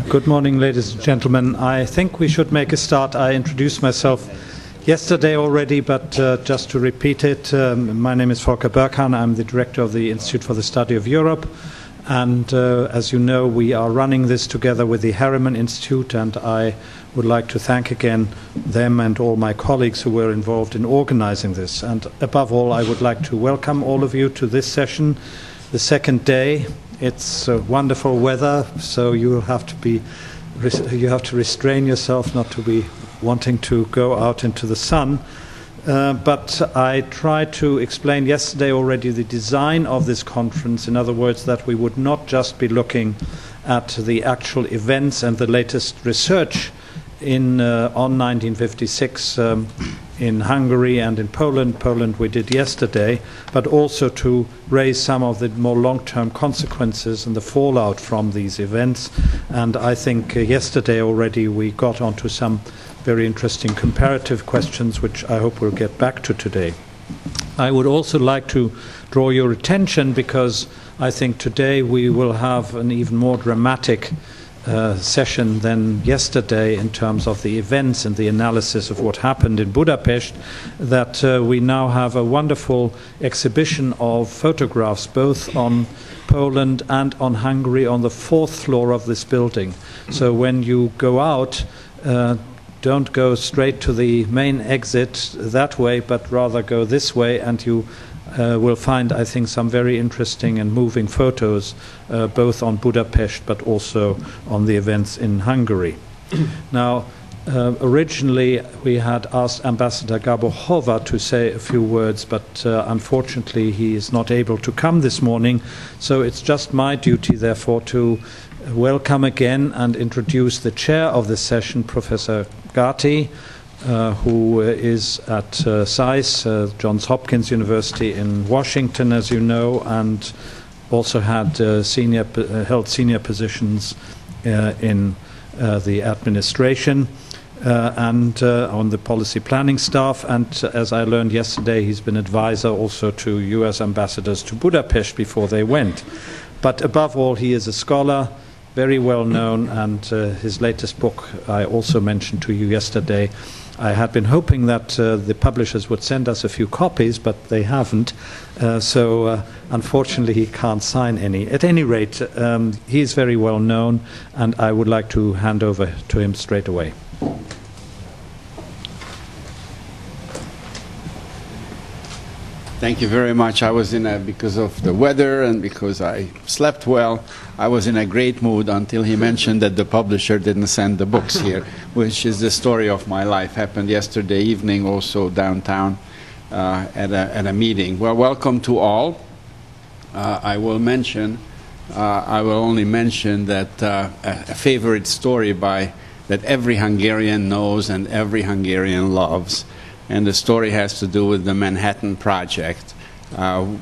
Good morning, ladies and gentlemen. I think we should make a start. I introduced myself yesterday already, but just to repeat it, my name is Volker Berghahn. I'm the director of the Institute for the Study of Europe. And as you know, we are running this together with the Harriman Institute, and I would like to thank again them and all my colleagues who were involved in organizing this. And above all, I would like to welcome all of you to this session, the second day. It's wonderful weather, so you have to restrain yourself not to be wanting to go out into the sun. But I tried to explain yesterday already the design of this conference. In other words, that we would not just be looking at the actual events and the latest research on 1956 in Hungary and in Poland. Poland we did yesterday, but also to raise some of the more long-term consequences and the fallout from these events. And I think yesterday already we got onto some very interesting comparative questions, which I hope we'll get back to today. I would also like to draw your attention, because I think today we will have an even more dramatic session than yesterday in terms of the events and the analysis of what happened in Budapest, that we now have a wonderful exhibition of photographs both on Poland and on Hungary on the 4th floor of this building. So when you go out, don't go straight to the main exit that way, but rather go this way, and you will find, I think, some very interesting and moving photos, both on Budapest but also on the events in Hungary. Now, originally we had asked Ambassador Gabor Hova to say a few words, but unfortunately he is not able to come this morning, so it's just my duty, therefore, to welcome again and introduce the chair of this session, Professor Gati, who is at SAIS, Johns Hopkins University in Washington, as you know, and also had held senior positions in the administration and on the policy planning staff. And as I learned yesterday, he's been advisor also to US ambassadors to Budapest before they went. But above all, he is a scholar, very well known, and his latest book I also mentioned to you yesterday. I had been hoping that the publishers would send us a few copies, but they haven't, so unfortunately he can't sign any. At any rate, he is very well known, and I would like to hand over to him straight away. Thank you very much. I was because of the weather and because I slept well, I was in a great mood until he mentioned that the publisher didn't send the books here, which is the story of my life. Happened yesterday evening, also downtown at a meeting. Well, welcome to all. I will only mention that a favorite story that every Hungarian knows and every Hungarian loves. And the story has to do with the Manhattan Project,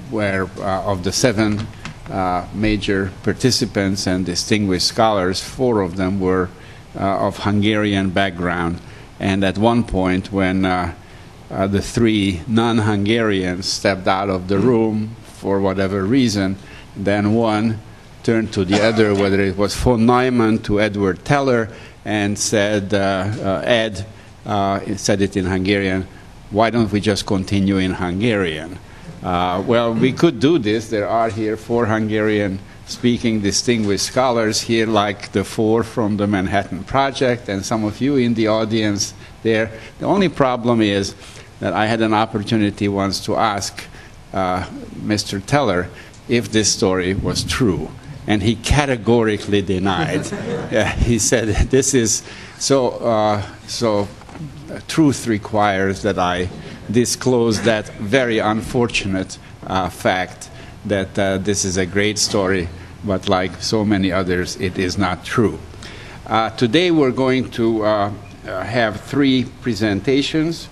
where of the 7 major participants and distinguished scholars, 4 of them were of Hungarian background. And at one point, when the 3 non-Hungarians stepped out of the room for whatever reason, then one turned to the other, whether it was von Neumann to Edward Teller, and said, Ed, said it in Hungarian, why don't we just continue in Hungarian? Well, we could do this. There are here 4 Hungarian-speaking distinguished scholars here, like the 4 from the Manhattan Project, and some of you in the audience there. The only problem is that I had an opportunity once to ask Mr. Teller if this story was true, and he categorically denied. He said, this is so truth requires that I disclose that very unfortunate fact that this is a great story, but like so many others, it is not true. Today we're going to have 3 presentations.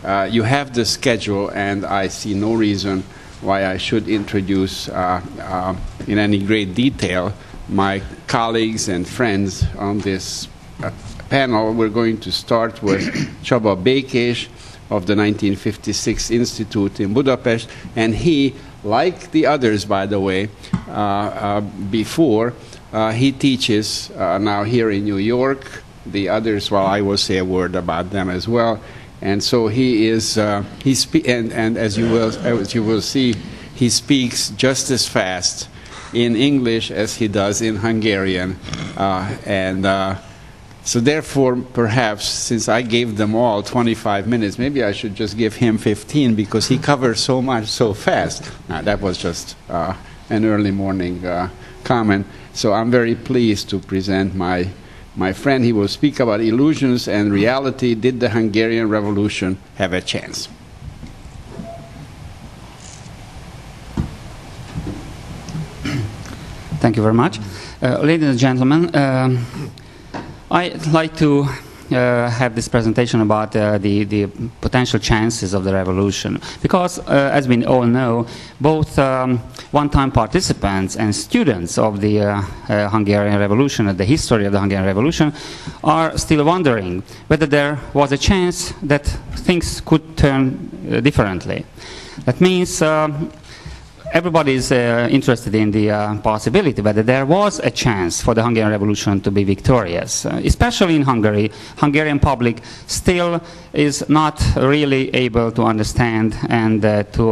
You have the schedule, and I see no reason why I should introduce in any great detail my colleagues and friends on this panel. We're going to start with Csaba Békés of the 1956 Institute in Budapest, and he, like the others, by the way, before, He teaches now here in New York. The others, well, I will say a word about them as well. And so he is, and as you will see, he speaks just as fast in English as he does in Hungarian. So therefore, perhaps, since I gave them all 25 minutes, maybe I should just give him 15 because he covers so much so fast. That was just an early morning comment. So I'm very pleased to present my friend. He will speak about illusions and reality. Did the Hungarian Revolution have a chance? Thank you very much. Ladies and gentlemen, I'd like to have this presentation about the potential chances of the revolution, because as we all know, both one-time participants and students of the Hungarian Revolution and the history of the Hungarian Revolution are still wondering whether there was a chance that things could turn differently. That means everybody is interested in the possibility whether there was a chance for the Hungarian Revolution to be victorious. Especially in Hungary, Hungarian public still is not really able to understand and to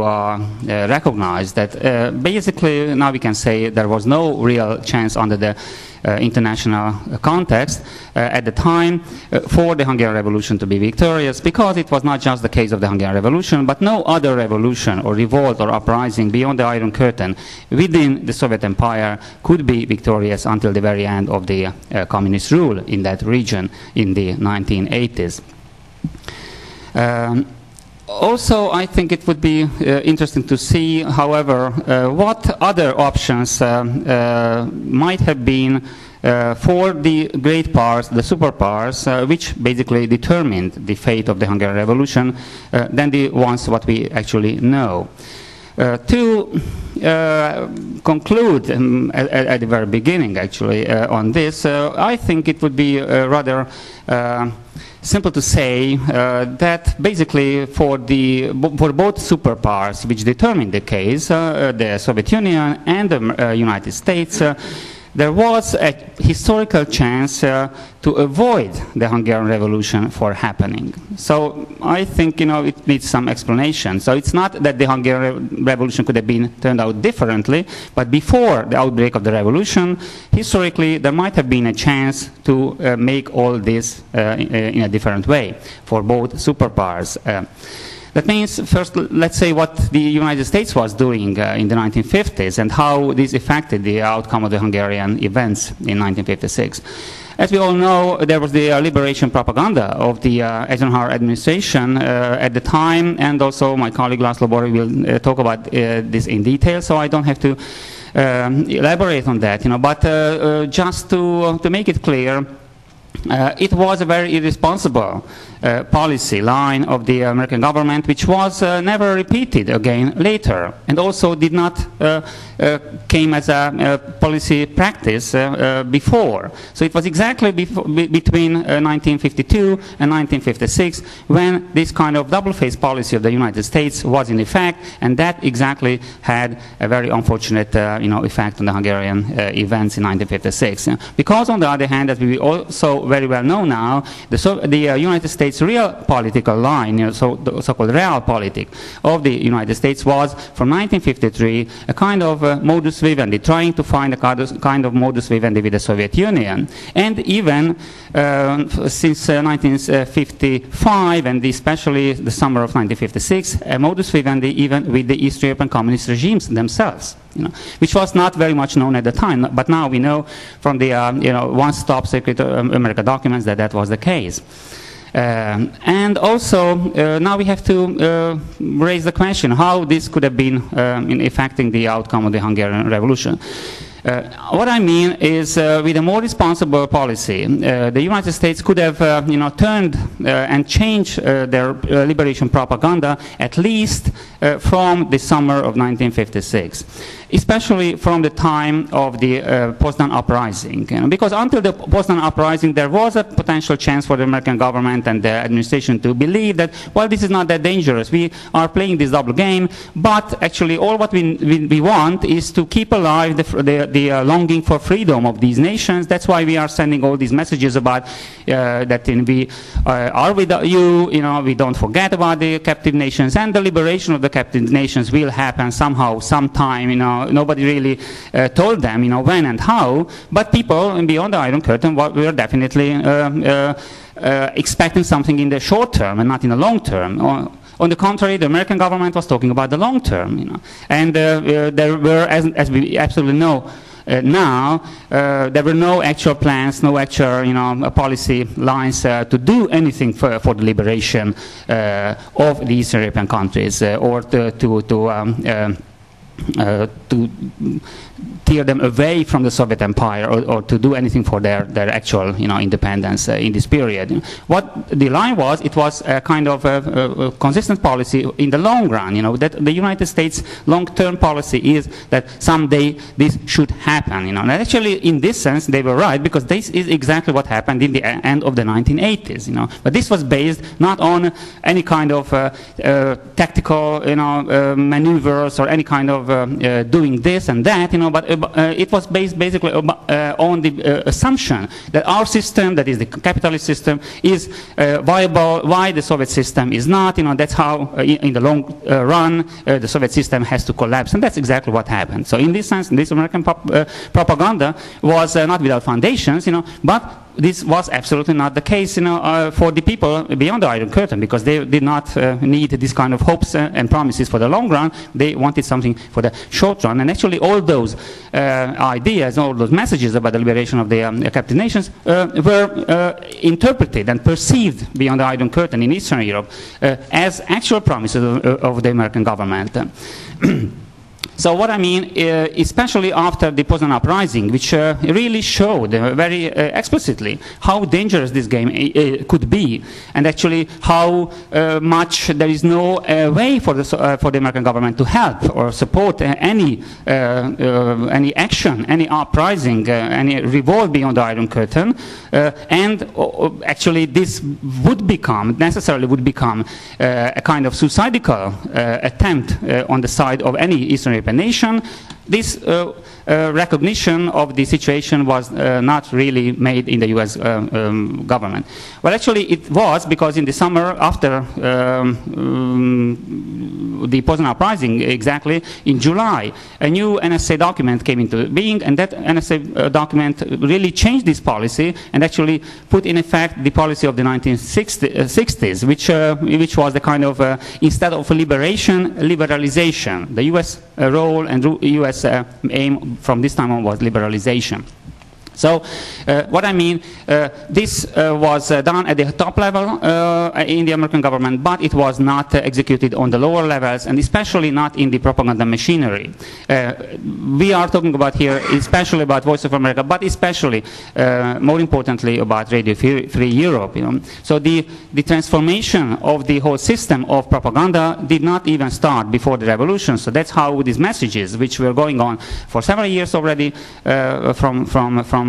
recognize that basically now we can say there was no real chance under the international context at the time for the Hungarian Revolution to be victorious, because it was not just the case of the Hungarian Revolution, but no other revolution or revolt or uprising beyond the Iron Curtain within the Soviet Empire could be victorious until the very end of the communist rule in that region in the 1980s. Also, I think it would be interesting to see, however, what other options might have been for the great powers, the superpowers, which basically determined the fate of the Hungarian Revolution, than the ones what we actually know. To conclude at the very beginning, actually, on this, I think it would be rather simple to say that basically for both superpowers which determined the case, the Soviet Union and the United States, there was a historical chance to avoid the Hungarian Revolution for happening. So I think, it needs some explanation. So it's not that the Hungarian Revolution could have been turned out differently, but before the outbreak of the revolution, historically there might have been a chance to make all this in a different way for both superpowers. That means, first, let's say what the United States was doing in the 1950s and how this affected the outcome of the Hungarian events in 1956. As we all know, there was the liberation propaganda of the Eisenhower administration at the time, and also my colleague Laszlo Bori will talk about this in detail, so I don't have to elaborate on that. But just to make it clear, it was a very irresponsible policy line of the American government, which was never repeated again later, and also did not came as a policy practice before. So it was exactly between 1952 and 1956 when this kind of double-faced policy of the United States was in effect, and that exactly had a very unfortunate effect on the Hungarian events in 1956. Because on the other hand, as we also very well know now, the United States real political line, so the so-called realpolitik of the United States was from 1953 a kind of modus vivendi, trying to find a kind of modus vivendi with the Soviet Union, and even since 1955 and especially the summer of 1956, a modus vivendi even with the East European communist regimes themselves. Which was not very much known at the time, but now we know from the one-stop Secret America documents that that was the case. And also, now we have to raise the question how this could have been in affecting the outcome of the Hungarian Revolution. What I mean is, with a more responsible policy, the United States could have, turned and changed their liberation propaganda at least from the summer of 1956. especially from the time of the Poznan uprising. Because until the Poznan uprising, there was a potential chance for the American government and the administration to believe that, well, this is not that dangerous. We are playing this double game, but actually all what we want is to keep alive the longing for freedom of these nations. That's why we are sending all these messages about that we are with you, we don't forget about the captive nations, and the liberation of the captive nations will happen somehow, sometime. Nobody really told them, when and how. But people beyond the Iron Curtain were definitely expecting something in the short term and not in the long term. On the contrary, the American government was talking about the long term, and there were, as we absolutely know now, there were no actual plans, no actual policy lines to do anything for the liberation of the Eastern European countries or to tear them away from the Soviet Empire or to do anything for their actual independence in this period. What the line was, it was a kind of a consistent policy in the long run, that the United States long-term policy is that someday this should happen. And actually in this sense they were right, because this is exactly what happened in the end of the 1980s. But this was based not on any kind of tactical maneuvers or any kind of doing this and that, but it was based basically on the assumption that our system, that is the capitalist system, is viable, why the Soviet system is not. That's how, in the long run, the Soviet system has to collapse, and that's exactly what happened. So in this sense, this American propaganda was not without foundations, but this was absolutely not the case, for the people beyond the Iron Curtain, because they did not need this kind of hopes and promises for the long run. They wanted something for the short run. And actually all those ideas, all those messages about the liberation of the captive nations were interpreted and perceived beyond the Iron Curtain in Eastern Europe as actual promises of the American government. So what I mean, especially after the Poznan uprising, which really showed very explicitly how dangerous this game could be, and actually how much there is no way for the American government to help or support any action, any uprising, any revolt beyond the Iron Curtain, and actually this necessarily would become a kind of suicidal attempt on the side of any Eastern European nation. This recognition of the situation was not really made in the US government. Well, actually it was, because in the summer after the Poznan uprising, exactly in July, a new NSA document came into being, and that NSA document really changed this policy and actually put in effect the policy of the 1960s, which was the kind of, instead of liberation, liberalization. The US role and US aim from this time on was liberalization. So what I mean, this was done at the top level in the American government, but it was not executed on the lower levels, and especially not in the propaganda machinery. We are talking about here especially about Voice of America, but especially, more importantly, about Radio Free Europe. So the transformation of the whole system of propaganda did not even start before the revolution. So that's how these messages, which were going on for several years already from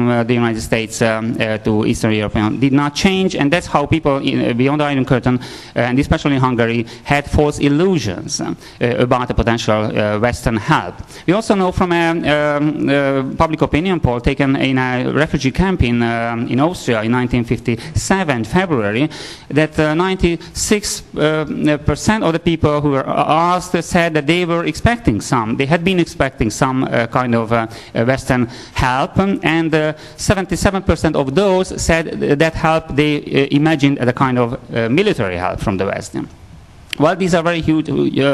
the United States to Eastern Europe, did not change, and that's how people beyond the Iron Curtain, and especially in Hungary, had false illusions about a potential Western help. We also know from a public opinion poll taken in a refugee camp in Austria in 1957, February, that 96% of the people who were asked said that they were expecting they had been expecting some kind of Western help, and 77% of those said that help they imagined as a kind of military help from the West. Well, these are very huge,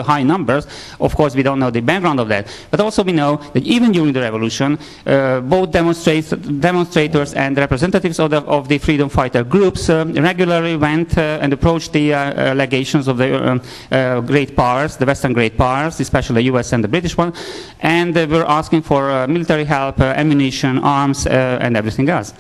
high numbers. Of course, we don't know the background of that. But also we know that even during the revolution, both demonstrators and representatives of the freedom fighter groups regularly went and approached the legations of the great powers, the Western great powers, especially the US and the British one, and they were asking for military help, ammunition, arms, and everything else.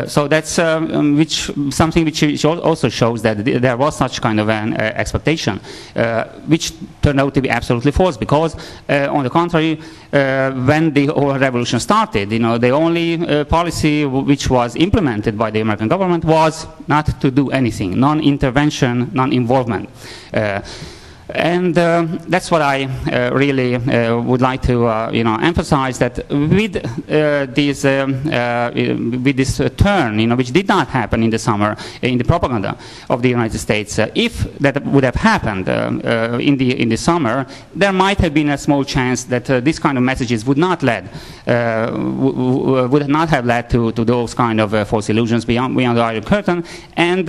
So that's something which also shows that there was such kind of an expectation revolution, which turned out to be absolutely false, because on the contrary, when the whole revolution started, the only policy which was implemented by the American government was not to do anything, non-intervention, non-involvement. And that's what I really would like to emphasize, that with this turn, which did not happen in the summer in the propaganda of the United States, if that would have happened in the summer, there might have been a small chance that this kind of messages would not have led to those kind of false illusions beyond the Iron Curtain, and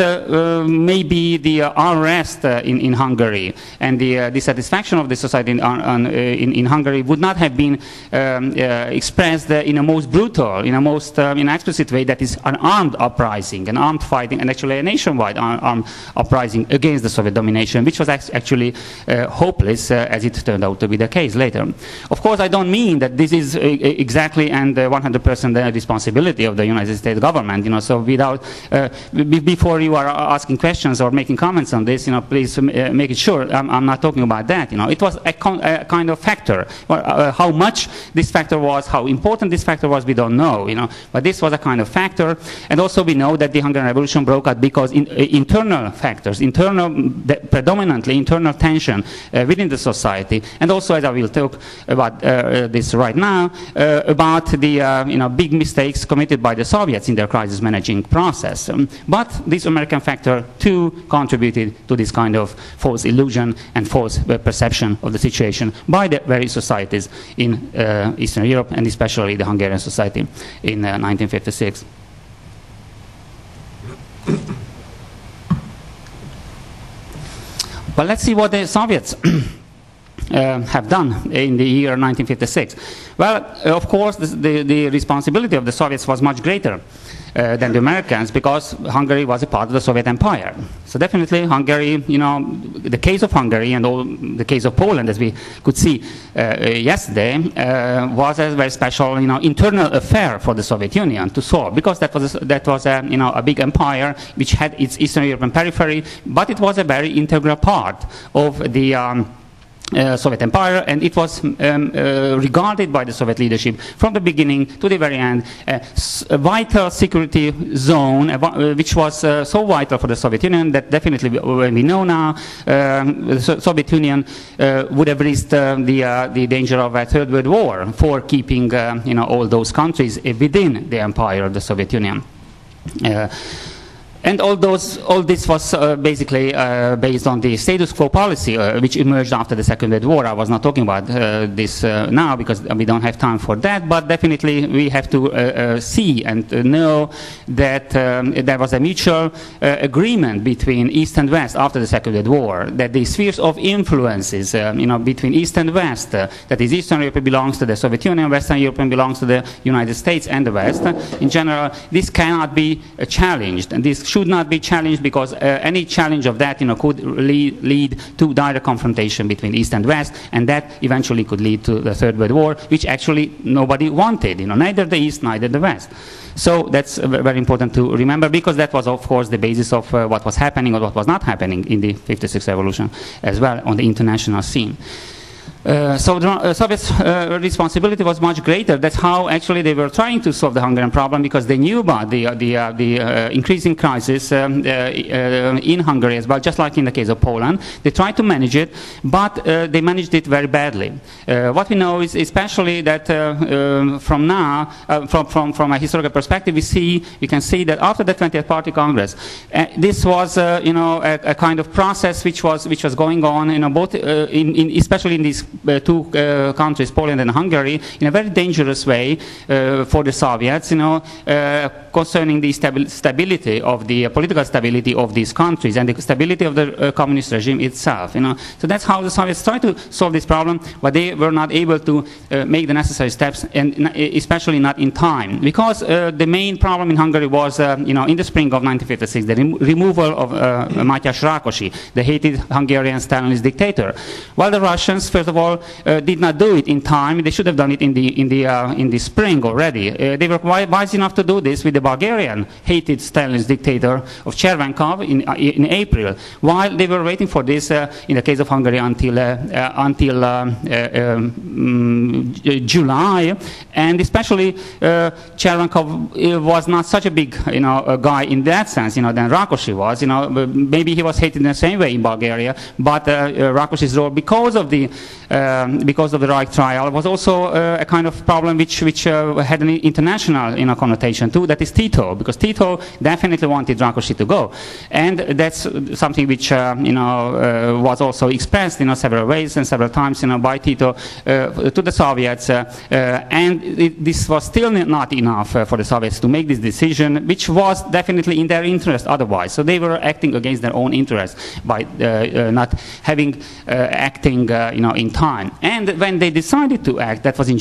maybe the unrest in Hungary and the dissatisfaction of the society in Hungary would not have been expressed in a most brutal, in a most explicit way, that is an armed uprising, an armed fighting, and actually a nationwide armed uprising against the Soviet domination, which was actually hopeless, as it turned out to be the case later. Of course, I don't mean that this is exactly and 100% the responsibility of the United States government. So without, before you are asking questions or making comments on this, please make it sure I'm not talking about that. It was a kind of factor. How much this factor was, how important this factor was, we don't know. But this was a kind of factor. And also we know that the Hungarian Revolution broke out because internal factors, predominantly internal tension within the society, and also, as I will talk about this right now, about the big mistakes committed by the Soviets in their crisis managing process. But this American factor too contributed to this kind of false illusion and false perception of the situation by the various societies in Eastern Europe, and especially the Hungarian society in 1956. Well, let's see what the Soviets have done in the year 1956. Well, of course, the responsibility of the Soviets was much greater than the Americans, because Hungary was a part of the Soviet Empire. So definitely Hungary, the case of Hungary and the case of Poland, as we could see yesterday, was a very special, internal affair for the Soviet Union to solve, because that was a big empire which had its Eastern European periphery, but it was a very integral part of the Soviet Empire, and it was regarded by the Soviet leadership from the beginning to the very end a vital security zone, which was so vital for the Soviet Union that definitely, we know now, the Soviet Union would have risked the danger of a Third World War for keeping all those countries within the empire of the Soviet Union. And all this was basically based on the status quo policy, which emerged after the Second World War. I was not talking about this now, because we don't have time for that, but definitely we have to see and know that there was a mutual agreement between East and West after the Second World War, that the spheres of influences between East and West, that is, Eastern Europe belongs to the Soviet Union, Western Europe belongs to the United States and the West. In general, this cannot be challenged, and this should not be challenged, because any challenge of that could lead to direct confrontation between East and West, and that eventually could lead to the Third World War, which actually nobody wanted, neither the East, neither the West. So that's very important to remember, because that was, of course, the basis of what was happening or what was not happening in the 56 revolution as well on the international scene. So the Soviets' responsibility was much greater. That's how actually they were trying to solve the Hungarian problem, because they knew about the increasing crisis in Hungary as well, just like in the case of Poland. They tried to manage it, but they managed it very badly. What we know is especially that from now, from a historical perspective, we can see that after the 20th Party Congress, this was a kind of process which was going on, both especially in these two countries, Poland and Hungary, in a very dangerous way for the Soviets, concerning the stability of the political stability of these countries and the stability of the communist regime itself. So that's how the Soviets tried to solve this problem, but they were not able to make the necessary steps, and especially not in time, because the main problem in Hungary was, in the spring of 1956, the removal of Mátyás Rákosi, the hated Hungarian Stalinist dictator. While the Russians, first of all, all, did not do it in time. They should have done it in the spring already. They were wise enough to do this with the Bulgarian hated Stalinist dictator of Chervenkov in April, while they were waiting for this in the case of Hungary until July, and especially Chervenkov was not such a big guy in that sense than Rákosi was. Maybe he was hated in the same way in Bulgaria, but Rákosi's role because of the Reich trial was also a kind of problem which had an international connotation too. That is Tito, because Tito definitely wanted Rákosi to go, and that's something which was also expressed in several ways and several times by Tito to the Soviets, and this was still not enough for the Soviets to make this decision, which was definitely in their interest otherwise. So they were acting against their own interests by not having acting in time. And when they decided to act, that was in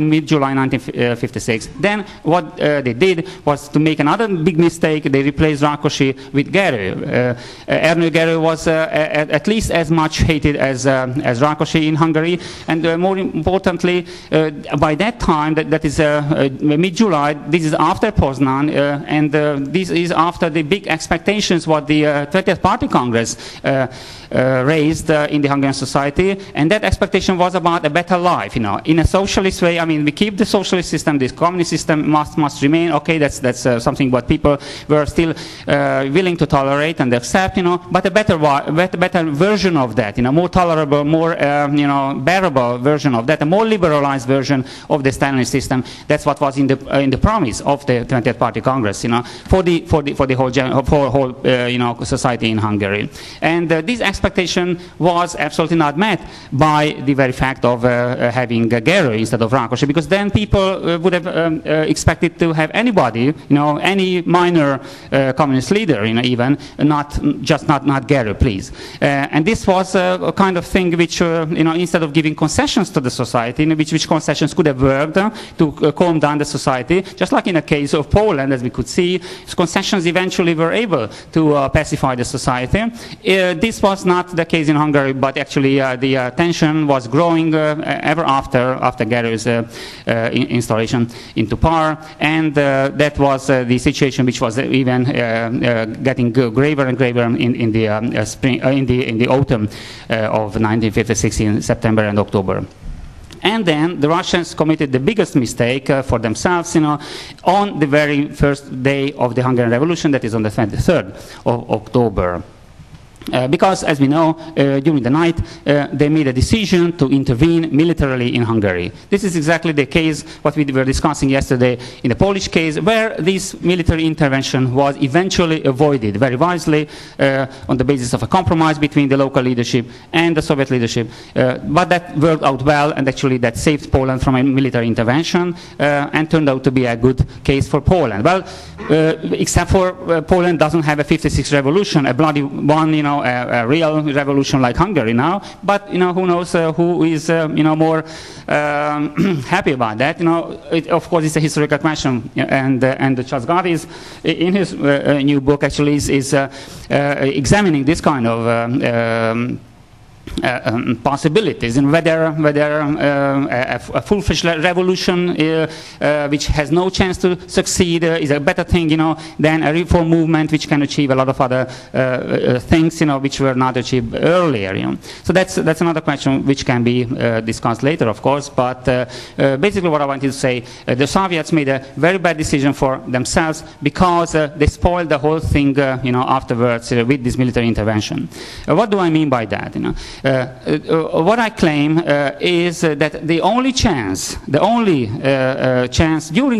mid-July 1956, then what they did was to make another big mistake. They replaced Rákosi with Gerő. Ernő Gerő was at least as much hated as Rákosi in Hungary, and more importantly, by that time, that is mid-July, this is after Poznan, and this is after the big expectations what the 20th Party Congress raised in the Hungarian society, and that expectation was about a better life. In a socialist way. I mean, we keep the socialist system, this communist system must remain. Okay, that's something what people were still willing to tolerate and accept. But a better version of that. More tolerable, more bearable version of that, a more liberalized version of the Stalinist system. That's what was in the promise of the 20th Party Congress. For the whole society in Hungary, and this expectation was absolutely not met by the very fact of having Gerő instead of Rákosi, because then people would have expected to have anybody, any minor communist leader, even not Gerő, please. And this was a kind of thing which, instead of giving concessions to the society, which concessions could have worked to calm down the society, just like in the case of Poland, as we could see, concessions eventually were able to pacify the society. This was not the case in Hungary, but actually the tension was growing ever after Gerő's installation into power, and that was the situation which was even getting graver and graver in the spring, in the autumn of 1956, in September and October. And then the Russians committed the biggest mistake for themselves, on the very first day of the Hungarian Revolution, that is on the 23rd of October. Because, as we know, during the night, they made a decision to intervene militarily in Hungary. This is exactly the case what we were discussing yesterday in the Polish case, where this military intervention was eventually avoided very wisely on the basis of a compromise between the local leadership and the Soviet leadership. But that worked out well, and actually that saved Poland from a military intervention and turned out to be a good case for Poland. Well, except for Poland doesn't have a 56 revolution, a bloody one, a real revolution like Hungary now. But who knows who is more happy about that? Of course, it's a historical question, and Charles Gavis, in his new book, actually is examining this kind of possibilities, and whether a full-fledged revolution which has no chance to succeed is a better thing, than a reform movement which can achieve a lot of other things, which were not achieved earlier. So that's another question which can be discussed later, of course. But basically, what I wanted to say, the Soviets made a very bad decision for themselves because they spoiled the whole thing, afterwards with this military intervention. What do I mean by that? What I claim is that the only chance during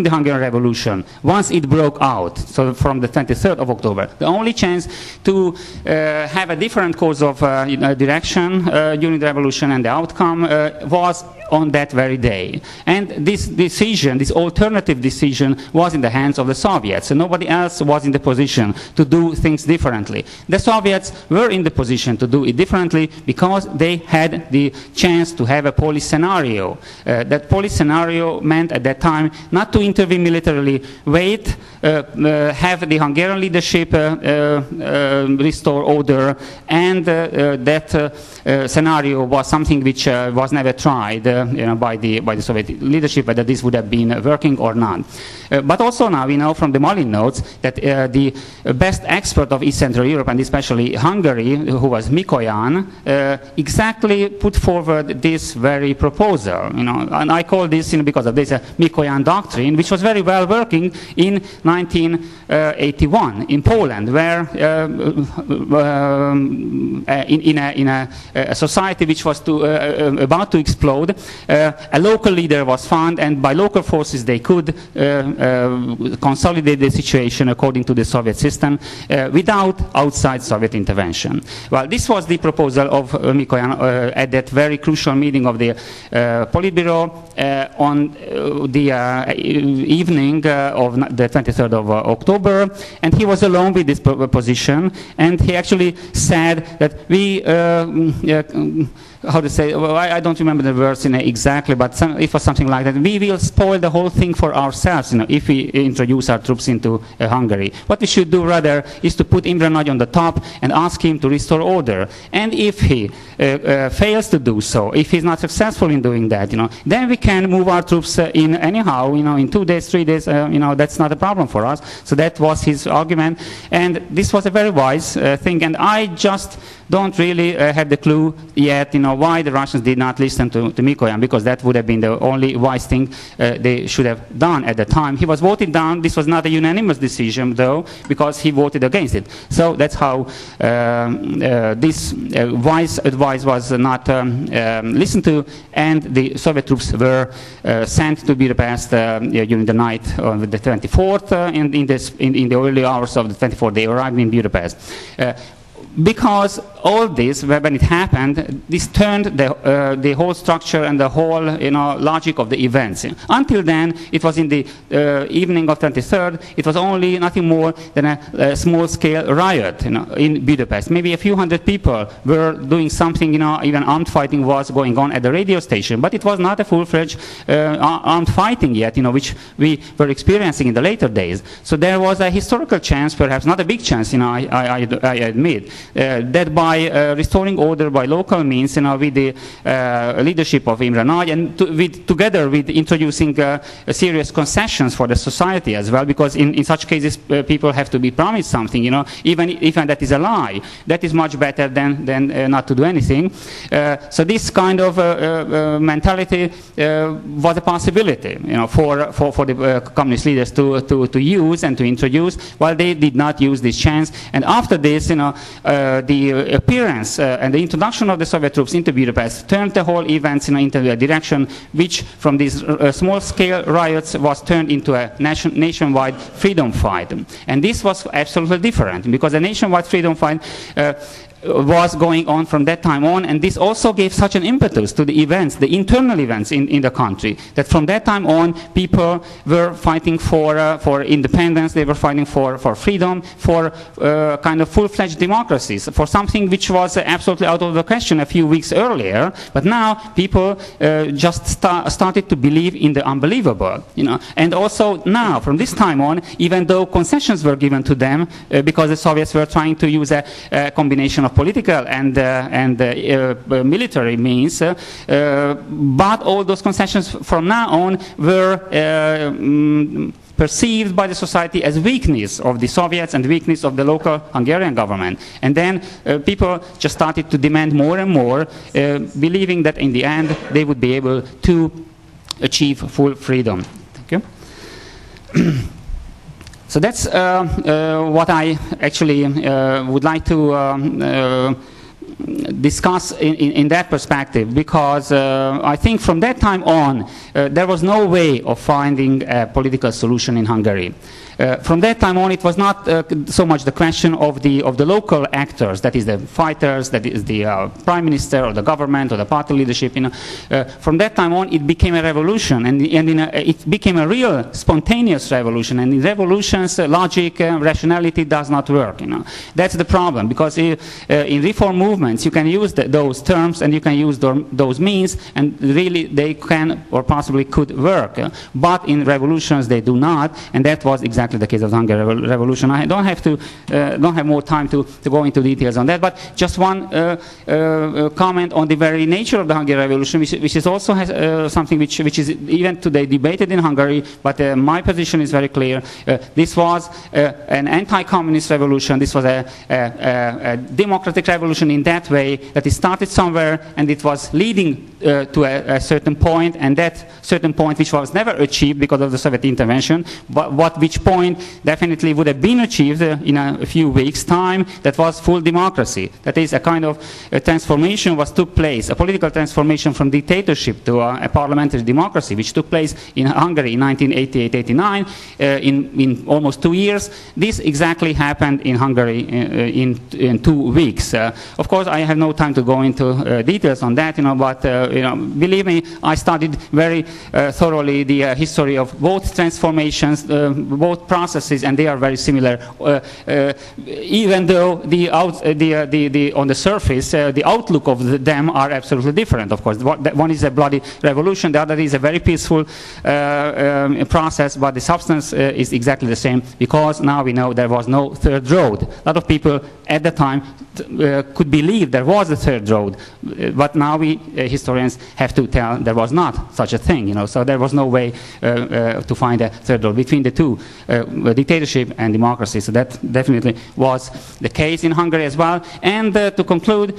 the Hungarian Revolution, once it broke out, so from the 23rd of October, the only chance to have a different course of direction during the revolution and the outcome was on that very day. And this decision, this alternative decision, was in the hands of the Soviets, and nobody else was in the position to do things differently. The Soviets were in the position to do it differently because they had the chance to have a police scenario. That police scenario meant at that time not to intervene militarily, wait, have the Hungarian leadership restore order, and that scenario was something which was never tried by the Soviet leadership, whether this would have been working or not. But also now we know from the Malin notes that the best expert of East Central Europe, and especially Hungary, who was Mikoyan, exactly put forward this very proposal. And I call this because of this Mikoyan doctrine, which was very well working in 1981 in Poland, where in a society which was about to explode, a local leader was found, and by local forces they could consolidate the situation according to the Soviet system without outside Soviet intervention. Well, this was the proposal of Mikoyan at that very crucial meeting of the Politburo on the evening of the 23rd of October, and he was alone with this position, and he actually said that we how to say, well, I don't remember the words exactly, but it was something like that. We will spoil the whole thing for ourselves, if we introduce our troops into Hungary. What we should do rather is to put Imre Nagy on the top and ask him to restore order. And if he fails to do so, if he's not successful in doing that, then we can move our troops in anyhow, in 2 days, 3 days, that's not a problem for us. So that was his argument, and this was a very wise thing, and I just don't really have the clue yet, why the Russians did not listen to Mikoyan, because that would have been the only wise thing they should have done at the time. He was voted down. This was not a unanimous decision, though, because he voted against it. So that's how this wise advice was not listened to, and the Soviet troops were sent to Budapest during the night of the 24th. In the early hours of the 24th, they arrived in Budapest. Because all this, when it happened, this turned the whole structure and the whole logic of the events. Until then, it was in the evening of 23rd, it was only nothing more than a small-scale riot in Budapest. Maybe a few hundred people were doing something, even armed fighting was going on at the radio station, but it was not a full-fledged armed fighting yet, which we were experiencing in the later days. So there was a historical chance, perhaps not a big chance, I admit, that by restoring order by local means, with the leadership of Imre Nagy, and together with introducing serious concessions for the society as well, because in such cases people have to be promised something, even if that is a lie. That is much better than not to do anything. So this kind of mentality was a possibility, for the communist leaders to use and to introduce, while they did not use this chance. And after this, the appearance and the introduction of the Soviet troops into Budapest turned the whole events into a direction which, from these small-scale riots, was turned into a nationwide freedom fight. And this was absolutely different, because a nationwide freedom fight was going on from that time on, and this also gave such an impetus to the events, the internal events in the country, that from that time on people were fighting for independence, they were fighting for freedom, for kind of full-fledged democracies, for something which was absolutely out of the question a few weeks earlier, but now people just started to believe in the unbelievable, and also now, from this time on, even though concessions were given to them, because the Soviets were trying to use a combination of political and military means, but all those concessions from now on were perceived by the society as weakness of the Soviets and weakness of the local Hungarian government. And then people just started to demand more and more, believing that in the end they would be able to achieve full freedom. Thank you. So that's what I actually would like to discuss in that perspective, because I think from that time on there was no way of finding a political solution in Hungary. From that time on, it was not so much the question of the local actors, that is the fighters, that is the prime minister or the government or the party leadership. From that time on, it became a revolution, and it became a real spontaneous revolution. And in revolutions, logic, rationality does not work. That's the problem, because in reform movements, you can use those terms and you can use those means, and really they can or possibly could work. But in revolutions, they do not, and that was exactly the case of the Hungarian Revolution. I don't have more time to go into details on that, but just one comment on the very nature of the Hungarian Revolution, which is also something which is even today debated in Hungary, but my position is very clear. This was an anti-communist revolution. This was a democratic revolution in that way, that it started somewhere and it was leading to a certain point, and that certain point which was never achieved because of the Soviet intervention, but which point definitely would have been achieved in a few weeks' time, that was full democracy. That is, a kind of transformation took place, a political transformation from dictatorship to a parliamentary democracy, which took place in Hungary in 1988-89, in almost 2 years. This exactly happened in Hungary in 2 weeks. Of course, I have no time to go into details on that, but believe me, I studied very thoroughly the history of both transformations, both processes, and they are very similar. Even though on the surface, the outlook of them are absolutely different. Of course, one is a bloody revolution, the other is a very peaceful process, but the substance is exactly the same, because now we know there was no third road. A lot of people at the time could believe there was a third road, but now we historians have to tell there was not such a thing. So there was no way to find a third road between the two, dictatorship and democracy. So that definitely was the case in Hungary as well. And to conclude,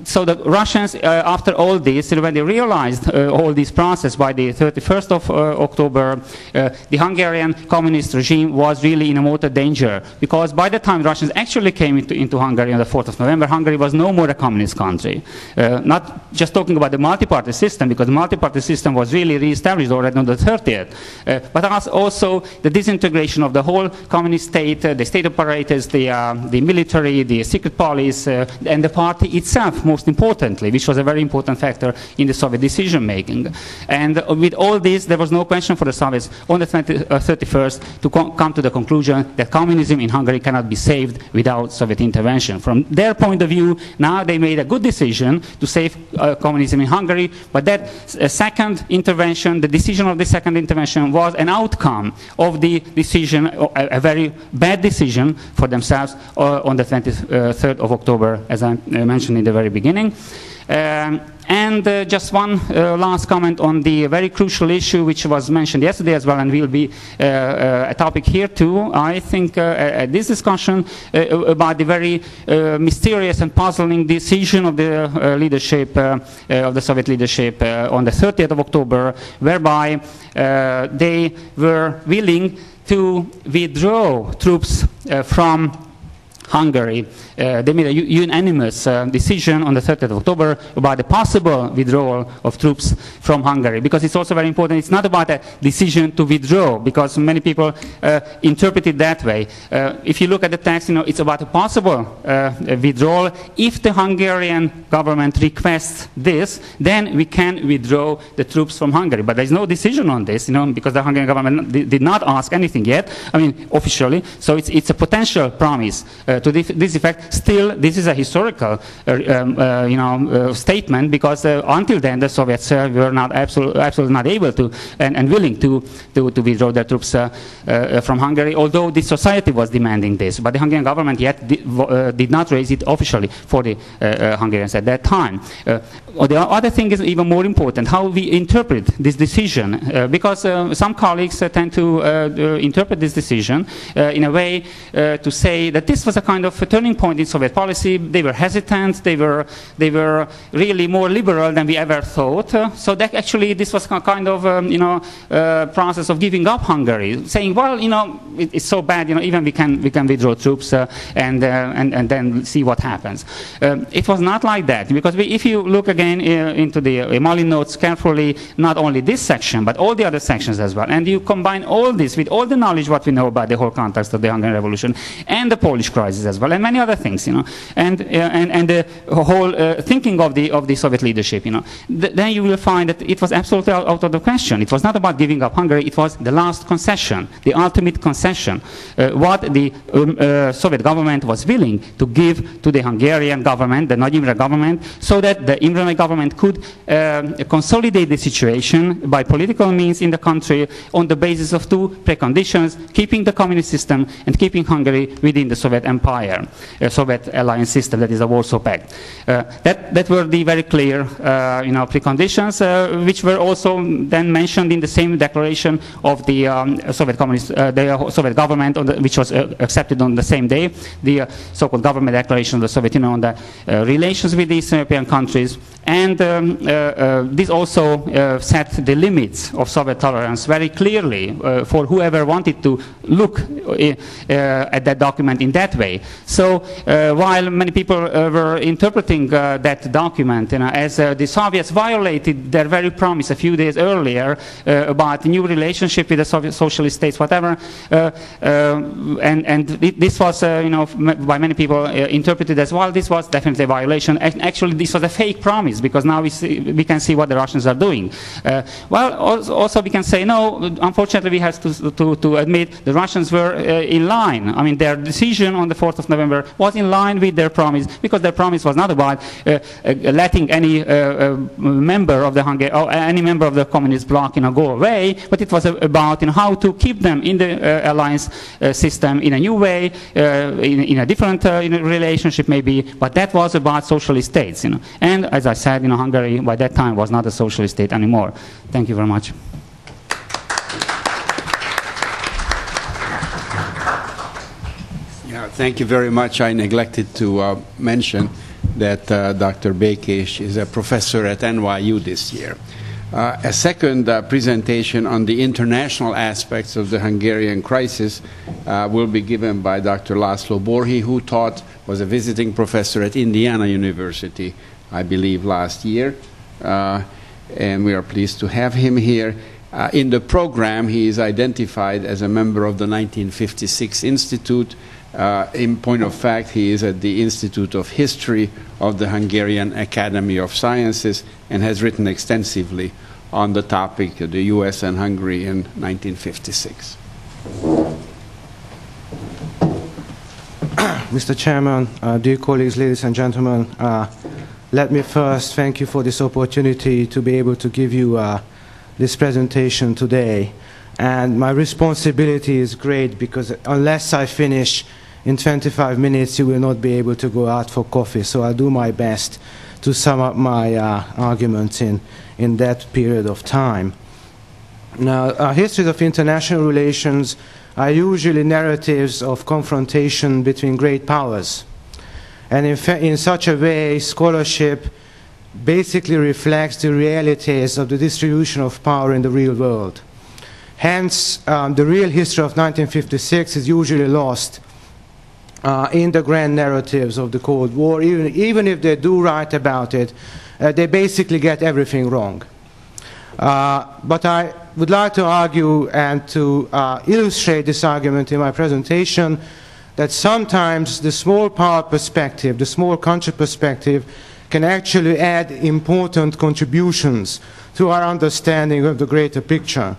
so the Russians, after all this, when they realized all this process by the 31st of October, the Hungarian communist regime was really in a mortal danger, because by the time Russians actually came into Hungary on the 4th of November, Hungary was no more a communist country. Not just talking about the multi-party system, because the multi-party system was really re-established already on the 30th, but also the disintegration of the whole communist state, the state apparatus, the military, the secret police, and the party itself, most importantly, which was a very important factor in the Soviet decision-making. And with all this, there was no question for the Soviets on the 31st to come to the conclusion that communism in Hungary cannot be saved without Soviet intervention. From their point of view, now they made a good decision to save communism in Hungary, but that second intervention, the decision of the second intervention, was an outcome of the decision, a very bad decision for themselves on the 23rd of October, as I mentioned in the very beginning. And just one last comment on the very crucial issue which was mentioned yesterday as well, and will be a topic here too. I think at this discussion about the very mysterious and puzzling decision of the leadership, of the Soviet leadership on the 30th of October, whereby they were willing to withdraw troops from Hungary. They made a unanimous decision on the 30th of October about the possible withdrawal of troops from Hungary, because it's also very important. It's not about a decision to withdraw, because many people interpret it that way. If you look at the text, it's about a possible withdrawal. If the Hungarian government requests this, then we can withdraw the troops from Hungary. But there's no decision on this, because the Hungarian government did not ask anything yet, officially. So it's a potential promise to this effect. Still, this is a historical, statement, because until then the Soviets were not absolutely not able to and willing to withdraw their troops from Hungary, although the society was demanding this. But the Hungarian government yet did not raise it officially for the Hungarians at that time. The other thing is even more important, how we interpret this decision, because some colleagues tend to interpret this decision in a way to say that this was a kind of a turning point in Soviet policy. They were hesitant. They were really more liberal than we ever thought. So that actually this was kind of process of giving up Hungary, saying, well, it's so bad, even we can withdraw troops and then see what happens. It was not like that, because if you look again into the Mali notes carefully, not only this section but all the other sections as well, and you combine all this with all the knowledge what we know about the whole context of the Hungarian Revolution and the Polish crisis as well, and many other things, and the whole thinking of the Soviet leadership, then you will find that it was absolutely out of the question. It was not about giving up Hungary. It was the last concession, the ultimate concession, what the Soviet government was willing to give to the Hungarian government, the Nagy Imre government, so that the Imre government could consolidate the situation by political means in the country on the basis of two preconditions: keeping the communist system and keeping Hungary within the Soviet Empire, Soviet alliance system, that is the Warsaw Pact. That were the very clear preconditions, which were also then mentioned in the same declaration of the Soviet Communist, the Soviet government, which was accepted on the same day, the so-called government declaration of the Soviet Union on the relations with the Eastern European countries. And this also set the limits of Soviet tolerance very clearly for whoever wanted to look at that document in that way. So while many people were interpreting that document as the Soviets violated their very promise a few days earlier about a new relationship with the Soviet socialist states, whatever, and this was by many people interpreted as, well, this was definitely a violation. Actually, this was a fake promise, because now we can see what the Russians are doing. Well, also we can say, no, unfortunately we have to admit the Russians were in line. I mean, their decision on the 4th of November was in line with their promise, because their promise was not about letting any member of the or any member of the communist bloc go away, but it was about how to keep them in the alliance system in a new way, in a different relationship maybe, but that was about socialist states. And as I said, Hungary by that time was not a socialist state anymore. Thank you very much. Yeah, thank you very much. I neglected to mention that Dr. Békés is a professor at NYU this year. A second presentation on the international aspects of the Hungarian crisis will be given by Dr. László Borhi, who was a visiting professor at Indiana University, I believe, last year. And we are pleased to have him here. In the program, he is identified as a member of the 1956 Institute. In point of fact, he is at the Institute of History of the Hungarian Academy of Sciences and has written extensively on the topic of the US and Hungary in 1956. Mr. Chairman, dear colleagues, ladies and gentlemen, let me first thank you for this opportunity to be able to give you this presentation today. And my responsibility is great, because unless I finish in 25 minutes, you will not be able to go out for coffee. So I'll do my best to sum up my arguments in that period of time. Now, histories of international relations are usually narratives of confrontation between great powers. And in such a way, scholarship basically reflects the realities of the distribution of power in the real world. Hence, the real history of 1956 is usually lost in the grand narratives of the Cold War. Even if they do write about it, they basically get everything wrong. But I would like to argue and to illustrate this argument in my presentation that sometimes the small power perspective, the small country perspective, can actually add important contributions to our understanding of the greater picture.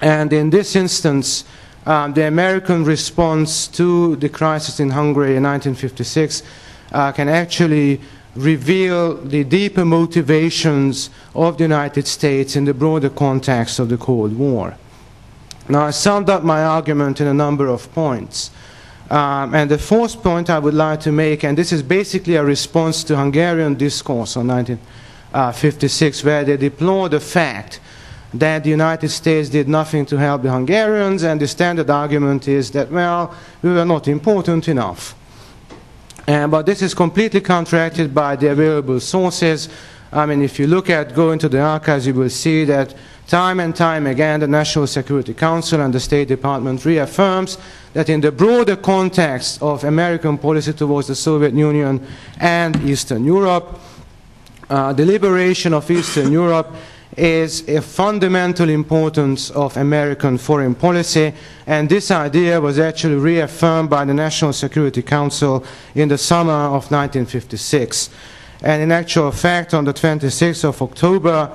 And in this instance, the American response to the crisis in Hungary in 1956 can actually reveal the deeper motivations of the United States in the broader context of the Cold War. Now, I summed up my argument in a number of points. And the fourth point I would like to make, and this is basically a response to Hungarian discourse on 1956, where they deplore the fact that the United States did nothing to help the Hungarians, and the standard argument is that, well, we were not important enough. But this is completely counteracted by the available sources. I mean, if you go into the archives, you will see that time and time again, the National Security Council and the State Department reaffirms that in the broader context of American policy towards the Soviet Union and Eastern Europe, the liberation of Eastern Europe is a fundamental importance of American foreign policy, and this idea was actually reaffirmed by the National Security Council in the summer of 1956. And in actual fact, on the 26th of October,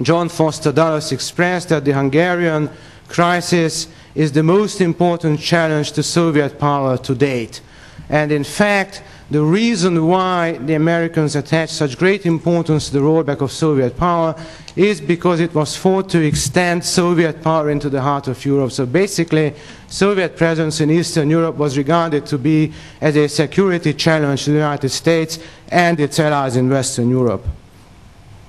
John Foster Dulles expressed that the Hungarian crisis is the most important challenge to Soviet power to date. And in fact, the reason why the Americans attached such great importance to the rollback of Soviet power is because it was thought to extend Soviet power into the heart of Europe. So basically, Soviet presence in Eastern Europe was regarded to be as a security challenge to the United States and its allies in Western Europe.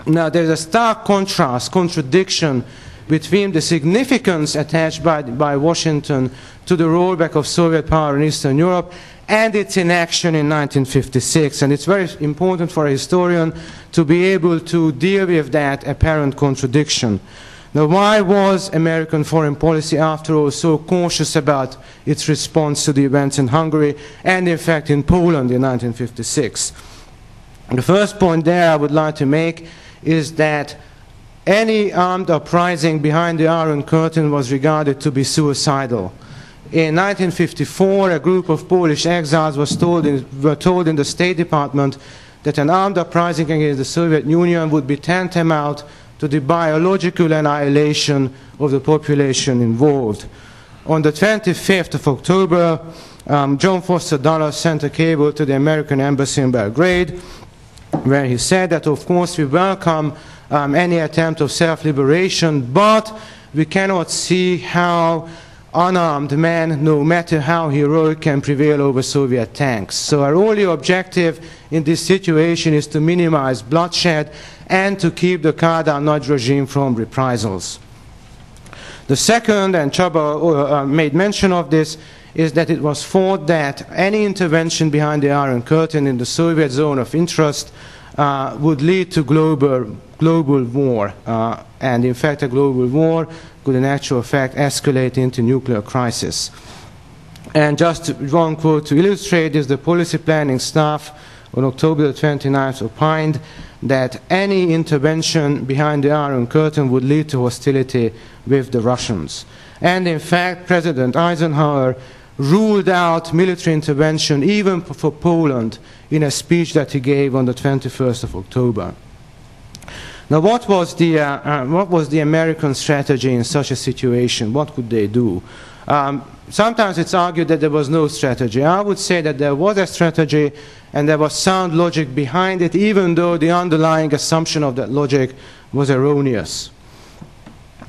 Now, there's a stark contradiction between the significance attached by Washington to the rollback of Soviet power in Eastern Europe and its inaction in 1956. And it's very important for a historian to be able to deal with that apparent contradiction. Now, why was American foreign policy, after all, so cautious about its response to the events in Hungary and, in fact, in Poland in 1956? The first point there I would like to make is that any armed uprising behind the Iron Curtain was regarded to be suicidal. In 1954, a group of Polish exiles were told in the State Department that an armed uprising against the Soviet Union would be tantamount to the biological annihilation of the population involved. On the 25th of October, John Foster Dulles sent a cable to the American embassy in Belgrade, where he said that, of course, we welcome any attempt of self-liberation, but we cannot see how unarmed men, no matter how heroic, can prevail over Soviet tanks. So our only objective in this situation is to minimize bloodshed and to keep the Kádár-Nagy regime from reprisals. The second, and Csaba made mention of this, is that it was thought that any intervention behind the Iron Curtain in the Soviet zone of interest would lead to global war. And in fact, a global war could in actual fact escalate into nuclear crisis. And just one quote to illustrate this, the policy planning staff on October the 29th opined that any intervention behind the Iron Curtain would lead to hostility with the Russians. And in fact, President Eisenhower ruled out military intervention even for Poland in a speech that he gave on the 21st of October. Now, what was the American strategy in such a situation? What could they do? Sometimes it's argued that there was no strategy. I would say that there was a strategy and there was sound logic behind it, even though the underlying assumption of that logic was erroneous.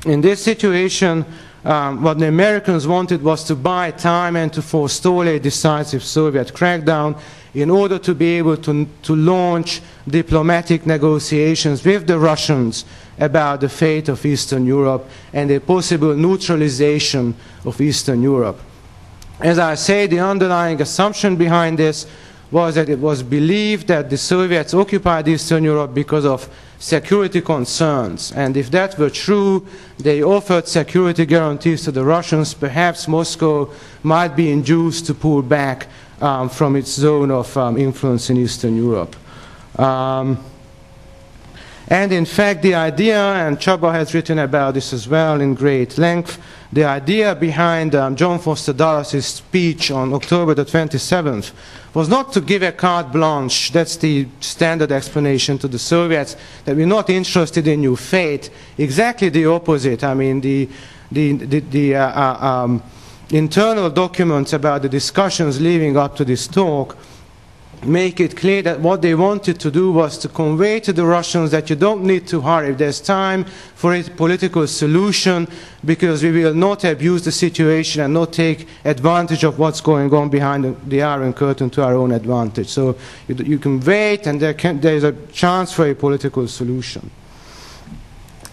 In this situation, what the Americans wanted was to buy time and to forestall a decisive Soviet crackdown in order to be able to launch diplomatic negotiations with the Russians about the fate of Eastern Europe and a possible neutralization of Eastern Europe. As I say, the underlying assumption behind this was that it was believed that the Soviets occupied Eastern Europe because of security concerns. And if that were true, they offered security guarantees to the Russians. Perhaps Moscow might be induced to pull back from its zone of influence in Eastern Europe. And in fact, the idea, and Csaba has written about this as well in great length, the idea behind John Foster Dulles' speech on October the 27th was not to give a carte blanche, that's the standard explanation to the Soviets, that we're not interested in your fate. Exactly the opposite. I mean, the internal documents about the discussions leading up to this talk make it clear that what they wanted to do was to convey to the Russians that you don't need to hurry. There's time for a political solution because we will not abuse the situation and not take advantage of what's going on behind the Iron Curtain to our own advantage. So you can wait and there's a chance for a political solution.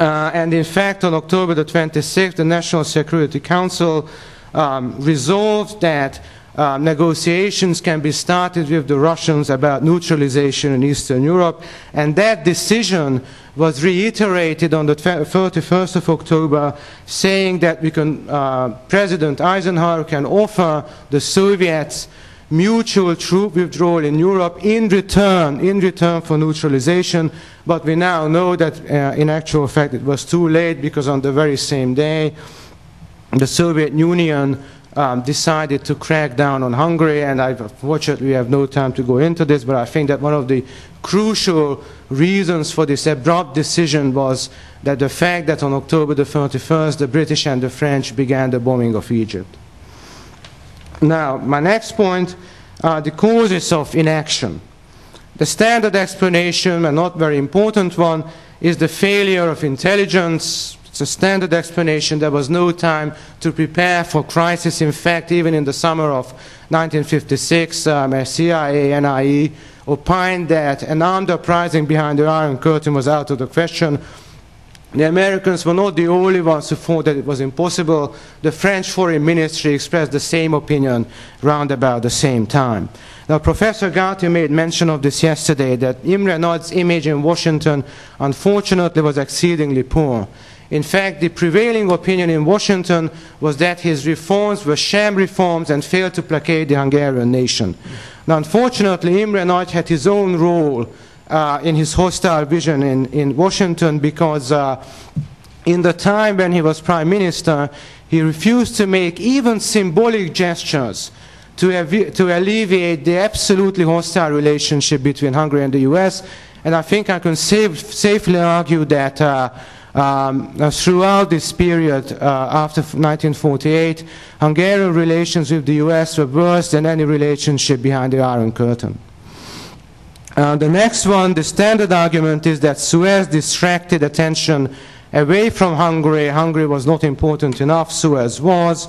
And in fact, on October the 26th, the National Security Council resolved that negotiations can be started with the Russians about neutralization in Eastern Europe, and that decision was reiterated on the 31st of October, saying that we can, President Eisenhower can offer the Soviets mutual troop withdrawal in Europe in return for neutralization, but we now know that in actual fact it was too late, because on the very same day the Soviet Union decided to crack down on Hungary, and unfortunately we have no time to go into this, but I think that one of the crucial reasons for this abrupt decision was that the fact that on October the 31st the British and the French began the bombing of Egypt. Now, my next point are the causes of inaction. The standard explanation, a not very important one, is the failure of intelligence. It's a standard explanation. There was no time to prepare for crisis. In fact, even in the summer of 1956, CIA, NIE opined that an armed uprising behind the Iron Curtain was out of the question. The Americans were not the only ones who thought that it was impossible. The French Foreign Ministry expressed the same opinion round about the same time. Now, Professor Gatti made mention of this yesterday, that Imre Nagy's image in Washington, unfortunately, was exceedingly poor. In fact, the prevailing opinion in Washington was that his reforms were sham reforms and failed to placate the Hungarian nation. Now, unfortunately, Imre Nagy had his own role in his hostile vision in Washington, because in the time when he was Prime Minister, he refused to make even symbolic gestures to alleviate the absolutely hostile relationship between Hungary and the US. And I think I can safely argue that throughout this period after 1948, Hungarian relations with the US were worse than any relationship behind the Iron Curtain. The next one, the standard argument, is that Suez distracted attention away from Hungary. Hungary was not important enough, Suez was.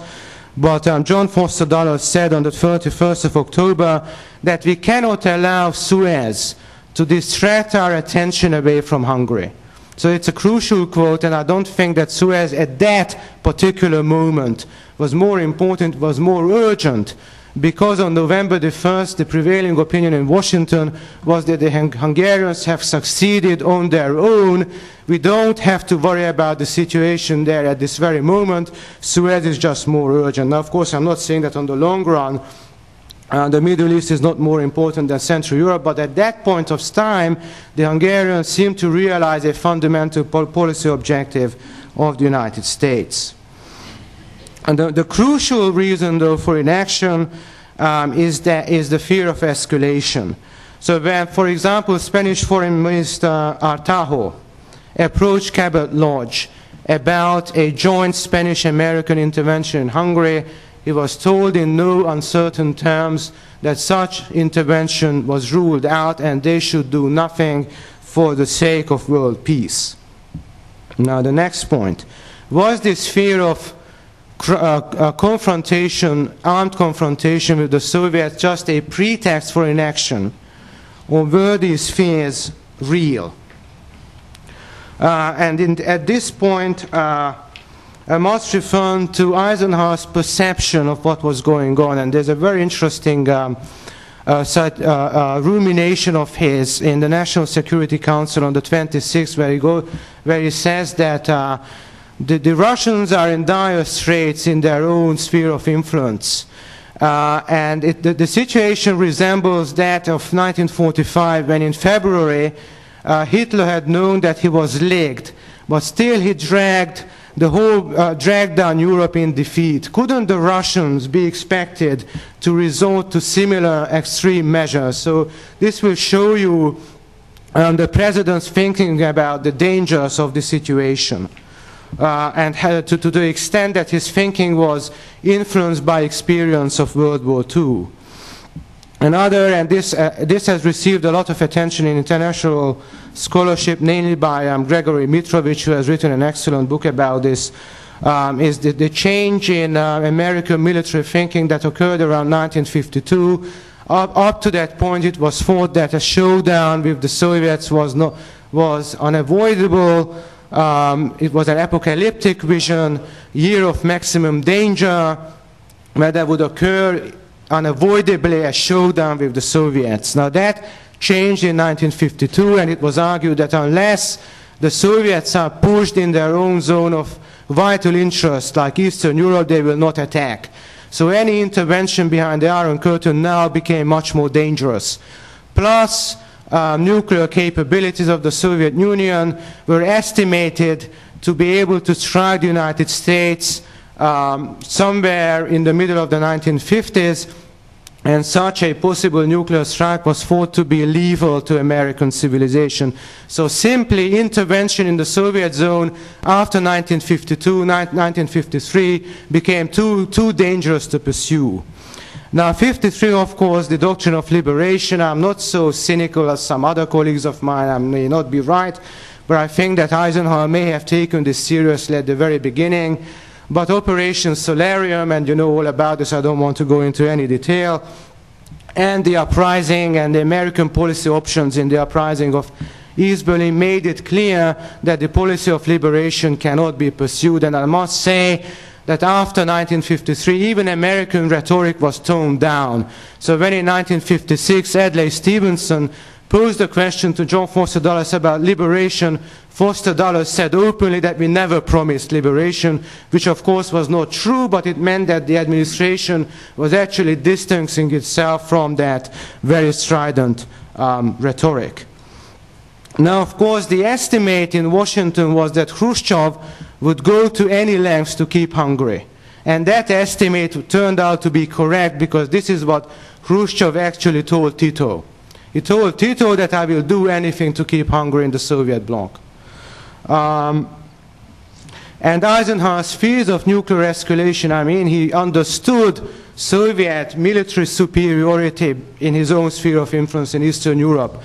But John Foster Dulles said on the 31st of October that we cannot allow Suez to distract our attention away from Hungary. So it's a crucial quote, and I don't think that Suez at that particular moment was more important, was more urgent, because on November the 1st, the prevailing opinion in Washington was that the Hungarians have succeeded on their own. We don't have to worry about the situation there at this very moment. Suez is just more urgent. Now, of course, I'm not saying that on the long run, the Middle East is not more important than Central Europe, but at that point of time, the Hungarians seemed to realize a fundamental policy objective of the United States. And the crucial reason, though, for inaction is the fear of escalation. So when, for example, Spanish Foreign Minister Artajo approached Cabot Lodge about a joint Spanish-American intervention in Hungary, he was told in no uncertain terms that such intervention was ruled out and they should do nothing for the sake of world peace. Now, the next point. Was this fear of confrontation, armed confrontation with the Soviets, just a pretext for inaction, or were these fears real? At this point, I must refer to Eisenhower's perception of what was going on, and there's a very interesting rumination of his in the National Security Council on the 26th, where he says that the Russians are in dire straits in their own sphere of influence. And the situation resembles that of 1945, when in February Hitler had known that he was licked, but still he dragged down Europe in defeat. Couldn't the Russians be expected to resort to similar extreme measures? So this will show you the president's thinking about the dangers of the situation. And to the extent that his thinking was influenced by experience of World War II. And this has received a lot of attention in international scholarship, namely by Gregory Mitrovich, who has written an excellent book about this, is the change in American military thinking that occurred around 1952. Up to that point, it was thought that a showdown with the Soviets was unavoidable. It was an apocalyptic vision, year of maximum danger, where there would occur unavoidably a showdown with the Soviets. Now that changed in 1952, and it was argued that unless the Soviets are pushed in their own zone of vital interest, like Eastern Europe, they will not attack. So any intervention behind the Iron Curtain now became much more dangerous. Plus, nuclear capabilities of the Soviet Union were estimated to be able to strike the United States somewhere in the middle of the 1950s, and such a possible nuclear strike was thought to be lethal to American civilization. So simply intervention in the Soviet zone after 1952, 1953 became too dangerous to pursue. Now, 53, of course, the doctrine of liberation. I'm not so cynical as some other colleagues of mine. I may not be right, but I think that Eisenhower may have taken this seriously at the very beginning. But Operation Solarium, and you know all about this, I don't want to go into any detail, and the uprising and the American policy options in the uprising of East Berlin made it clear that the policy of liberation cannot be pursued. And I must say that after 1953, even American rhetoric was toned down. So when in 1956, Adlai Stevenson posed a question to John Foster Dulles about liberation, Foster Dulles said openly that we never promised liberation, which of course was not true, but it meant that the administration was actually distancing itself from that very strident rhetoric. Now, of course, the estimate in Washington was that Khrushchev would go to any lengths to keep Hungary. And that estimate turned out to be correct, because this is what Khrushchev actually told Tito. He told Tito that I will do anything to keep Hungary in the Soviet bloc. And Eisenhower's fears of nuclear escalation, I mean, he understood Soviet military superiority in his own sphere of influence in Eastern Europe.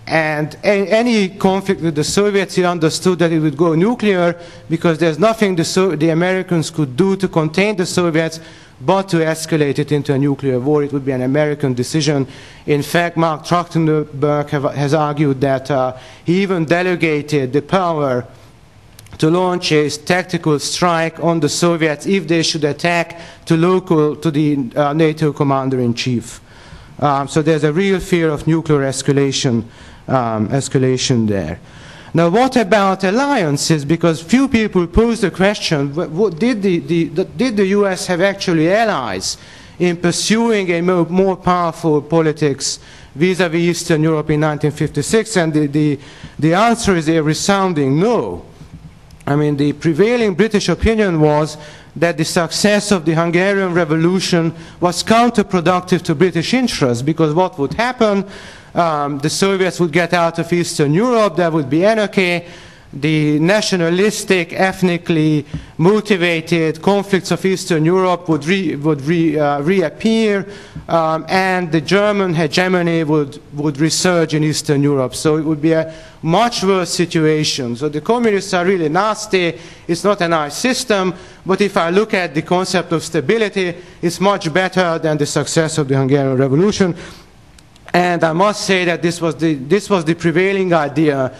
And any conflict with the Soviets, he understood that it would go nuclear, because there's nothing the Americans could do to contain the Soviets but to escalate it into a nuclear war. It would be an American decision. In fact, Mark Trachtenberg has argued that he even delegated the power to launch a tactical strike on the Soviets if they should attack to the NATO commander-in-chief. So there's a real fear of nuclear escalation there. Now, what about alliances? Because few people pose the question, did the US have actually allies in pursuing a more powerful politics vis-à-vis Eastern Europe in 1956? And the answer is a resounding no. I mean, the prevailing British opinion was that the success of the Hungarian Revolution was counterproductive to British interests, because what would happen? The Soviets would get out of Eastern Europe, there would be anarchy, the nationalistic, ethnically motivated conflicts of Eastern Europe would reappear, and the German hegemony would resurge in Eastern Europe. So it would be a much worse situation. So the communists are really nasty. It's not a nice system, but if I look at the concept of stability, it's much better than the success of the Hungarian Revolution. And I must say that this was the prevailing idea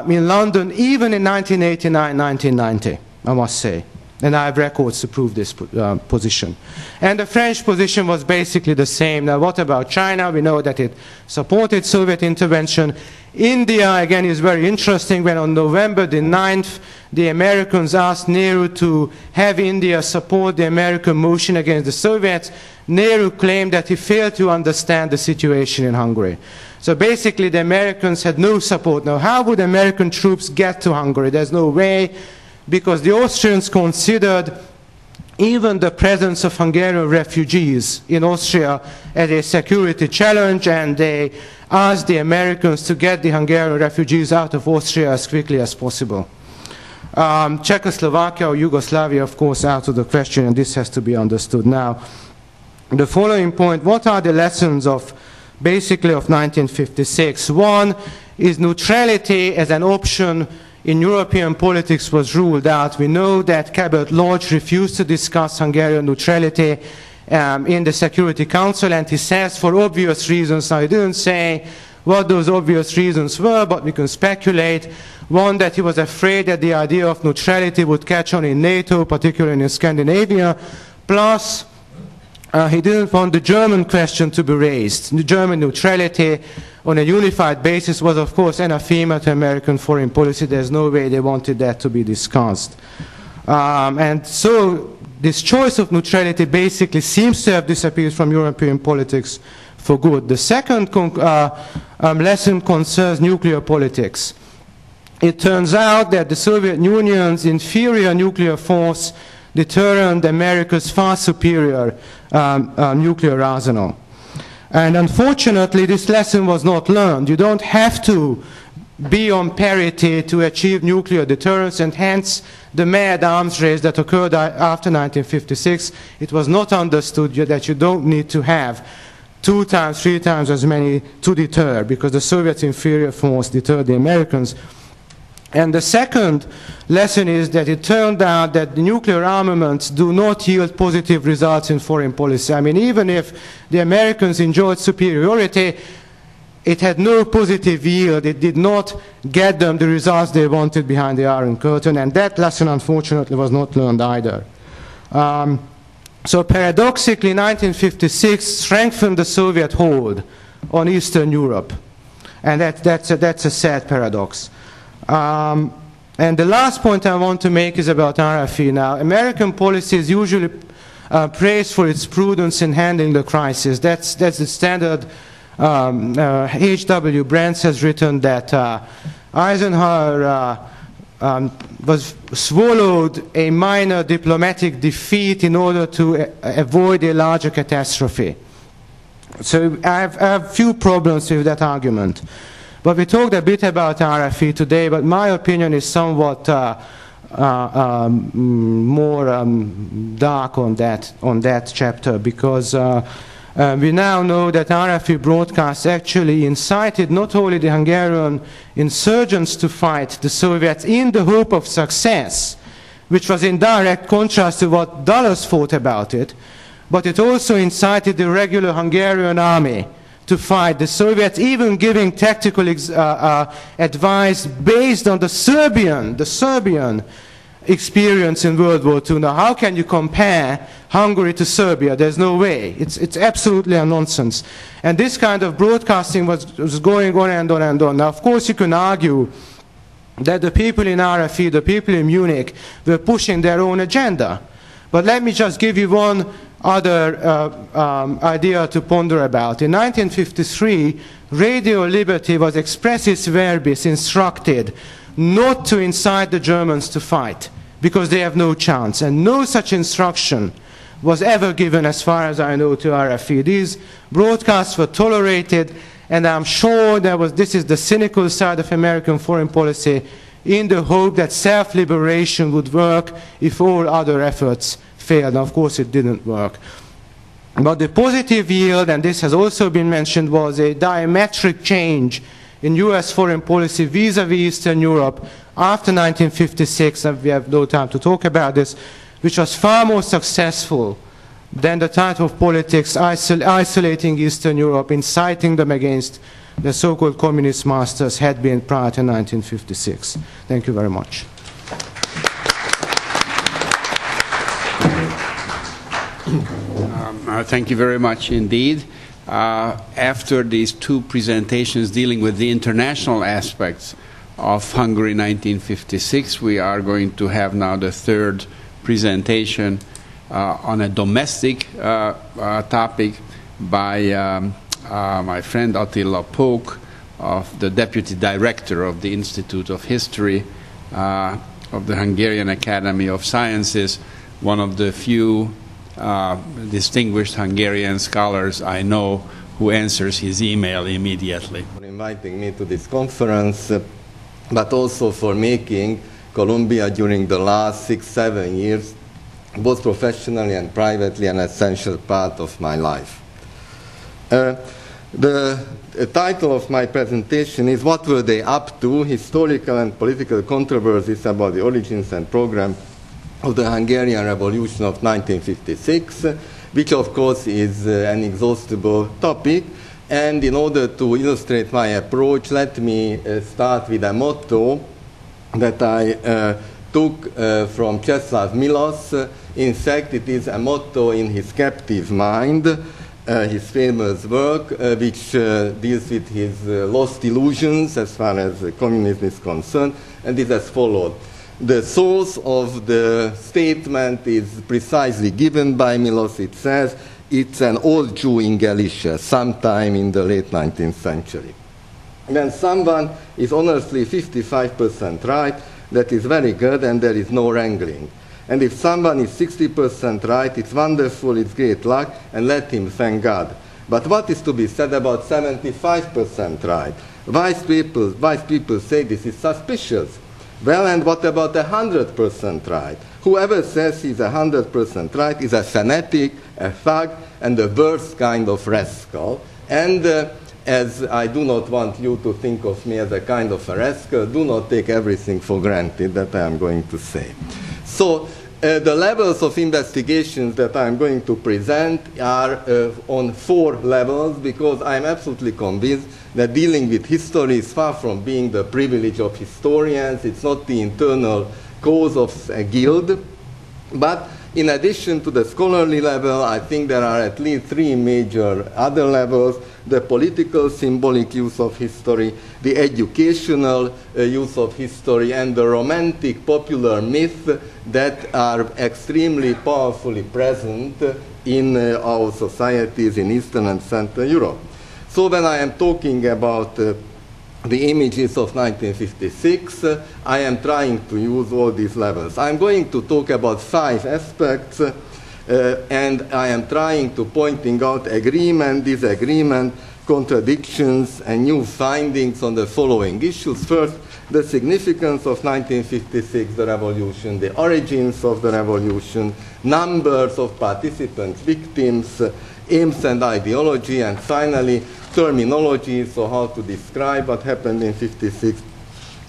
in London, even in 1989, 1990, I must say. And I have records to prove this position. And the French position was basically the same. Now, what about China? We know that it supported Soviet intervention. India, again, is very interesting. When on November the 9th, the Americans asked Nehru to have India support the American motion against the Soviets, Nehru claimed that he failed to understand the situation in Hungary. So basically, the Americans had no support. Now, how would American troops get to Hungary? There's no way, because the Austrians considered even the presence of Hungarian refugees in Austria as a security challenge, and they asked the Americans to get the Hungarian refugees out of Austria as quickly as possible. Czechoslovakia or Yugoslavia, of course, out of the question, and this has to be understood now. The following point, what are the lessons of basically of 1956? One is neutrality as an option in European politics was ruled out. We know that Cabot Lodge refused to discuss Hungarian neutrality in the Security Council, and he says for obvious reasons. Now, he didn't say what those obvious reasons were, but we can speculate. One, that he was afraid that the idea of neutrality would catch on in NATO, particularly in Scandinavia, plus he didn't want the German question to be raised. The German neutrality on a unified basis was, of course, anathema to American foreign policy. There's no way they wanted that to be discussed. And so this choice of neutrality basically seems to have disappeared from European politics for good. The second lesson concerns nuclear politics. It turns out that the Soviet Union's inferior nuclear force determined America's far superior nuclear arsenal. And unfortunately, this lesson was not learned. You don't have to be on parity to achieve nuclear deterrence, and hence the mad arms race that occurred after 1956. It was not understood that you don't need to have 2 times, 3 times as many to deter, because the Soviets' inferior force deterred the Americans. And the second lesson is that it turned out that the nuclear armaments do not yield positive results in foreign policy. I mean, even if the Americans enjoyed superiority, it had no positive yield. It did not get them the results they wanted behind the Iron Curtain, and that lesson, unfortunately, was not learned either. So paradoxically, 1956 strengthened the Soviet hold on Eastern Europe, and that's a sad paradox. And the last point I want to make is about RFE. Now, American policy is usually praised for its prudence in handling the crisis. That's the standard. H.W. Brands has written that Eisenhower swallowed a minor diplomatic defeat in order to avoid a larger catastrophe. So I have few problems with that argument. But we talked a bit about RFE today, but my opinion is somewhat more dark on that chapter, because we now know that RFE broadcasts actually incited not only the Hungarian insurgents to fight the Soviets in the hope of success, which was in direct contrast to what Dulles thought about it, but it also incited the regular Hungarian army to fight the Soviets, even giving tactical advice based on the Serbian experience in World War II. Now, how can you compare Hungary to Serbia? There's no way. It's absolutely a nonsense. And this kind of broadcasting was going on and on and on. Now, of course, you can argue that the people in RFE, the people in Munich, were pushing their own agenda. But let me just give you one other idea to ponder about. In 1953, Radio Liberty was expressis verbis instructed not to incite the Germans to fight, because they have no chance. And no such instruction was ever given, as far as I know, to RFE. These broadcasts were tolerated, and I'm sure this is the cynical side of American foreign policy, in the hope that self-liberation would work if all other efforts failed. Now, of course, it didn't work. But the positive yield, and this has also been mentioned, was a diametric change in US foreign policy vis-à-vis Eastern Europe after 1956, and we have no time to talk about this, which was far more successful than the type of politics isolating Eastern Europe, inciting them against the so-called communist masters had been prior to 1956. Thank you very much. Thank you very much indeed. After these 2 presentations dealing with the international aspects of Hungary 1956, we are going to have now the 3rd presentation on a domestic topic by my friend Attila Pók, the Deputy Director of the Institute of History of the Hungarian Academy of Sciences, one of the few distinguished Hungarian scholars I know who answers his email immediately. For inviting me to this conference, but also for making Columbia during the last 6-7 years, both professionally and privately, an essential part of my life. The title of my presentation is "What Were They Up To? Historical and Political Controversies About the Origins and Program of the Hungarian Revolution of 1956, which of course is an inexhaustible topic, And in order to illustrate my approach, let me start with a motto that I took from Czesław Milosz. In fact, it is a motto in his captive mind, his famous work, which deals with his lost illusions as far as communism is concerned, and it is as follows. The source of the statement is precisely given by Milosz. It says, it's an old Jew in Galicia, sometime in the late 19th century. When someone is honestly 55% right, that is very good, and there is no wrangling. And if someone is 60% right, it's wonderful, it's great luck, and let him thank God. But what is to be said about 75% right? Wise people say this is suspicious. Well, and what about 100% right? Whoever says he's 100% right is a fanatic, a thug, and the worst kind of rascal. And as I do not want you to think of me as a kind of a rascal, do not take everything for granted that I am going to say. So the levels of investigations that I am going to present are on 4 levels, because I am absolutely convinced that dealing with history is far from being the privilege of historians. It's not the internal cause of a guild. But in addition to the scholarly level, I think there are at least 3 major other levels: the political, symbolic use of history, the educational use of history, and the romantic popular myth that are extremely powerfully present in our societies in Eastern and Central Europe. So when I am talking about the images of 1956, I am trying to use all these levels. I'm going to talk about 5 aspects, and I am trying to pointing out agreement, disagreement, contradictions, and new findings on the following issues. First, the significance of 1956, the revolution, the origins of the revolution, numbers of participants, victims, aims and ideology, and finally, terminology, so how to describe what happened in 56,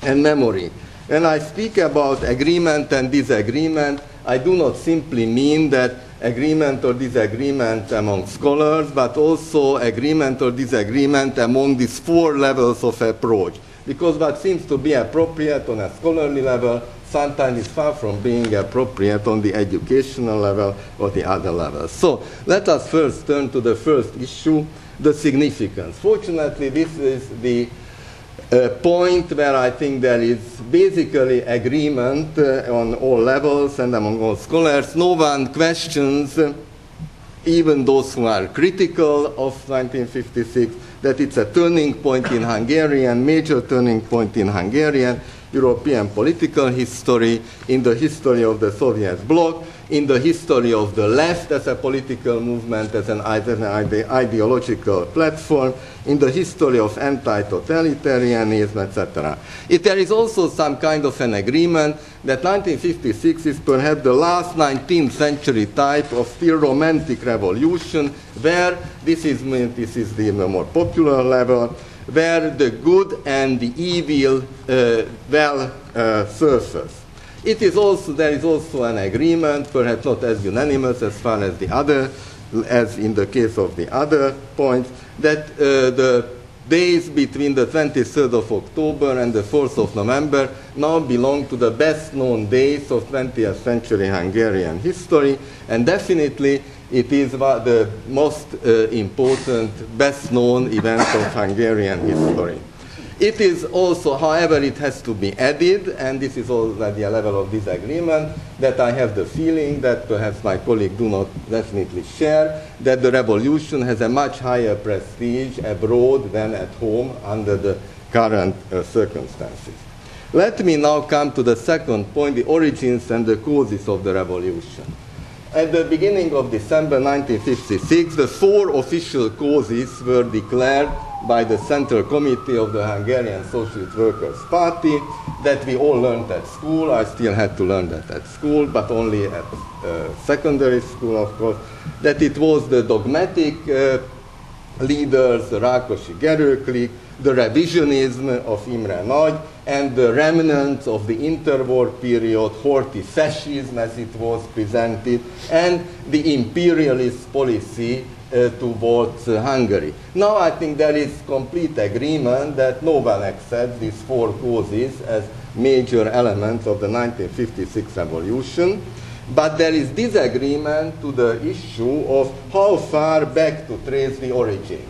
and memory. When I speak about agreement and disagreement, I do not simply mean that agreement or disagreement among scholars, but also agreement or disagreement among these 4 levels of approach. Because what seems to be appropriate on a scholarly level sometimes is far from being appropriate on the educational level or the other levels. So let us first turn to the first issue, the significance. Fortunately, this is the point where I think there is basically agreement on all levels and among all scholars. No one questions, even those who are critical of 1956, that it's a turning point in Hungarian, major turning point in Hungarian European political history, in the history of the Soviet Bloc, in the history of the left as a political movement, as an ideological platform, in the history of anti-totalitarianism, etc. There is also some kind of an agreement that 1956 is perhaps the last 19th century type of still romantic revolution, where this is the more popular level, where the good and the evil surface. There is also an agreement, perhaps not as unanimous as far as the other, as in the case of the other points, that the days between the 23rd of October and the 4th of November now belong to the best known days of 20th century Hungarian history, and definitely it is the most important, best known event of Hungarian history. It is also, however, it has to be added, and this is already a level of disagreement, that I have the feeling that perhaps my colleague do not definitely share, that the revolution has a much higher prestige abroad than at home under the current circumstances. Let me now come to the second point, the origins and the causes of the revolution. At the beginning of December 1956, the 4 official causes were declared by the Central Committee of the Hungarian Socialist Workers' Party that we all learned at school. I still had to learn that at school, but only at secondary school, of course, that it was the dogmatic leaders, the Rákosi Gerő clique, the revisionism of Imre Nagy, and the remnants of the interwar period, horthy fascism as it was presented, and the imperialist policy towards Hungary. Now I think there is complete agreement that no one accepts these four causes as major elements of the 1956 revolution, but there is disagreement to the issue of how far back to trace the origins.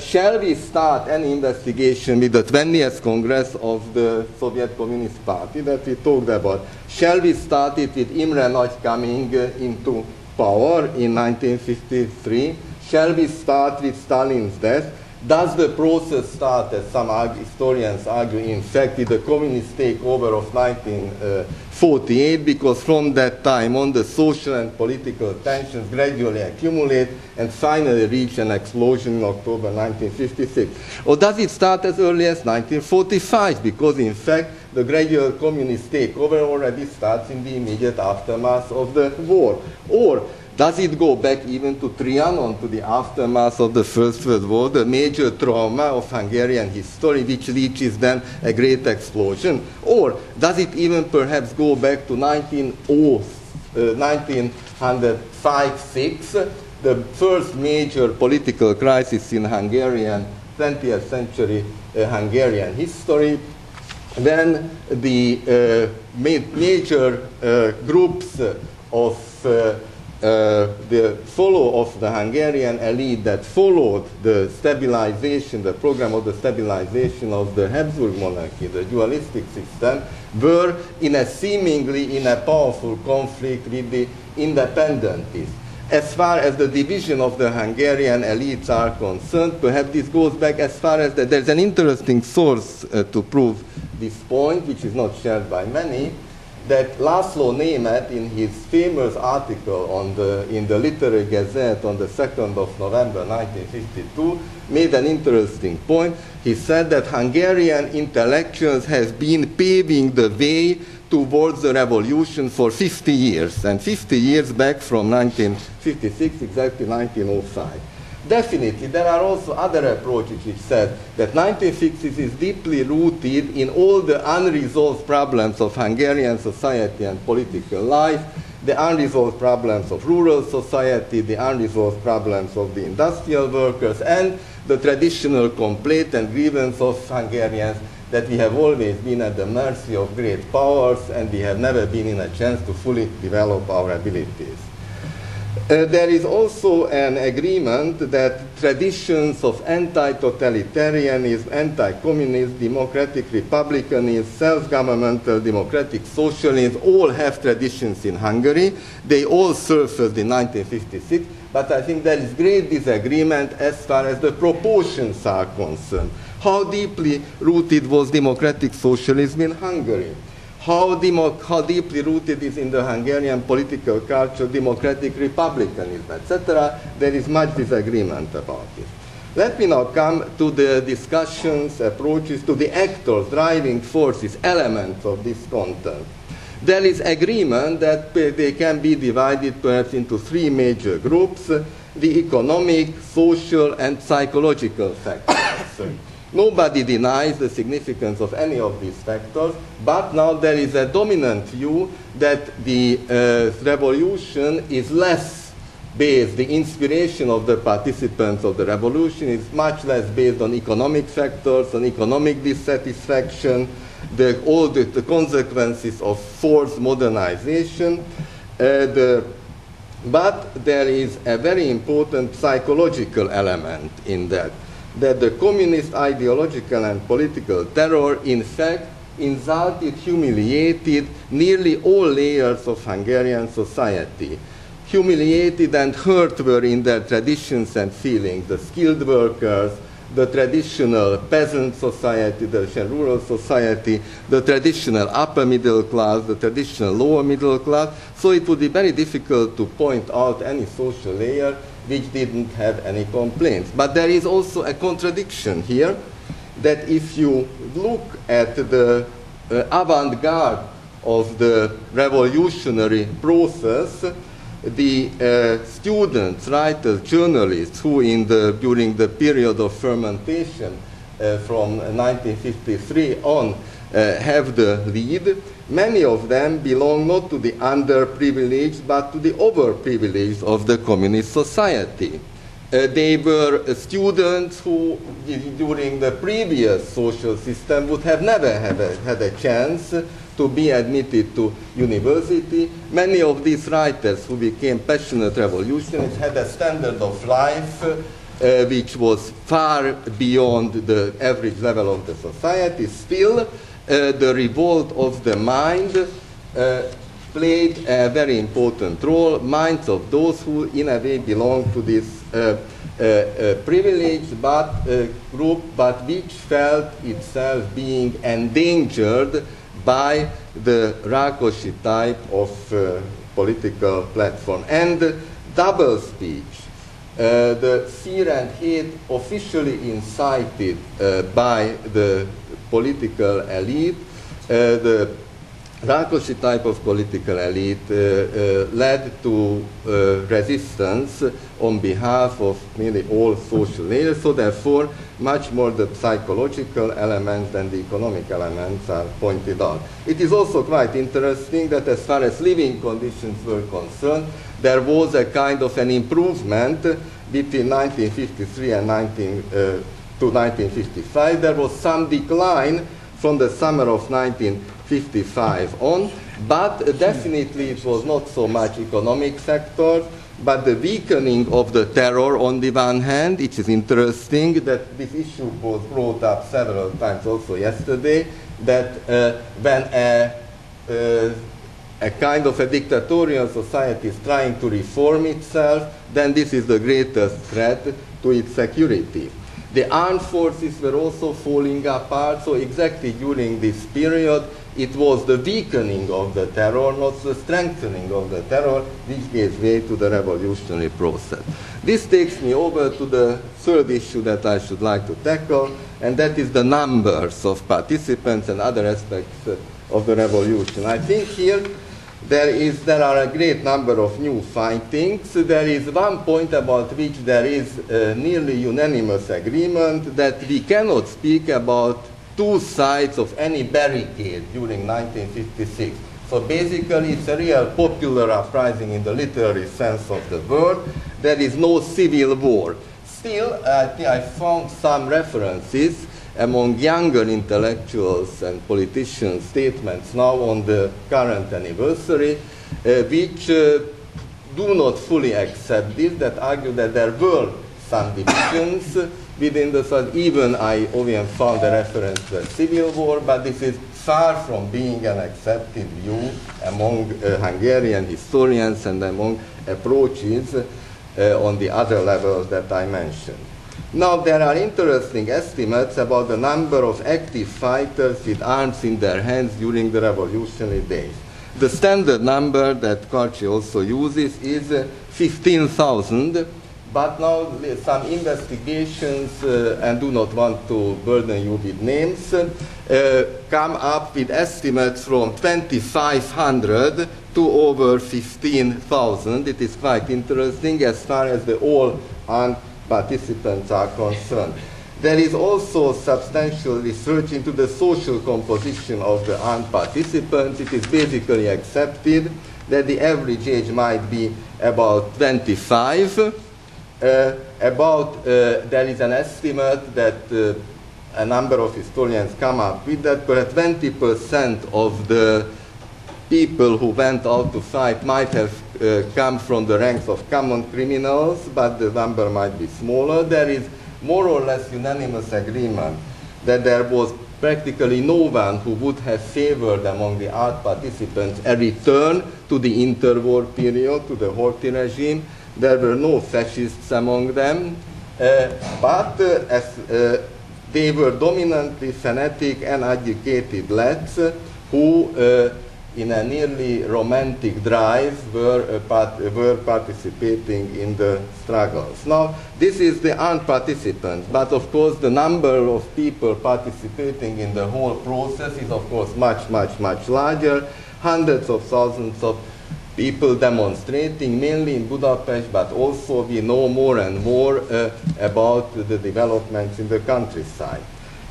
Shall we start any investigation with the 20th Congress of the Soviet Communist Party that we talked about? Shall we start it with Imre Nagy coming into power in 1953? Shall we start with Stalin's death? Does the process start, as some historians argue, in fact, with the communist takeover of 1948, because from that time on the social and political tensions gradually accumulate and finally reach an explosion in October 1956? Or does it start as early as 1945, because in fact the gradual communist takeover already starts in the immediate aftermath of the war? Or does it go back even to Trianon, to the aftermath of the First World War, the major trauma of Hungarian history, which reaches then a great explosion? Or does it even perhaps go back to 1905-6, the first major political crisis in Hungarian 20th century Hungarian history, when the major groups of the follow of the Hungarian elite that followed the stabilization, the program of the stabilization of the Habsburg monarchy, the dualistic system, were seemingly in a powerful conflict with the independentists. As far as the division of the Hungarian elites are concerned, perhaps this goes back as far as that there's an interesting source to prove this point, which is not shared by many, that László Németh, in his famous article in the Literary Gazette on the 2nd of November 1952, made an interesting point. He said that Hungarian intellectuals have been paving the way towards the revolution for 50 years, and 50 years back from 1956, exactly 1905. Definitely, there are also other approaches which said that 1950s is deeply rooted in all the unresolved problems of Hungarian society and political life, the unresolved problems of rural society, the unresolved problems of the industrial workers, and the traditional complaint and grievance of Hungarians that we have always been at the mercy of great powers and we have never been in a chance to fully develop our abilities. There is also an agreement that traditions of anti-totalitarianism, anti-communist, democratic republicanism, self-governmental democratic socialism all have traditions in Hungary. They all surfaced in 1956, but I think there is great disagreement as far as the proportions are concerned. How deeply rooted was democratic socialism in Hungary? How deeply rooted is in the Hungarian political culture democratic republicanism, etc. There is much disagreement about it. Let me now come to the discussions, approaches, to the actors, driving forces, elements of this content. There is agreement that they can be divided perhaps into three major groups: the economic, social, and psychological factors. Nobody denies the significance of any of these factors, but now there is a dominant view that the revolution is less based, the inspiration of the participants of the revolution is much less based on economic factors, on economic dissatisfaction, all the consequences of forced modernization. But there is a very important psychological element in that the communist ideological and political terror, in fact, insulted, humiliated nearly all layers of Hungarian society. Humiliated and hurt were in their traditions and feelings, the skilled workers, the traditional peasant society, the rural society, the traditional upper middle class, the traditional lower middle class. So it would be very difficult to point out any social layer which didn't have any complaints. But there is also a contradiction here, that if you look at the avant-garde of the revolutionary process, the students, writers, journalists who during the period of fermentation from 1953 on have the lead, Many of them belong not to the underprivileged, but to the overprivileged of the communist society. They were students who, during the previous social system, would have never had a chance to be admitted to university. Many of these writers who became passionate revolutionists had a standard of life which was far beyond the average level of the society. Still, the revolt of the mind played a very important role. Minds of those who, in a way, belong to this privileged group, but which felt itself being endangered by the Rákosi type of political platform. And double speech, the fear and hate officially incited by the political elite, the Rákosi type of political elite led to resistance on behalf of nearly all social layers. So therefore, much more the psychological elements than the economic elements are pointed out. It is also quite interesting that as far as living conditions were concerned, there was a kind of an improvement between 1953 and 1955. There was some decline from the summer of 1955 on, but definitely it was not so much economic sectors, but the weakening of the terror on the one hand. It is interesting that this issue was brought up several times also yesterday, that when a kind of a dictatorial society is trying to reform itself, then this is the greatest threat to its security. The armed forces were also falling apart, so exactly during this period, it was the weakening of the terror, not the strengthening of the terror, which gave way to the revolutionary process. This takes me over to the third issue that I should like to tackle, and that is the numbers of participants and other aspects of the revolution. I think here there are a great number of new findings. There is one point about which there is nearly unanimous agreement, that we cannot speak about two sides of any barricade during 1956. So basically it's a real popular uprising in the literary sense of the word. There is no civil war. Still, I found some references among younger intellectuals and politicians' statements now on the current anniversary, which do not fully accept this, that argue that there were some divisions within the South. Even I found a reference to a civil war, but this is far from being an accepted view among Hungarian historians and among approaches on the other levels that I mentioned. Now, there are interesting estimates about the number of active fighters with arms in their hands during the revolutionary days. The standard number that Karcsi also uses is 15,000, but now some investigations, and do not want to burden you with names, come up with estimates from 2,500 to over 15,000. It is quite interesting as far as the all armed participants are concerned. There is also substantial research into the social composition of the armed participants. It is basically accepted that the average age might be about 25. There is an estimate that a number of historians come up with that, perhaps 20% of the people who went out to fight might have come from the ranks of common criminals, but the number might be smaller. There is more or less unanimous agreement that there was practically no one who would have favored among the art participants a return to the interwar period, to the Horthy regime. There were no fascists among them, but they were dominantly fanatic and educated lads who in a nearly romantic drive were participating in the struggles. Now, this is the armed participants, but of course the number of people participating in the whole process is of course much, much, much larger. Hundreds of thousands of people demonstrating, mainly in Budapest, but also we know more and more about the developments in the countryside.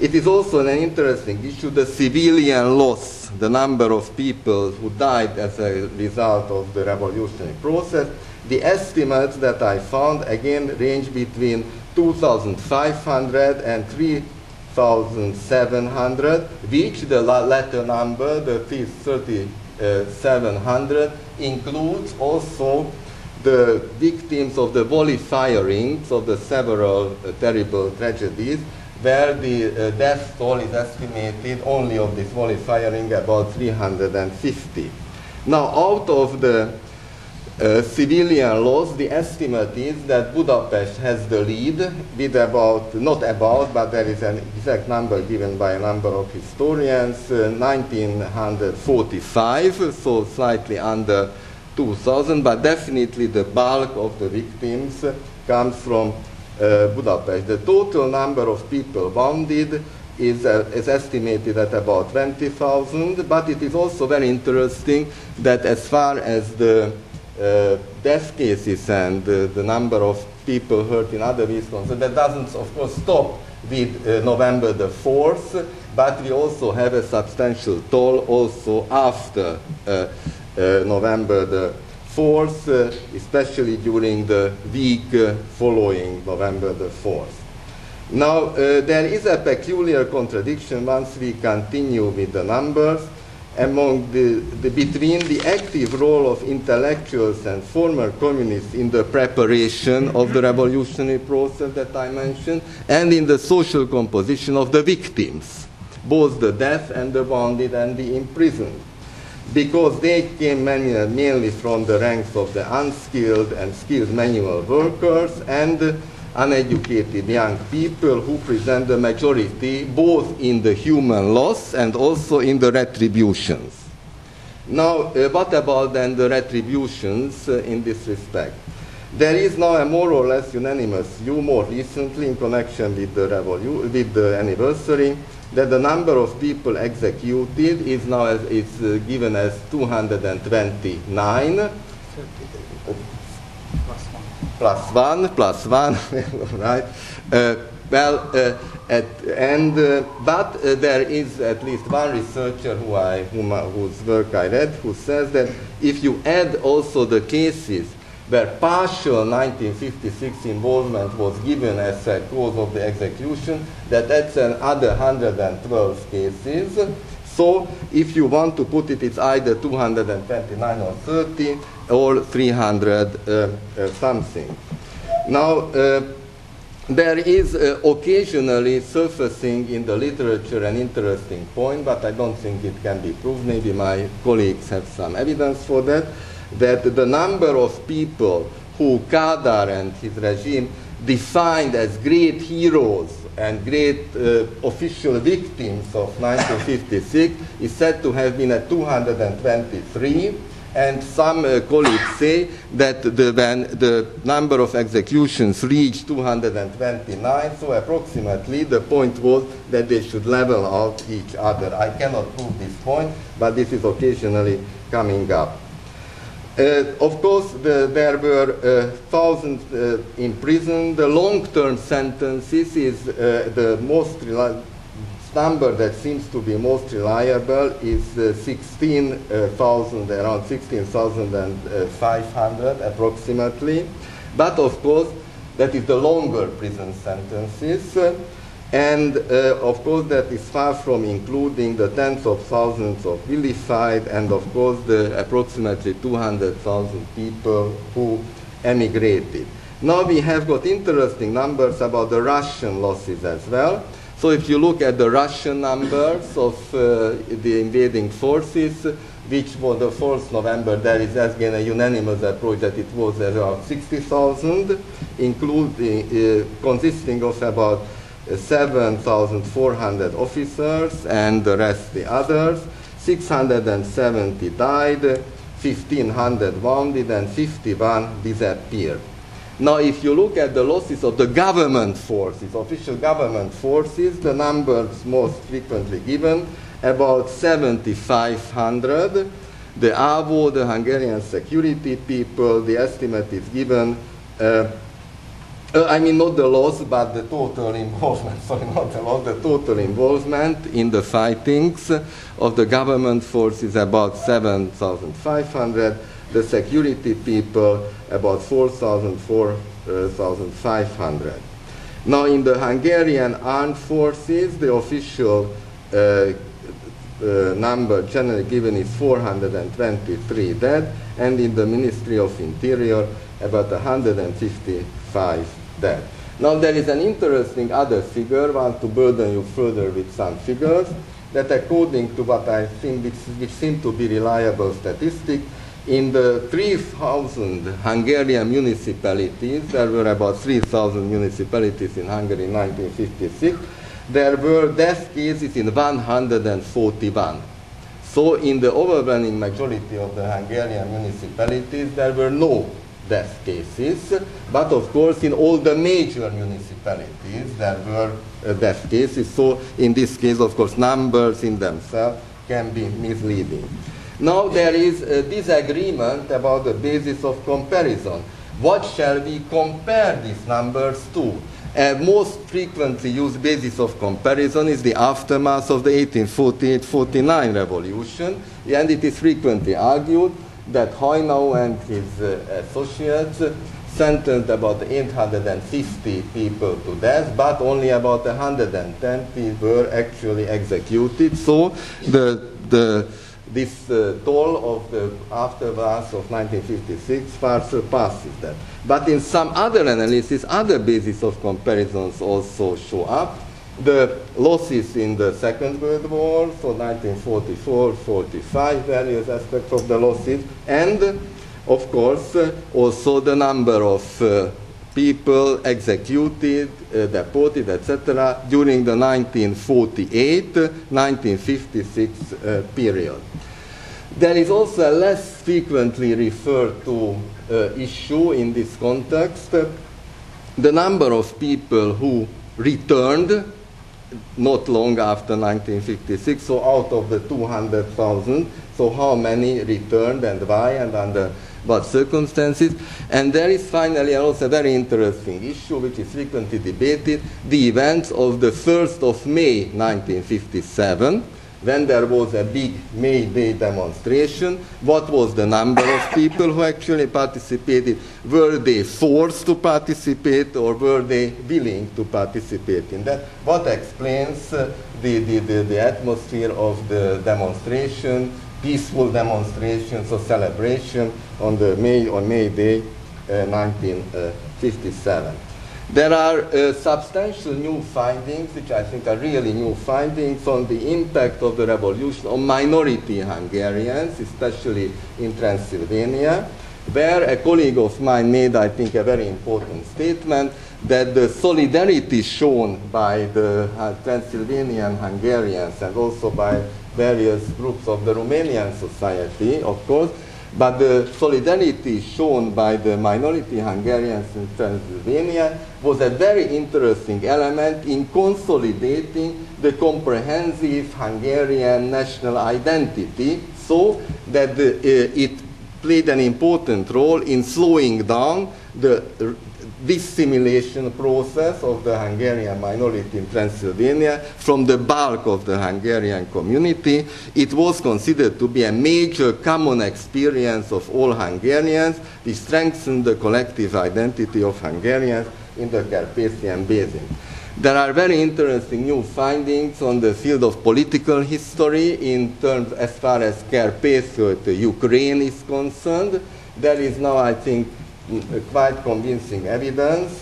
It is also an interesting issue, the civilian loss, the number of people who died as a result of the revolutionary process. The estimates that I found, again, range between 2,500 and 3,700, which the latter number, the 3,700, includes also the victims of the volley firings of the several terrible tragedies, where the death toll is estimated only of this volley firing about 350. Now, out of the civilian loss, the estimate is that Budapest has the lead with about, not about, but there is an exact number given by a number of historians, 1,945, so slightly under 2,000, but definitely the bulk of the victims comes from Budapest. The total number of people wounded is estimated at about 20,000, but it is also very interesting that as far as the death cases and the number of people hurt in other ways, so that doesn't, of course, stop with November the 4th, but we also have a substantial toll also after November the 4th, especially during the week following November the 4th. Now, there is a peculiar contradiction once we continue with the numbers among between the active role of intellectuals and former communists in the preparation of the revolutionary process that I mentioned, and in the social composition of the victims, both the deaf and the wounded and the imprisoned, because they came mainly from the ranks of the unskilled and skilled manual workers and uneducated young people who present the majority both in the human loss and also in the retributions. Now, what about then the retributions in this respect? There is now a more or less unanimous view more recently in connection with the anniversary that the number of people executed is now given as 229. Plus one, right? But there is at least one researcher whose work I read, who says that if you add also the cases where partial 1956 involvement was given as a cause of the execution, that's another 112 cases. So if you want to put it, it's either 229 or 30 or 300 something. Now, there is occasionally surfacing in the literature an interesting point, but I don't think it can be proved. Maybe my colleagues have some evidence for that, that the number of people who Kadar and his regime defined as great heroes and great official victims of 1956 is said to have been at 223, and some colleagues say that when the number of executions reached 229, so approximately the point was that they should level out each other. I cannot prove this point, but this is occasionally coming up. Of course, there were thousands imprisoned. The long-term sentences is the most number that seems to be most reliable is 16,000, around 16,500 approximately. But of course, that is the longer prison sentences. And of course, that is far from including the tens of thousands of vilified and of course the approximately 200,000 people who emigrated. Now we have got interesting numbers about the Russian losses as well. So if you look at the Russian numbers of the invading forces, which was the 4th November, there is again a unanimous approach that it was around 60,000, including consisting of about 7,400 officers and the rest the others. 670 died, 1,500 wounded, and 51 disappeared. Now, if you look at the losses of the government forces, official government forces, the numbers most frequently given, about 7,500. The AVO, the Hungarian security people, the estimate is given I mean, not the loss, but the total involvement, sorry, not the loss, the total involvement in the fightings of the government forces, about 7,500, the security people, about 4,500. Now, in the Hungarian armed forces, the official number generally given is 423 dead, and in the Ministry of Interior, about 155 dead. Now, there is an interesting other figure, I want to burden you further with some figures, that according to what I think, which seem to be reliable statistics, in the 3,000 Hungarian municipalities, there were about 3,000 municipalities in Hungary in 1956, there were death cases in 141. So in the overwhelming majority of the Hungarian municipalities, there were no death cases, but of course in all the major municipalities there were death cases. So in this case, of course, numbers in themselves can be misleading. Now there is a disagreement about the basis of comparison. What shall we compare these numbers to? A most frequently used basis of comparison is the aftermath of the 1848-49 revolution, and it is frequently argued that Haynau and his associates sentenced about 850 people to death, but only about 110 people were actually executed. So this toll of the aftermath of 1956 far surpasses that. But in some other analysis, other bases of comparisons also show up. The losses in the Second World War, so 1944-45, various aspects of the losses, and of course also the number of people executed, deported, etc. during the 1948-1956 period. There is also a less frequently referred to issue in this context, the number of people who returned not long after 1956, so out of the 200,000, so how many returned and why and under what circumstances. And there is finally also a very interesting issue which is frequently debated, the events of the 1st of May 1957, when there was a big May Day demonstration. What was the number of people who actually participated? Were they forced to participate or were they willing to participate in that? What explains the atmosphere of the demonstration, peaceful demonstrations or celebration on May Day 1957? There are substantial new findings, which I think are really new findings, on the impact of the revolution on minority Hungarians, especially in Transylvania, where a colleague of mine made, I think, a very important statement that the solidarity shown by the Transylvanian Hungarians and also by various groups of the Romanian society, of course, but the solidarity shown by the minority Hungarians in Transylvania was a very interesting element in consolidating the comprehensive Hungarian national identity, so that it played an important role in slowing down the dissimulation process of the Hungarian minority in Transylvania from the bulk of the Hungarian community. It was considered to be a major common experience of all Hungarians, which strengthened the collective identity of Hungarians in the Carpathian Basin. There are very interesting new findings on the field of political history in terms as far as Carpathian Ukraine is concerned. There is now, I think, quite convincing evidence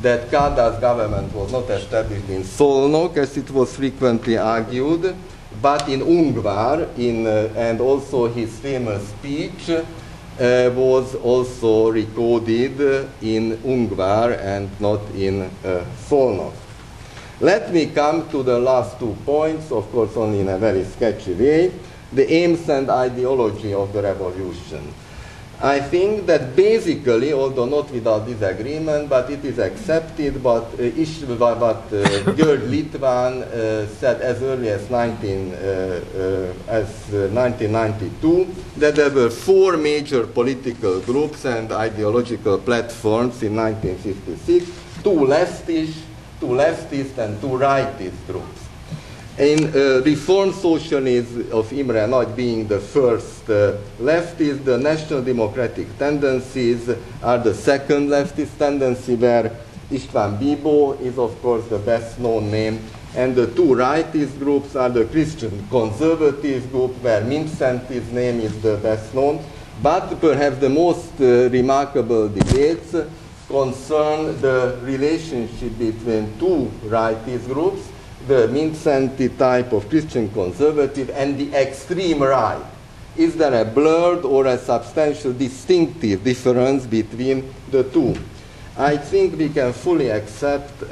that Kádár's government was not established in Szolnok, as it was frequently argued, but in Ungvár, and also his famous speech was also recorded in Ungvár and not in Szolnok. Let me come to the last 2 points, of course only in a very sketchy way, the aims and ideology of the revolution. I think that basically, although not without disagreement, but it is accepted, but György Litván said as early as 1992 that there were 4 major political groups and ideological platforms in 1956, 2 leftist and 2 rightist groups. In Reform Socialism of Imre Nagy being the first leftist, the National Democratic tendencies are the second leftist tendency, where István Bibó is of course the best known name, and the 2 rightist groups are the Christian Conservative group, where Mindszenty's name is the best known, but perhaps the most remarkable debates concern the relationship between 2 rightist groups, the Mindszenty type of Christian conservative and the extreme right. Is there a blurred or a substantial distinctive difference between the 2? I think we can fully accept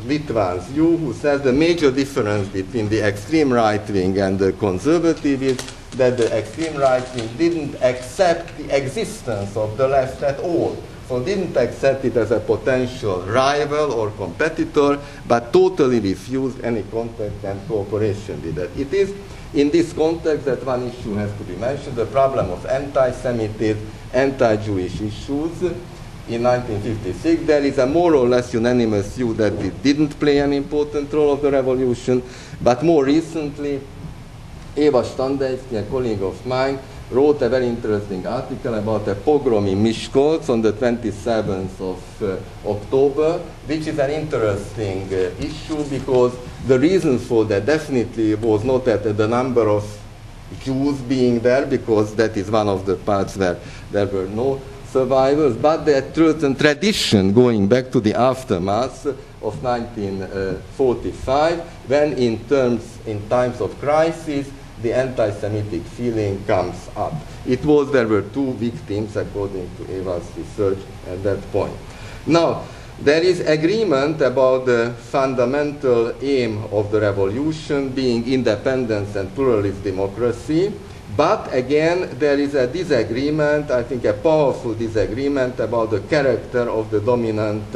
Litván's view, who says the major difference between the extreme right wing and the conservative is that the extreme right wing didn't accept the existence of the left at all. So didn't accept it as a potential rival or competitor, but totally refused any contact and cooperation with it. It is in this context that one issue has to be mentioned, the problem of anti-Semitism, anti-Jewish issues. In 1956, there is a more or less unanimous view that it didn't play an important role of the revolution, but more recently, Eva Standeitsky, a colleague of mine, wrote a very interesting article about a pogrom in Miskolc on the 27th of October, which is an interesting issue because the reason for that definitely was not that the number of Jews being there, because that is one of the parts where there were no survivors, but the certain tradition going back to the aftermath of 1945, when in times of crisis, the anti-Semitic feeling comes up. There were 2 victims, according to Eva's research at that point. Now, there is agreement about the fundamental aim of the revolution being independence and pluralist democracy, but again, there is a disagreement, I think a powerful disagreement about the character of the dominant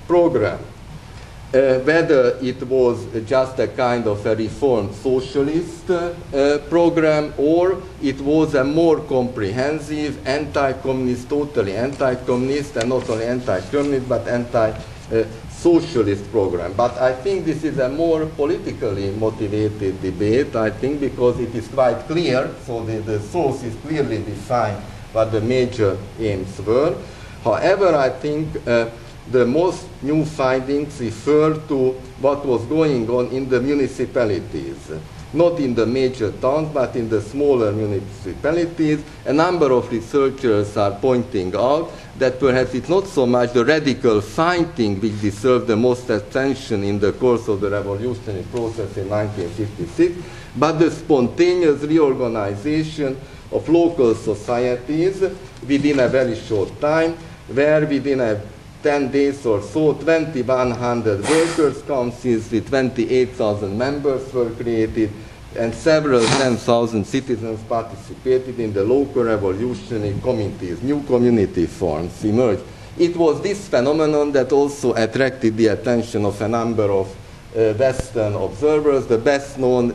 program. Whether it was just a kind of a reformed socialist program, or it was a more comprehensive anti-communist, totally anti-communist, and not only anti-communist, but anti-socialist program. But I think this is a more politically motivated debate, I think, because it is quite clear, so the source is clearly defined what the major aims were. However, I think the most new findings refer to what was going on in the municipalities, not in the major towns, but in the smaller municipalities. A number of researchers are pointing out that perhaps it's not so much the radical fighting which deserved the most attention in the course of the revolutionary process in 1956, but the spontaneous reorganization of local societies within a very short time, where within 10 days or so, 2,100 workers' councils with 28,000 members were created, and several 10,000 citizens participated in the local revolutionary committees. New community forms emerged. It was this phenomenon that also attracted the attention of a number of Western observers. The best known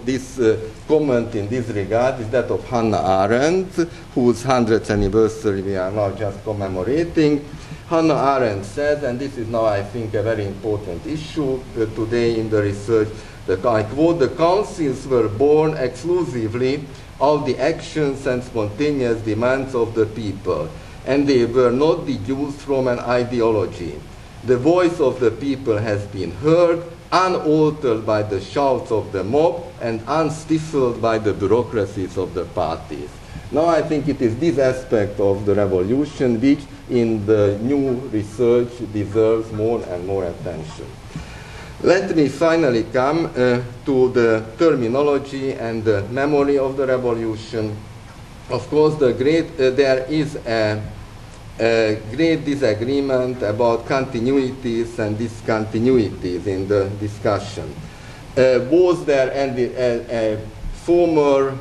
comment in this regard is that of Hannah Arendt, whose 100th anniversary we are now just commemorating. Hannah Arendt said, and this is now I think a very important issue today in the research, that I quote, "The councils were born exclusively of the actions and spontaneous demands of the people, and they were not deduced from an ideology. The voice of the people has been heard, unaltered by the shouts of the mob and unstifled by the bureaucracies of the parties." Now I think it is this aspect of the revolution which in the new research deserves more and more attention. Let me finally come to the terminology and the memory of the revolution. Of course, there is a great disagreement about continuities and discontinuities in the discussion. Was there a former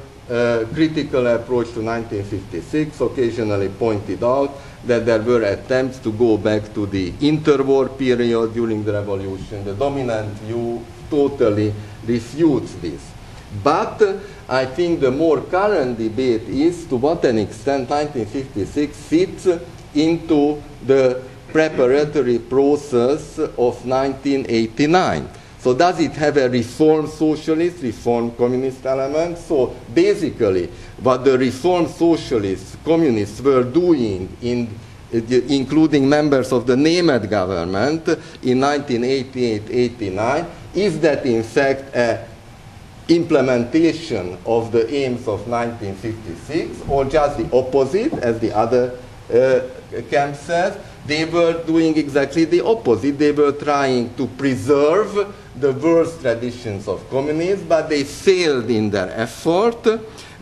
critical approach to 1956 occasionally pointed out that there were attempts to go back to the interwar period during the revolution. The dominant view totally refutes this. But I think the more current debate is to what an extent 1956 fits into the preparatory process of 1989. So does it have a reform socialist, reform communist element? So basically, what the reform socialists, communists were doing, including members of the named government in 1988-89, is that in fact a implementation of the aims of 1956, or just the opposite, as the other camp says? They were doing exactly the opposite. They were trying to preserve the worst traditions of communism, but they failed in their effort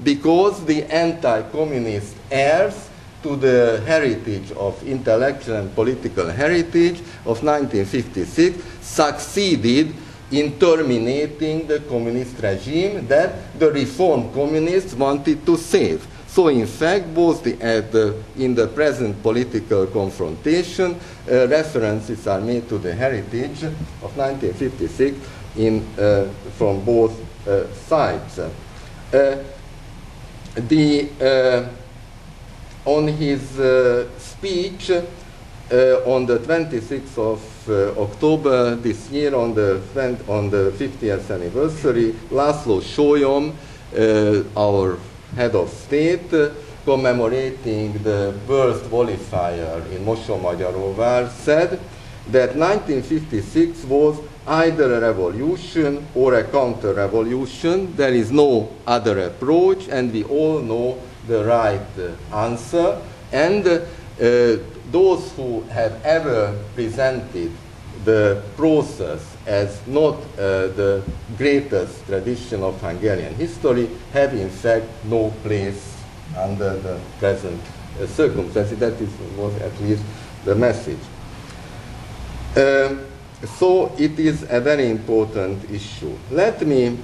because the anti-communist heirs to the heritage of intellectual and political heritage of 1956 succeeded in terminating the communist regime that the reformed communists wanted to save. So in fact, both in the present political confrontation, references are made to the heritage of 1956 from both sides. On his speech on the 26th of October this year, on the 50th anniversary, László Sólyom, our head of state, commemorating the worst volifier in Mosonmagyaróvár, said that 1956 was either a revolution or a counter-revolution. There is no other approach, and we all know the right answer. And those who have ever presented the process as not the greatest tradition of Hungarian history have in fact no place under the present circumstances. That was at least the message. So it is a very important issue. Let me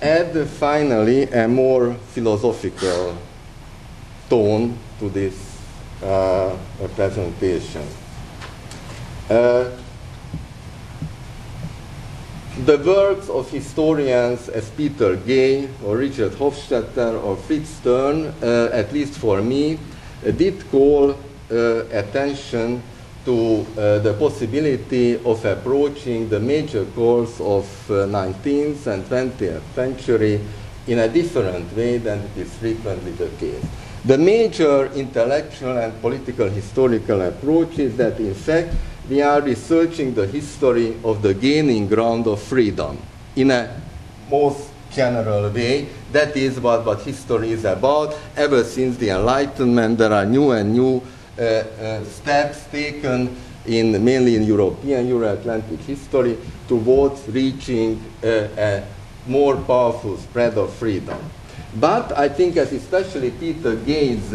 add finally a more philosophical tone to this presentation. The works of historians as Peter Gay or Richard Hofstetter or Fritz Stern, at least for me, did call attention to the possibility of approaching the major course of 19th and 20th century in a different way than it is frequently the case. The major intellectual and political historical approach is that in fact we are researching the history of the gaining ground of freedom in a most general way. That is what history is about. Ever since the Enlightenment, there are new and new steps taken mainly in European, Euro-Atlantic history towards reaching a more powerful spread of freedom. But I think, as especially Peter Gay's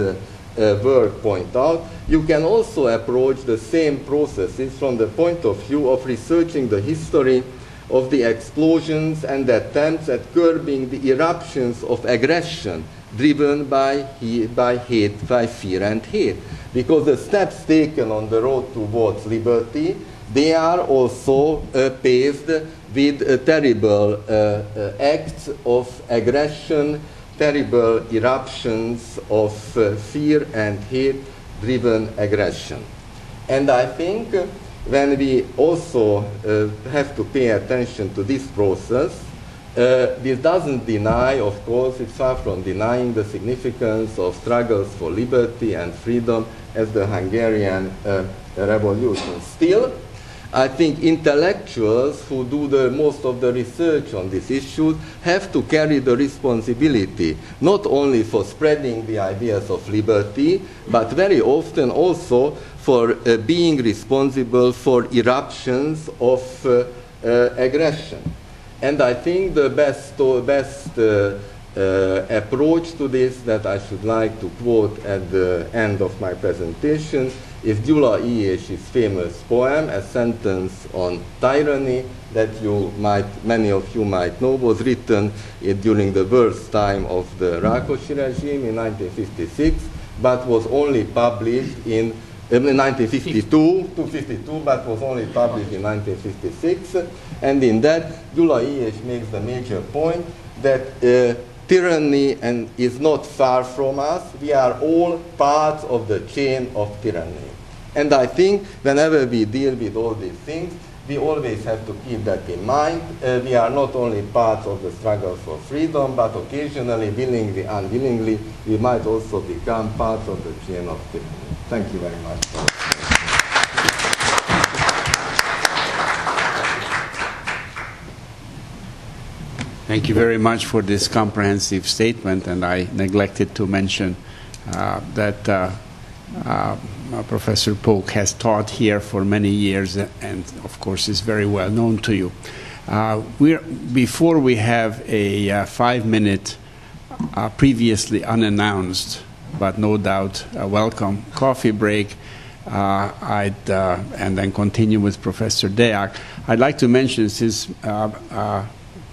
work point out, you can also approach the same processes from the point of view of researching the history of the explosions and attempts at curbing the eruptions of aggression driven by hate, by fear and hate. Because the steps taken on the road towards liberty, they are also paved with terrible acts of aggression, terrible eruptions of fear and hate-driven aggression. And I think when we also have to pay attention to this process, this doesn't deny, of course, it's far from denying the significance of struggles for liberty and freedom as the Hungarian Revolution. Still, I think intellectuals who do most of the research on these issues have to carry the responsibility not only for spreading the ideas of liberty, but very often also for being responsible for eruptions of aggression. And I think the best approach to this that I should like to quote at the end of my presentation is Gyula Ijés's famous poem, A Sentence on Tyranny, that many of you might know, was written during the worst time of the Rákosi regime in 1956, but was only published in 1952, but was only published in 1956. And in that, Gyula Ijés makes the major point that tyranny is not far from us. We are all parts of the chain of tyranny. And I think whenever we deal with all these things, we always have to keep that in mind. We are not only parts of the struggle for freedom, but occasionally, willingly, unwillingly, we might also become parts of the chain of tyranny. Thank you very much. Thank you very much for this comprehensive statement, and I neglected to mention that Professor Polk has taught here for many years and, of course, is very well known to you. Before we have a 5-minute, previously unannounced, but no doubt a welcome coffee break, and then continue with Professor Deák, I'd like to mention, since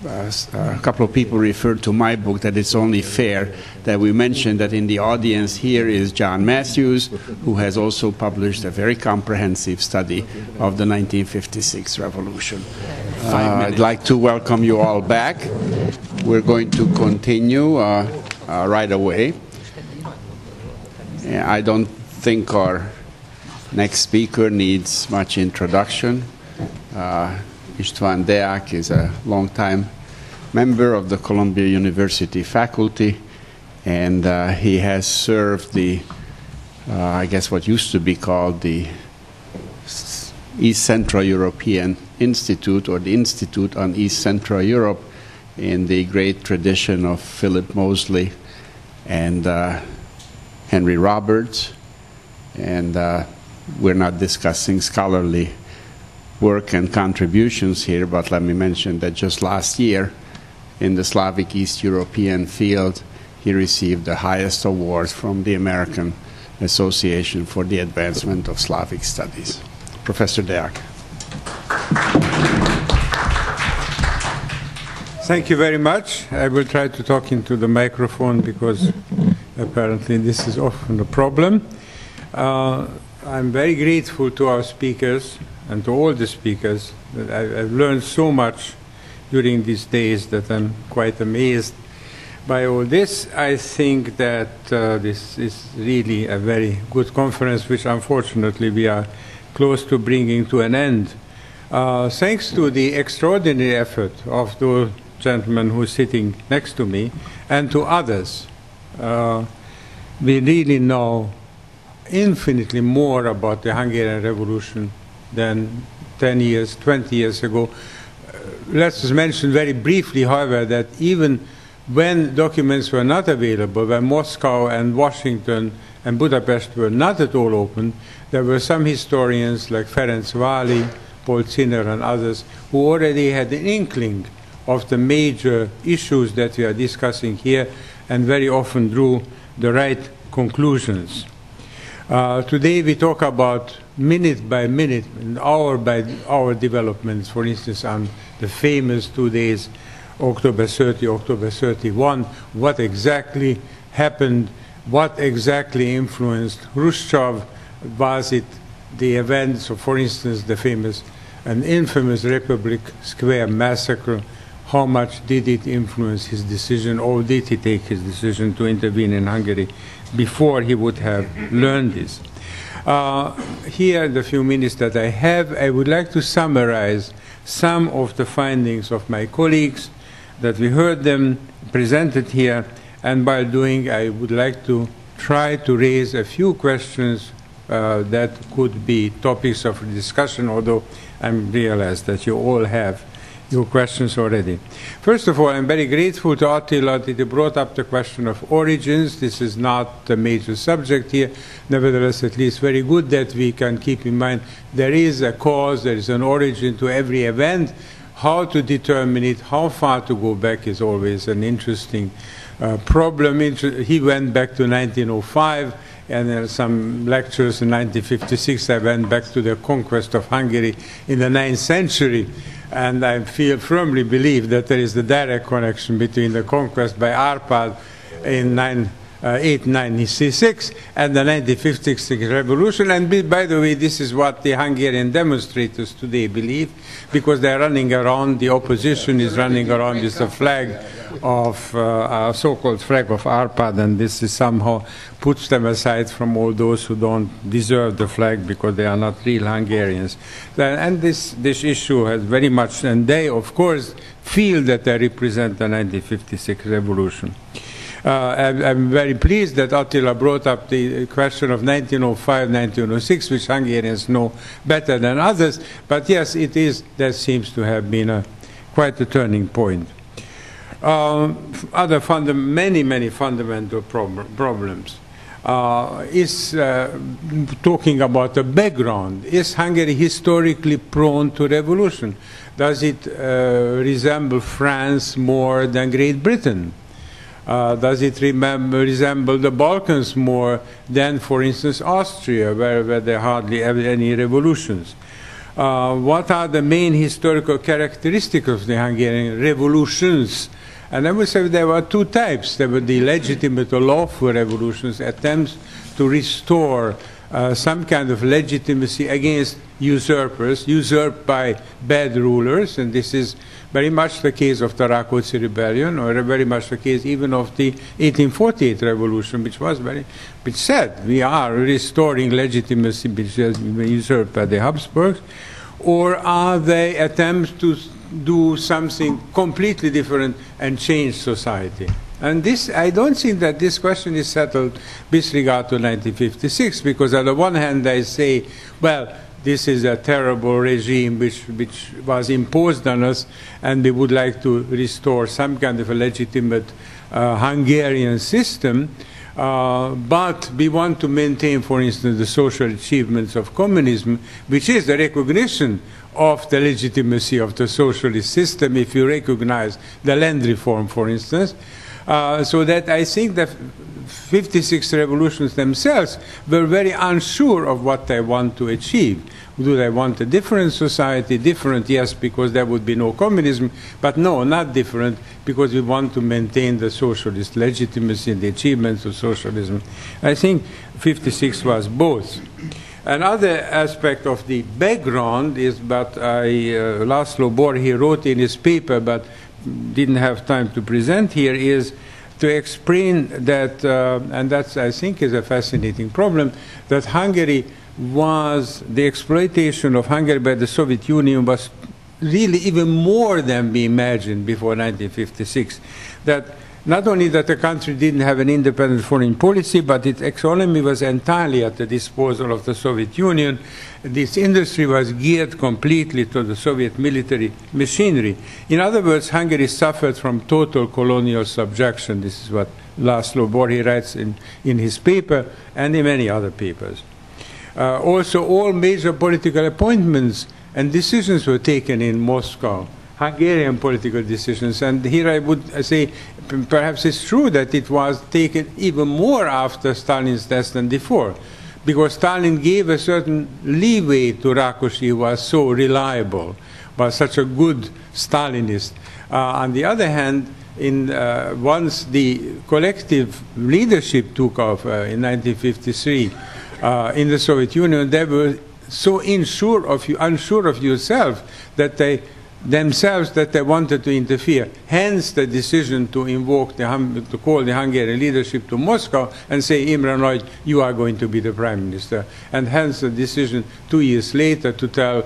a couple of people referred to my book, that it's only fair that we mention that in the audience here is John Matthews, who has also published a very comprehensive study of the 1956 revolution. I'd like to welcome you all back. We're going to continue right away. I don't think our next speaker needs much introduction. István Deák is a long-time member of the Columbia University faculty, and he has served the, I guess what used to be called the East Central European Institute, or the Institute on East Central Europe, in the great tradition of Philip Mosley and Henry Roberts. And we're not discussing scholarly work and contributions here, but let me mention that just last year, in the Slavic East European field, he received the highest award from the American Association for the Advancement of Slavic Studies. Professor Deák. Thank you very much. I will try to talk into the microphone because apparently this is often a problem. I'm very grateful to our speakers and to all the speakers. That I've learned so much during these days that I'm quite amazed by all this. I think that this is really a very good conference, which unfortunately we are close to bringing to an end. Thanks to the extraordinary effort of those gentlemen who are sitting next to me and to others, we really know infinitely more about the Hungarian Revolution than 10 years, 20 years ago. Let's just mention very briefly, however, that even when documents were not available, when Moscow and Washington and Budapest were not at all open, there were some historians like Ferenc Váli, Paul Zinner and others who already had an inkling of the major issues that we are discussing here and very often drew the right conclusions. Today we talk about minute by minute and hour by hour developments, for instance, on the famous 2 days, October 30, October 31, what exactly happened, what exactly influenced Khrushchev. Was it the events of, for instance, the famous and infamous Republic Square massacre? How much did it influence his decision, or did he take his decision to intervene in Hungary before he would have learned this? Here, the few minutes that I have, I would like to summarize some of the findings of my colleagues, that we heard them presented here, and by doing, I would like to try to raise a few questions that could be topics of discussion, although I realize that you all have your questions already. First of all, I'm very grateful to Attila that he brought up the question of origins. This is not a major subject here. Nevertheless, at least very good that we can keep in mind there is a cause, there is an origin to every event. How to determine it, how far to go back is always an interesting problem. He went back to 1905 and in some lectures in 1956 I went back to the conquest of Hungary in the 9th century, and I firmly believe that there is the direct connection between the conquest by Arpad in 896 and the 1956 revolution. And by the way, this is what the Hungarian demonstrators today believe, because they're running around, the opposition is running around with a flag of a so-called flag of Arpad, and this is somehow puts them aside from all those who don't deserve the flag because they are not real Hungarians. And this issue has very much, and they of course feel that they represent the 1956 revolution. I'm very pleased that Attila brought up the question of 1905, 1906, which Hungarians know better than others. But yes, it is. That seems to have been quite a turning point. Many fundamental problems. Is talking about the background. Is Hungary historically prone to revolution? Does it resemble France more than Great Britain? Does it resemble the Balkans more than, for instance, Austria, where there hardly have any revolutions? What are the main historical characteristics of the Hungarian revolutions? And I would say there were two types. There were the legitimate or lawful revolutions, attempts to restore some kind of legitimacy against usurpers, usurped by bad rulers, and this is very much the case of the Rákóczi rebellion, or very much the case even of the 1848 revolution, which said we are restoring legitimacy which has been usurped by the Habsburgs. Or are they attempts to do something completely different and change society? And this, I don't think that this question is settled with regard to 1956, because on the one hand they say, well, this is a terrible regime which was imposed on us, and we would like to restore some kind of a legitimate Hungarian system, but we want to maintain, for instance, the social achievements of communism, which is the recognition of the legitimacy of the socialist system, if you recognize the land reform, for instance. So that I think the 56 revolutions themselves were very unsure of what they want to achieve. Do they want a different society? Different, yes, because there would be no communism, but no, not different, because we want to maintain the socialist legitimacy and the achievements of socialism. I think 56 was both. Another aspect of the background is, but Laszlo Bor, he wrote in his paper, but didn't have time to present here, is to explain that, and that's, I think, is a fascinating problem, that Hungary was, the exploitation of Hungary by the Soviet Union was really even more than we imagined before 1956. That not only that the country didn't have an independent foreign policy, but its economy was entirely at the disposal of the Soviet Union. This industry was geared completely to the Soviet military machinery. In other words, Hungary suffered from total colonial subjection. This is what Laszlo Bor writes in his paper and in many other papers. Also, all major political appointments and decisions were taken in Moscow, Hungarian political decisions. And here I would say perhaps it's true that it was taken even more after Stalin's death than before, because Stalin gave a certain leeway to Rákóczi, who was so reliable, was such a good Stalinist. On the other hand, once the collective leadership took off in 1953 in the Soviet Union, they were so unsure of yourself that they wanted to interfere. Hence the decision to to call the Hungarian leadership to Moscow and say, Imre Nagy, you are going to be the prime minister. And hence the decision 2 years later to tell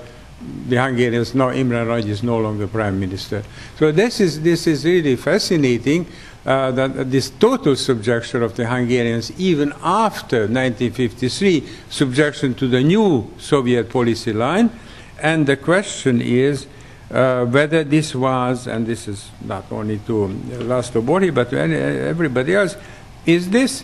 the Hungarians, no, Imre Nagy is no longer prime minister. So this is really fascinating, that this total subjection of the Hungarians, even after 1953, subjection to the new Soviet policy line. And the question is, whether this was, and this is not only to Laszlo Bor, but to everybody else, is this,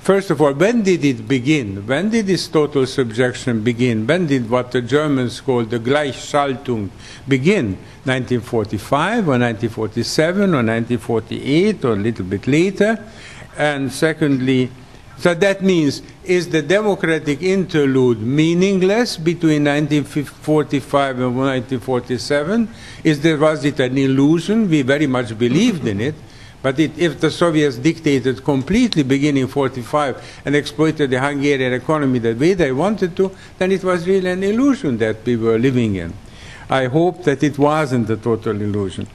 first of all, when did it begin? When did this total subjection begin? When did what the Germans call the Gleichschaltung begin? 1945 or 1947 or 1948 or a little bit later? And secondly, So that means, is the democratic interlude meaningless between 1945 and 1947? Was it an illusion? We very much believed in it. But if the Soviets dictated completely beginning 45 and exploited the Hungarian economy the way they wanted to, then it was really an illusion that we were living in. I hope that it wasn't a total illusion.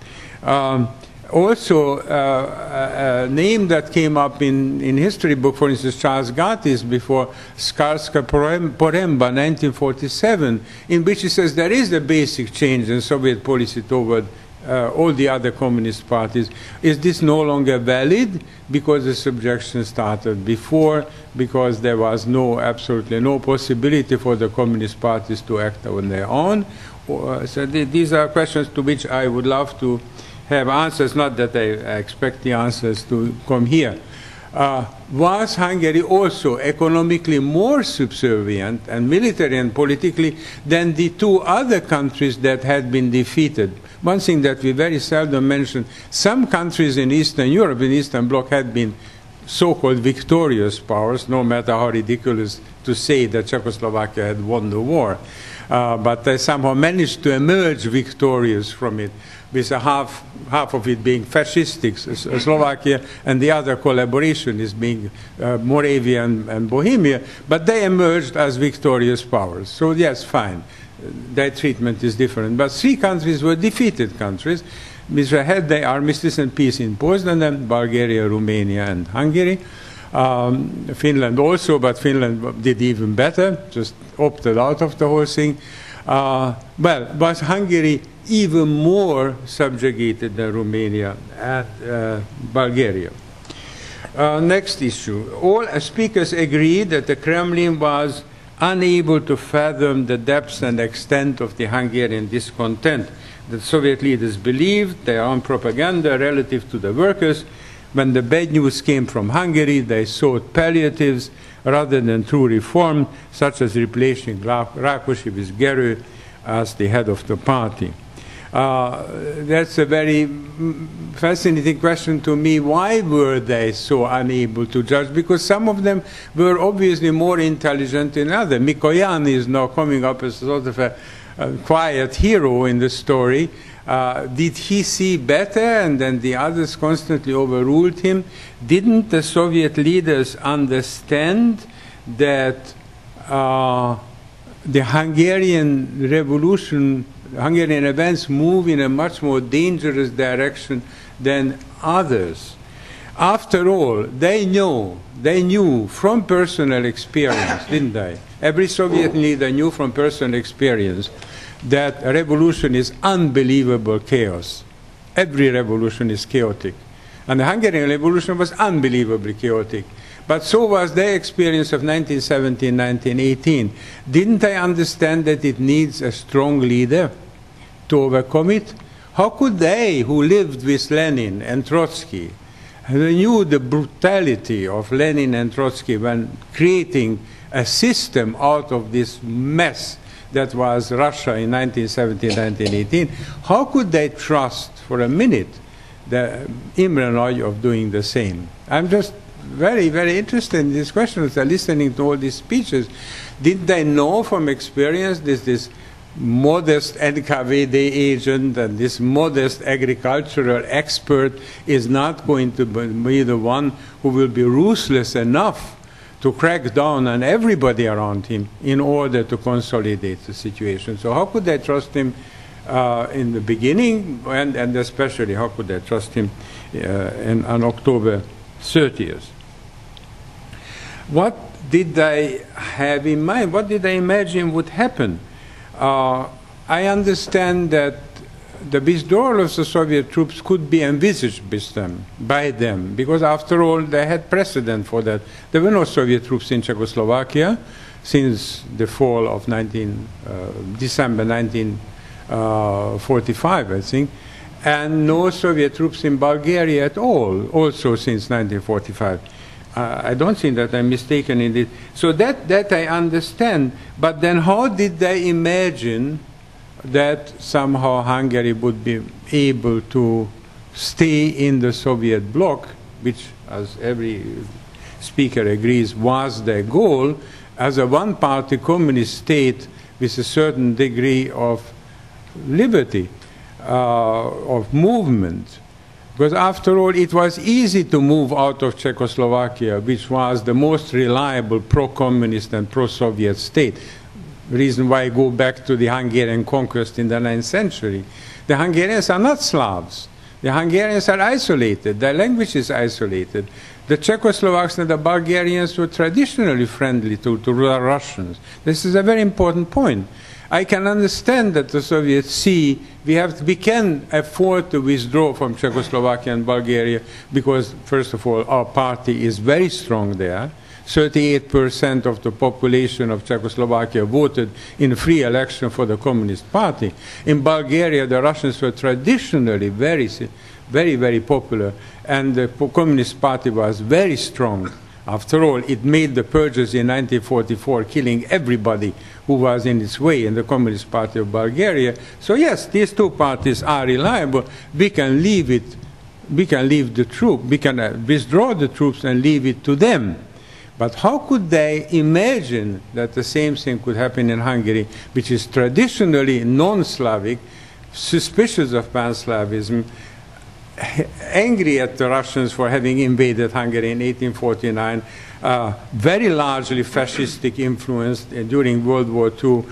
Also, a name that came up in history book, for instance, Charles Gattis before Skalska Poremba, 1947, in which he says there is a basic change in Soviet policy toward all the other communist parties. Is this no longer valid? Because the subjection started before, because there was absolutely no possibility for the communist parties to act on their own. So these are questions to which I would love to have answers, not that I expect the answers to come here. Was Hungary also economically more subservient and military and politically than the two other countries that had been defeated? One thing that we very seldom mention, some countries in Eastern Europe, in Eastern Bloc, had been so-called victorious powers, no matter how ridiculous to say that Czechoslovakia had won the war. But they somehow managed to emerge victorious from it, with half of it being fascistic, Slovakia, and the other collaboration is being Moravia and Bohemia, but they emerged as victorious powers. So yes, fine, their treatment is different. But three countries were defeated countries, which had their armistice and peace imposed on them: Bulgaria, Romania, and Hungary. Finland also, but Finland did even better, just opted out of the whole thing. Well, was Hungary even more subjugated than Romania and Bulgaria? Next issue. All speakers agree that the Kremlin was unable to fathom the depths and extent of the Hungarian discontent. The Soviet leaders believed their own propaganda relative to the workers. When the bad news came from Hungary, they sought palliatives rather than true reform, such as replacing Rákosi with Gerő as the head of the party. That's a very fascinating question to me. Why were they so unable to judge? Because some of them were obviously more intelligent than others. Mikoyan is now coming up as sort of a quiet hero in the story. Did he see better and then the others constantly overruled him? Didn't the Soviet leaders understand that the Hungarian revolution, Hungarian events move in a much more dangerous direction than others? After all, they knew from personal experience, didn't they? Every Soviet leader knew from personal experience that a revolution is unbelievable chaos. Every revolution is chaotic. And the Hungarian revolution was unbelievably chaotic. But so was their experience of 1917, 1918. Didn't they understand that it needs a strong leader to overcome it? How could they, who lived with Lenin and Trotsky, who knew the brutality of Lenin and Trotsky when creating a system out of this mess that was Russia in 1917, 1918, how could they trust for a minute the Imre Nagy of doing the same? I'm just very, very interested in these questions. They're listening to all these speeches. Did they know from experience this modest NKVD agent and this modest agricultural expert is not going to be the one who will be ruthless enough to crack down on everybody around him in order to consolidate the situation? So how could they trust him in the beginning, and especially how could they trust him on October 30th? What did they have in mind? What did they imagine would happen? I understand that the withdrawal of the Soviet troops could be envisaged by them, because after all, they had precedent for that. There were no Soviet troops in Czechoslovakia since the fall of December 1945, I think, and no Soviet troops in Bulgaria at all, also since 1945. I don't think that I'm mistaken in it. So that I understand, but then how did they imagine that somehow Hungary would be able to stay in the Soviet bloc, which, as every speaker agrees, was their goal as a one-party communist state with a certain degree of liberty, of movement. Because after all, it was easy to move out of Czechoslovakia, which was the most reliable pro-communist and pro-Soviet state. The reason why I go back to the Hungarian conquest in the 9th century. The Hungarians are not Slavs. The Hungarians are isolated. Their language is isolated. The Czechoslovaks and the Bulgarians were traditionally friendly to Russians. This is a very important point. I can understand that the Soviets see we can afford to withdraw from Czechoslovakia and Bulgaria because, first of all, our party is very strong there. 38% of the population of Czechoslovakia voted in a free election for the Communist Party. In Bulgaria, the Russians were traditionally very, very popular, and the Communist Party was very strong. After all, it made the purges in 1944, killing everybody who was in its way in the Communist Party of Bulgaria. So yes, these two parties are reliable. We can leave it, we can leave the troops, we can withdraw the troops and leave it to them. But how could they imagine that the same thing could happen in Hungary, which is traditionally non-Slavic, suspicious of pan-Slavism, angry at the Russians for having invaded Hungary in 1849, very largely fascistic influenced during World War II,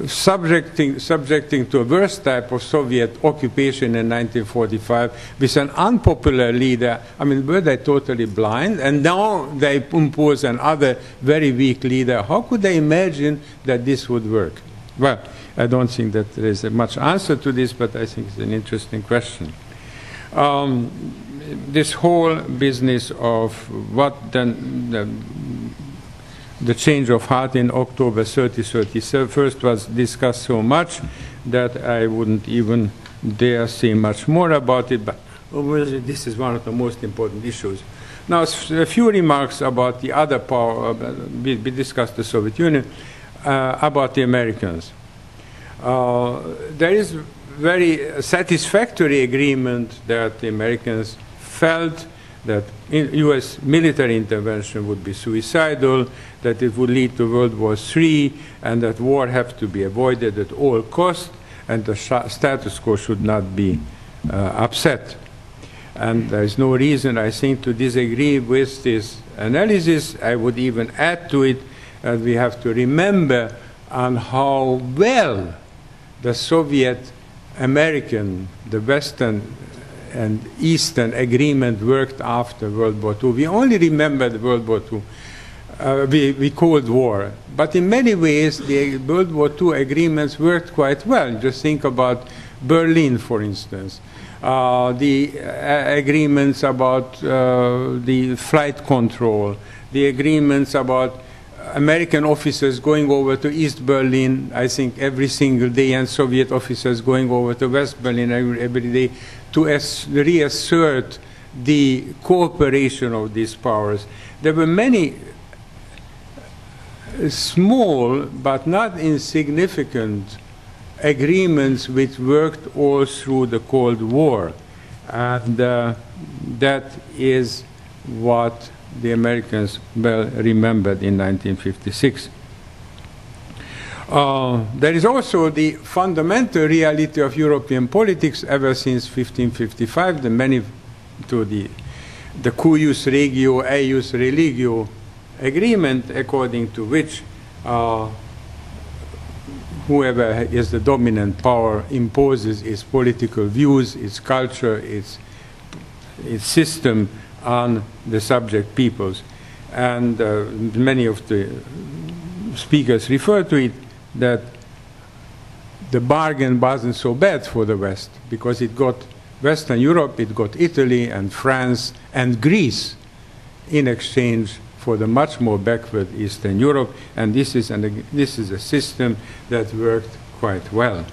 subjecting to a worse type of Soviet occupation in 1945 with an unpopular leader. I mean, were they totally blind? And now they impose another very weak leader. How could they imagine that this would work? Well, I don't think that there is much answer to this, but I think it's an interesting question. This whole business of what then the change of heart in October 31st was discussed so much that I wouldn't even dare say much more about it, but this is one of the most important issues. Now, a few remarks about the other power. We discussed the Soviet Union, about the Americans. There is very satisfactory agreement that the Americans felt that U.S. military intervention would be suicidal, that it would lead to World War III, and that war had to be avoided at all costs, and the status quo should not be upset. And there is no reason, I think, to disagree with this analysis. I would even add to it that we have to remember on how well the Soviet American, the Western and Eastern agreement worked after World War II. We only remember the World War II, we Cold War. But in many ways, the World War II agreements worked quite well. Just think about Berlin, for instance. The agreements about the flight control, the agreements about American officers going over to East Berlin, I think every single day, and Soviet officers going over to West Berlin every day to reassert the cooperation of these powers. There were many small but not insignificant agreements which worked all through the Cold War. And that is what the Americans well remembered in 1956. There is also the fundamental reality of European politics ever since 1555, the cuius regio, eius religio agreement, according to which whoever is the dominant power imposes its political views, its culture, its system on the subject peoples. And many of the speakers refer to it that the bargain wasn't so bad for the West, because it got Western Europe, it got Italy and France and Greece in exchange for the much more backward Eastern Europe, and this is a system that worked quite well.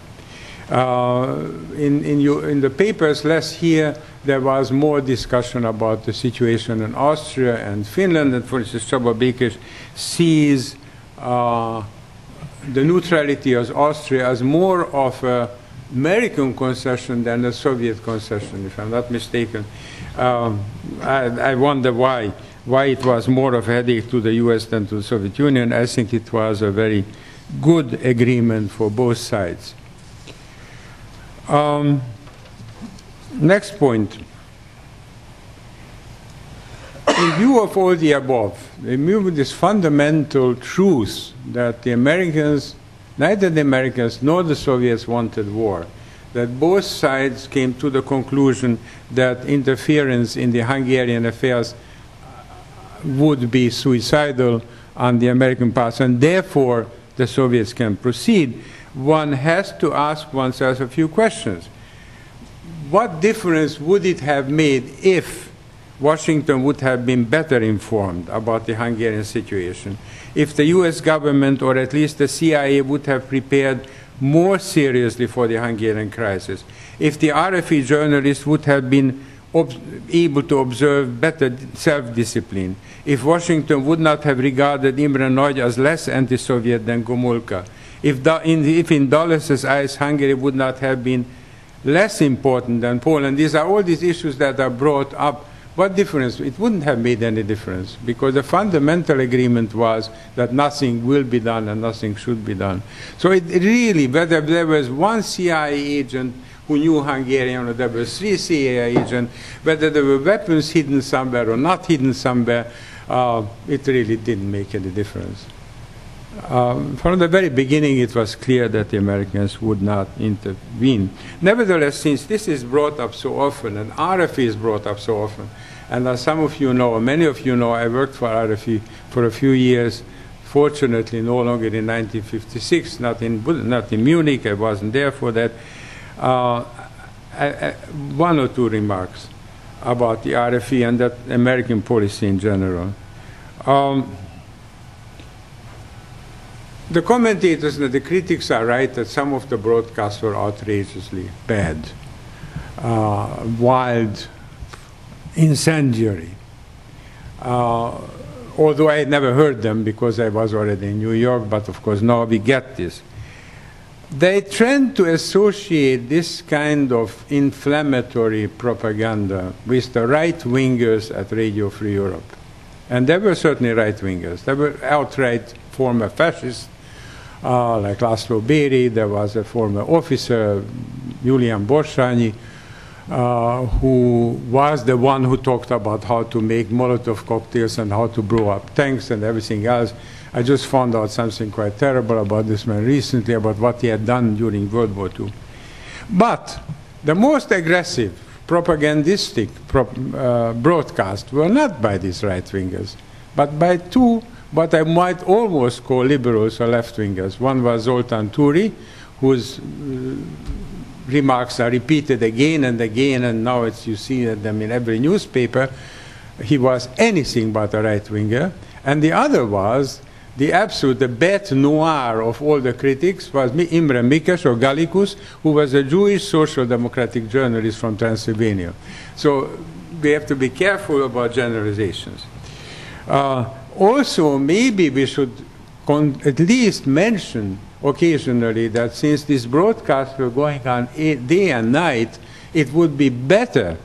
In the papers less here, there was more discussion about the situation in Austria and Finland, and for instance, Csaba Békés sees the neutrality of Austria as more of an American concession than a Soviet concession, if I'm not mistaken. I wonder why. why it was more of a headache to the US than to the Soviet Union. I think it was a very good agreement for both sides. Next point. In view of all the above, in view of this fundamental truth that the Americans, neither the Americans nor the Soviets wanted war, that both sides came to the conclusion that interference in the Hungarian affairs would be suicidal on the American part, and therefore the Soviets can proceed, one has to ask oneself a few questions. What difference would it have made if Washington would have been better informed about the Hungarian situation? If the US government, or at least the CIA, would have prepared more seriously for the Hungarian crisis? If the RFE journalists would have been able to observe better self-discipline? If Washington would not have regarded Imre Nagy as less anti-Soviet than Gomulka? If in Dulles' eyes Hungary would not have been less important than Poland? These are all these issues that are brought up. What difference? It wouldn't have made any difference, because the fundamental agreement was that nothing will be done and nothing should be done. So it really, whether there was one CIA agent who knew Hungarian or there were 3 CIA agents, whether there were weapons hidden somewhere or not hidden somewhere, it really didn't make any difference. From the very beginning, it was clear that the Americans would not intervene. Nevertheless, since this is brought up so often, and RFE is brought up so often, and as some of you know, many of you know, I worked for RFE for a few years, fortunately no longer in 1956, not in Munich, I wasn't there for that. One or two remarks about the RFE and that American policy in general. The commentators and the critics are right that some of the broadcasts were outrageously bad, wild, incendiary. Although I had never heard them because I was already in New York, but of course now we get this. They tend to associate this kind of inflammatory propaganda with the right-wingers at Radio Free Europe. And there were certainly right-wingers. There were outright former fascists, like Laszlo Béri. There was a former officer, Julian Borsányi, who was the one who talked about how to make Molotov cocktails and how to blow up tanks and everything else. I just found out something quite terrible about this man recently, about what he had done during World War II. But the most aggressive propagandistic broadcasts were not by these right-wingers, but by two what I might almost call liberals or left-wingers. One was Zoltán Túri, whose remarks are repeated again and again, and now you see them in every newspaper. He was anything but a right-winger. And the other was the bête noire of all the critics, was Imre Mikes or Gallicus, who was a Jewish social democratic journalist from Transylvania. So we have to be careful about generalizations. Also, maybe we should at least mention occasionally that since these broadcasts were going on day and night, it would be better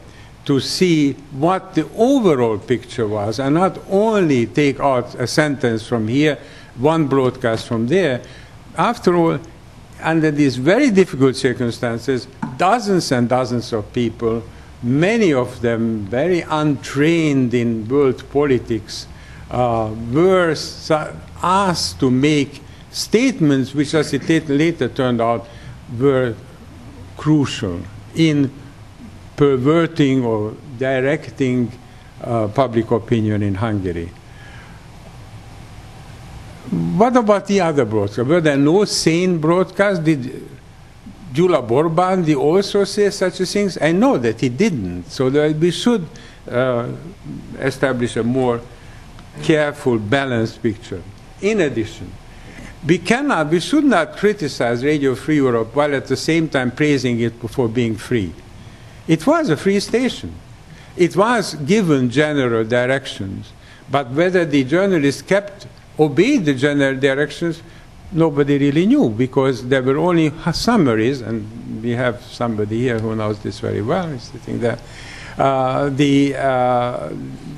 to see what the overall picture was and not only take out a sentence from here, one broadcast from there. After all, under these very difficult circumstances, dozens and dozens of people, many of them very untrained in world politics, were asked to make statements which, as it later turned out, were crucial in perverting or directing public opinion in Hungary. What about the other broadcasts? Were there no sane broadcasts? Did Gyula Borbándi also say such things? I know that he didn't. So that we should establish a more careful, balanced picture. In addition, we should not criticize Radio Free Europe while at the same time praising it for being free. It was a free station. It was given general directions, but whether the journalists obeyed the general directions, nobody really knew, because there were only summaries, and we have somebody here who knows this very well, is sitting there, The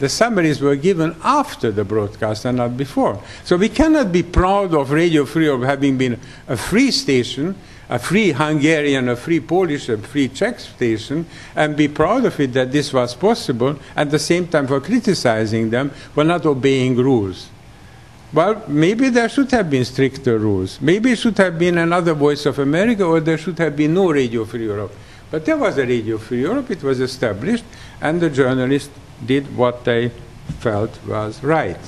summaries were given after the broadcast and not before. So we cannot be proud of Radio Free Europe having been a free station, a free Hungarian, a free Polish, a free Czech station, and be proud of it that this was possible, at the same time for criticizing them for not obeying rules. Well, maybe there should have been stricter rules. Maybe it should have been another Voice of America, or there should have been no Radio Free Europe. But there was a Radio Free Europe, it was established, and the journalists did what they felt was right.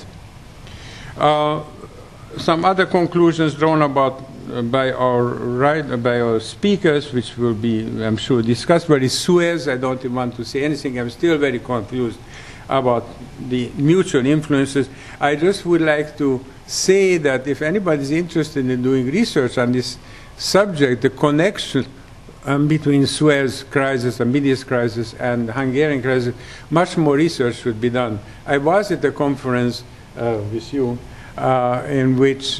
Some other conclusions drawn about by our speakers, which will be, I'm sure, discussed. Where is Suez? I don't want to say anything. I'm still very confused about the mutual influences. I just would like to say that if anybody is interested in doing research on this subject, the connection between Suez crisis, the Middle East crisis, and the Hungarian crisis, much more research should be done. I was at a conference with you in which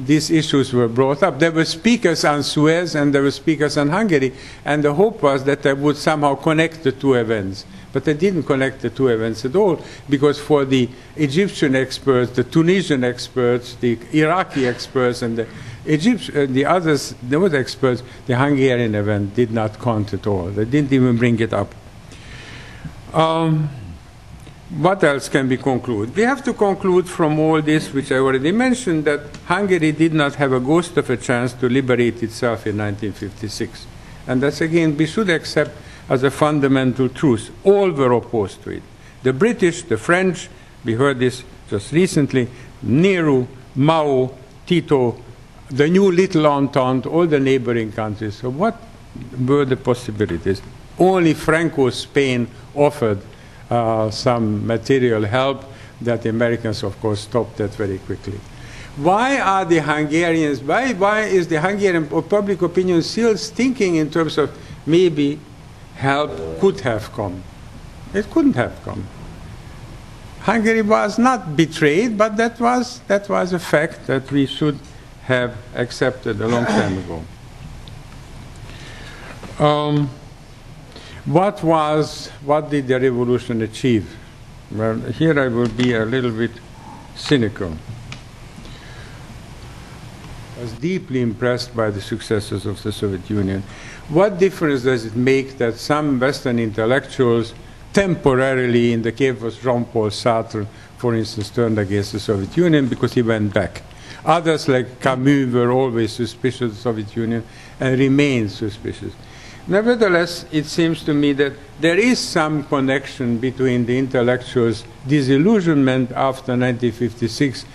these issues were brought up. There were speakers on Suez and there were speakers on Hungary, and the hope was that they would somehow connect the two events. But they didn't connect the two events at all, because for the Egyptian experts, the Tunisian experts, the Iraqi experts, and the others, those experts, the Hungarian event did not count at all. They didn't even bring it up. What else can we conclude? We have to conclude from all this, which I already mentioned, that Hungary did not have a ghost of a chance to liberate itself in 1956. And that's, again, we should accept as a fundamental truth. All were opposed to it. The British, the French, we heard this just recently, Nehru, Mao, Tito, the new Little Entente, all the neighboring countries. So what were the possibilities? Only Franco's Spain offered some material help that the Americans, of course, stopped that very quickly. Why are the Hungarians, why is the Hungarian public opinion still thinking in terms of maybe help could have come? It couldn't have come. Hungary was not betrayed, but that was a fact that we should have accepted a long time ago. What did the revolution achieve? Well, here I will be a little bit cynical. I was deeply impressed by the successes of the Soviet Union. What difference does it make that some Western intellectuals temporarily, in the case of Jean-Paul Sartre, for instance, turned against the Soviet Union because he went back? Others, like Camus, were always suspicious of the Soviet Union and remained suspicious. Nevertheless, it seems to me that there is some connection between the intellectuals' disillusionment after 1956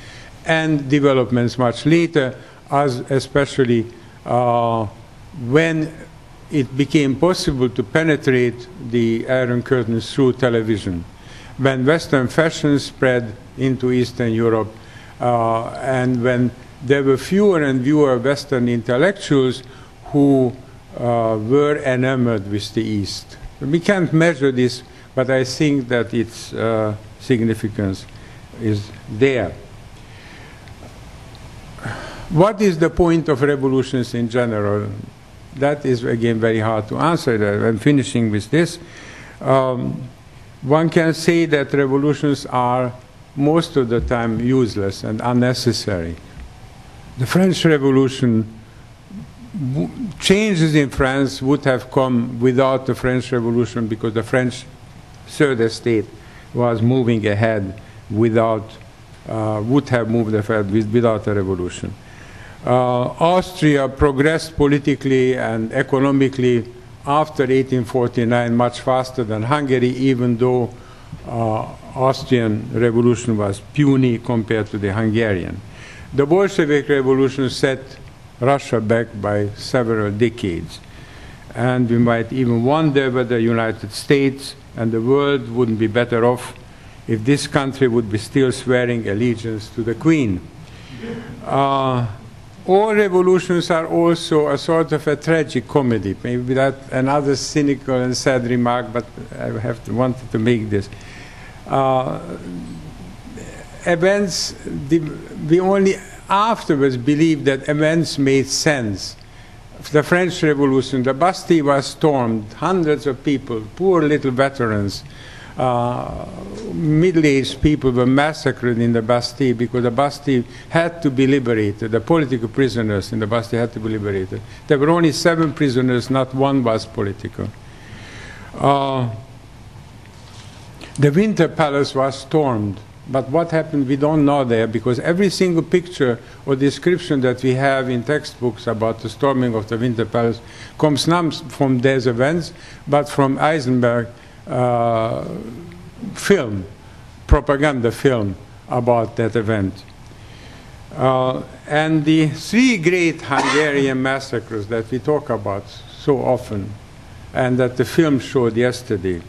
and developments much later, especially when it became possible to penetrate the Iron Curtain through television. When Western fashion spread into Eastern Europe, and when there were fewer and fewer Western intellectuals who were enamored with the East. We can't measure this, but I think that its significance is there. What is the point of revolutions in general? That is, again, very hard to answer. I'm finishing with this. One can say that revolutions are most of the time useless and unnecessary. The French Revolution, changes in France would have come without the French Revolution, because the French third estate was moving ahead without, would have moved ahead without a revolution. Austria progressed politically and economically after 1849 much faster than Hungary, even though Austrian revolution was puny compared to the Hungarian. The Bolshevik Revolution set Russia back by several decades. And we might even wonder whether the United States and the world wouldn't be better off if this country would be still swearing allegiance to the Queen. All revolutions are also a sort of a tragic comedy. Maybe that's another cynical and sad remark, but I wanted to make this. We only afterwards believe that events made sense. the French Revolution, the Bastille was stormed. Hundreds of people, poor little veterans, middle-aged people were massacred in the Bastille because the Bastille had to be liberated. The political prisoners in the Bastille had to be liberated. There were only 7 prisoners, not one was political. The Winter Palace was stormed. But what happened, we don't know there, because every single picture or description that we have in textbooks about the storming of the Winter Palace comes not from these events, but from Eisenberg film, propaganda film about that event. And the 3 great Hungarian massacres that we talk about so often, and that the film showed yesterday,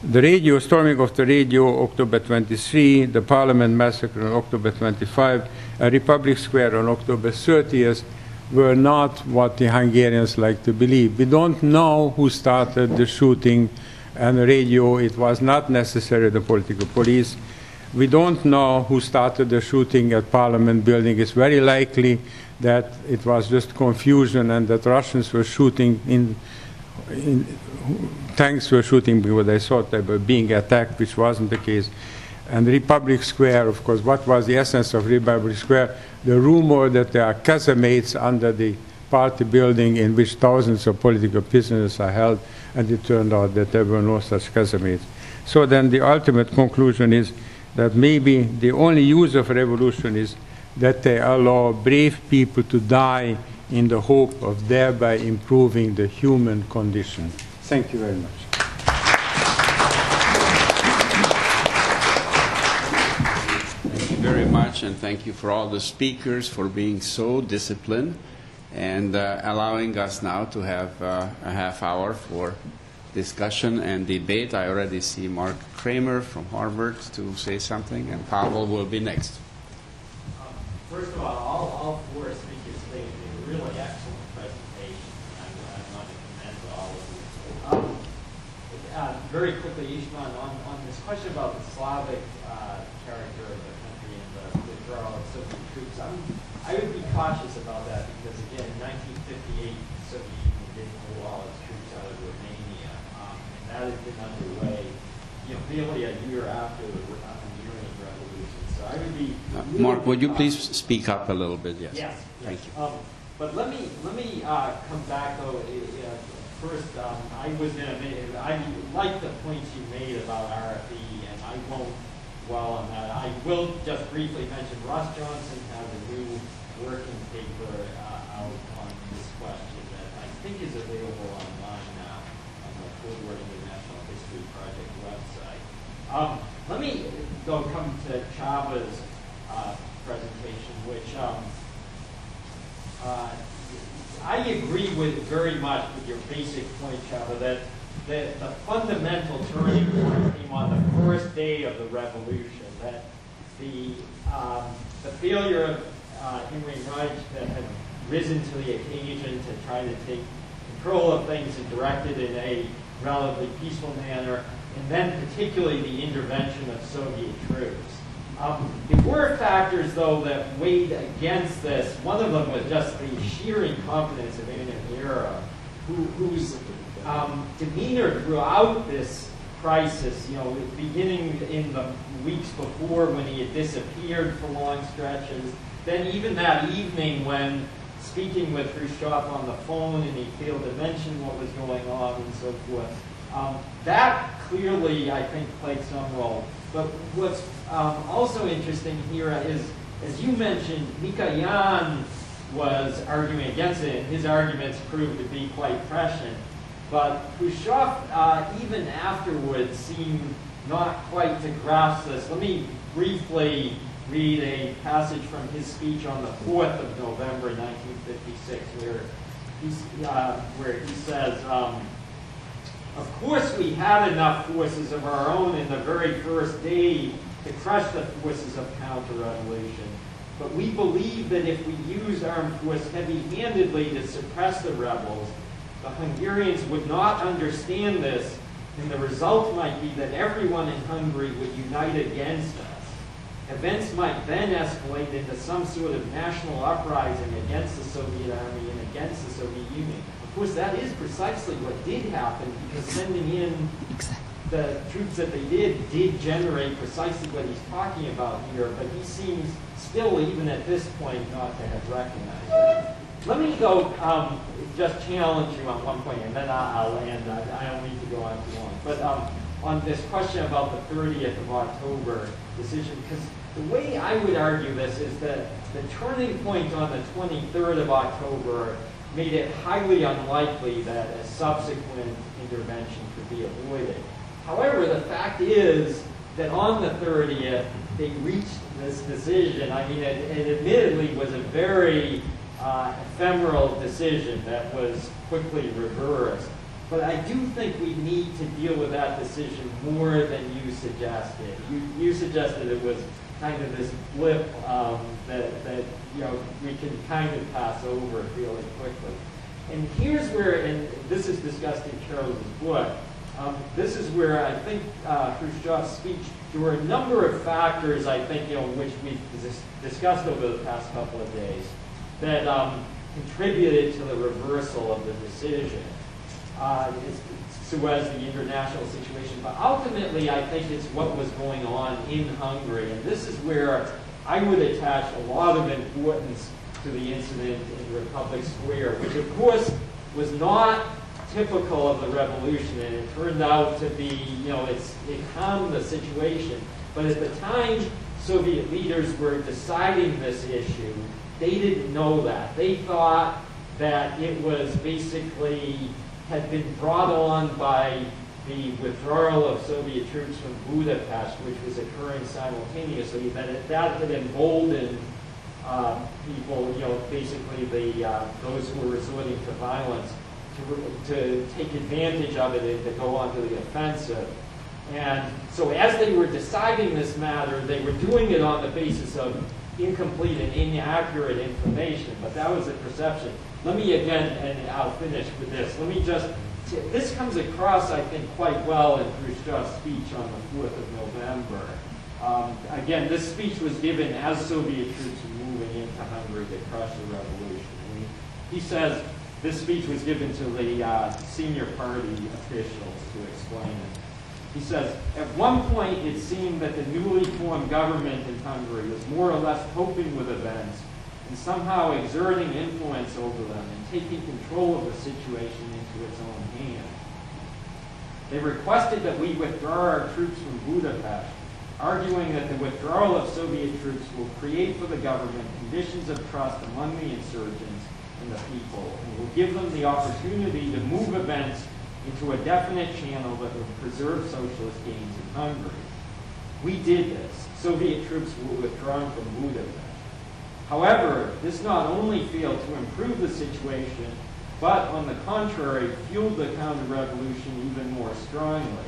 the radio, storming of the radio, October 23, the Parliament massacre on October 25, Republic Square on October 30th, were not what the Hungarians like to believe. We don't know who started the shooting and the radio. It was not necessarily the political police. We don't know who started the shooting at Parliament building. It's very likely that it was just confusion and that Russians were shooting tanks were shooting because they thought they were being attacked, which wasn't the case. And Republic Square, of course, what was the essence of Republic Square? The rumor that there are casemates under the party building in which thousands of political prisoners are held, and it turned out that there were no such casemates. So then the ultimate conclusion is that maybe the only use of revolution is that they allow brave people to die in the hope of thereby improving the human condition. Thank you very much. Thank you very much, and thank you for all the speakers for being so disciplined and allowing us now to have a half hour for discussion and debate. I already see Mark Kramer from Harvard to say something, and Pavel will be next. First of all 4 speakers today did a really excellent presentation. I want to commend all of you. Very quickly, Ishman, on this question about the Slavic character of the country and the withdrawal of Soviet troops, I would be cautious about that because, again, in 1958, the Soviet Union did pull all its troops out of Romania, and that has been underway, nearly a year after the Hungarian Revolution. So I would be Mark, would you please speak up a little bit? Yes. Yes. Thank you. But let me come back though. First, I like the points you made about RFE, and I won't dwell on that. I will just briefly mention Ross Johnson has a new working paper out on this question that I think is available online now on the Forward International History Project website. Let me come to Csava's presentation, which I agree with very much with your basic point, Csaba, that the fundamental turning point came on the first day of the revolution, that the failure of Henry Reich that had risen to the occasion to try to take control of things and direct it in a relatively peaceful manner, and then particularly the intervention of Soviet troops. There were factors, though, that weighed against this. One of them was just the sheer incompetence of Anna Vera, whose demeanor throughout this crisis, beginning in the weeks before when he had disappeared for long stretches, then even that evening when speaking with Khrushchev on the phone and he failed to mention what was going on and so forth. That clearly, I think, played some role. But what's also interesting here is, as you mentioned, Mikoyan was arguing against it, and his arguments proved to be quite prescient. But Khrushchev, even afterwards, seemed not quite to grasp this. Let me briefly read a passage from his speech on the 4th of November, 1956, where he says, of course we had enough forces of our own in the very first day to crush the forces of counter-revolution. But we believe that if we used armed force heavy-handedly to suppress the rebels, the Hungarians would not understand this, and the result might be that everyone in Hungary would unite against us. Events might then escalate into some sort of national uprising against the Soviet army and against the Soviet evening. Of course, that is precisely what did happen, because sending in the troops that they did generate precisely what he's talking about here, but he seems still, even at this point, not to have recognized it. Let me go just challenge you on one point, and then I'll end. I don't need to go on too long. But on this question about the 30th of October decision, because the way I would argue this is that the turning point on the 23rd of October made it highly unlikely that a subsequent intervention could be avoided. However, the fact is that on the 30th, they reached this decision. I mean, it admittedly was a very ephemeral decision that was quickly reversed. But I do think we need to deal with that decision more than you suggested. You suggested it was kind of this blip that you know, we can kind of pass over fairly quickly. And here's where, and this is discussed in Charles's book, this is where I think Khrushchev's speech, there were a number of factors, I think, you know, which we've discussed over the past couple of days that contributed to the reversal of the decision. So as the international situation, but ultimately I think it's what was going on in Hungary, and this is where I would attach a lot of importance to the incident in Republic Square, which of course was not typical of the revolution, and it turned out to be, you know, it calmed the situation. But at the time Soviet leaders were deciding this issue, they didn't know that. They thought that it was basically had been brought on by the withdrawal of Soviet troops from Budapest, which was occurring simultaneously, that had emboldened people, you know, basically those who were resorting to violence to take advantage of it and to go onto the offensive. And so as they were deciding this matter, they were doing it on the basis of incomplete and inaccurate information, but that was a perception. Let me again, and I'll finish with this, let me just, this comes across, I think, quite well in Khrushchev's speech on the 4th of November. Again, this speech was given as Soviet troops were moving into Hungary to crush the revolution. And he says, this speech was given to the senior party officials to explain it. He says, at one point it seemed that the newly formed government in Hungary was more or less coping with events and somehow exerting influence over them and taking control of the situation into its own hands. They requested that we withdraw our troops from Budapest, arguing that the withdrawal of Soviet troops will create for the government conditions of trust among the insurgents and the people, and will give them the opportunity to move events into a definite channel that would preserve socialist gains in Hungary. We did this. Soviet troops were withdrawn from Budapest. However, this not only failed to improve the situation, but on the contrary, fueled the counter-revolution even more strongly.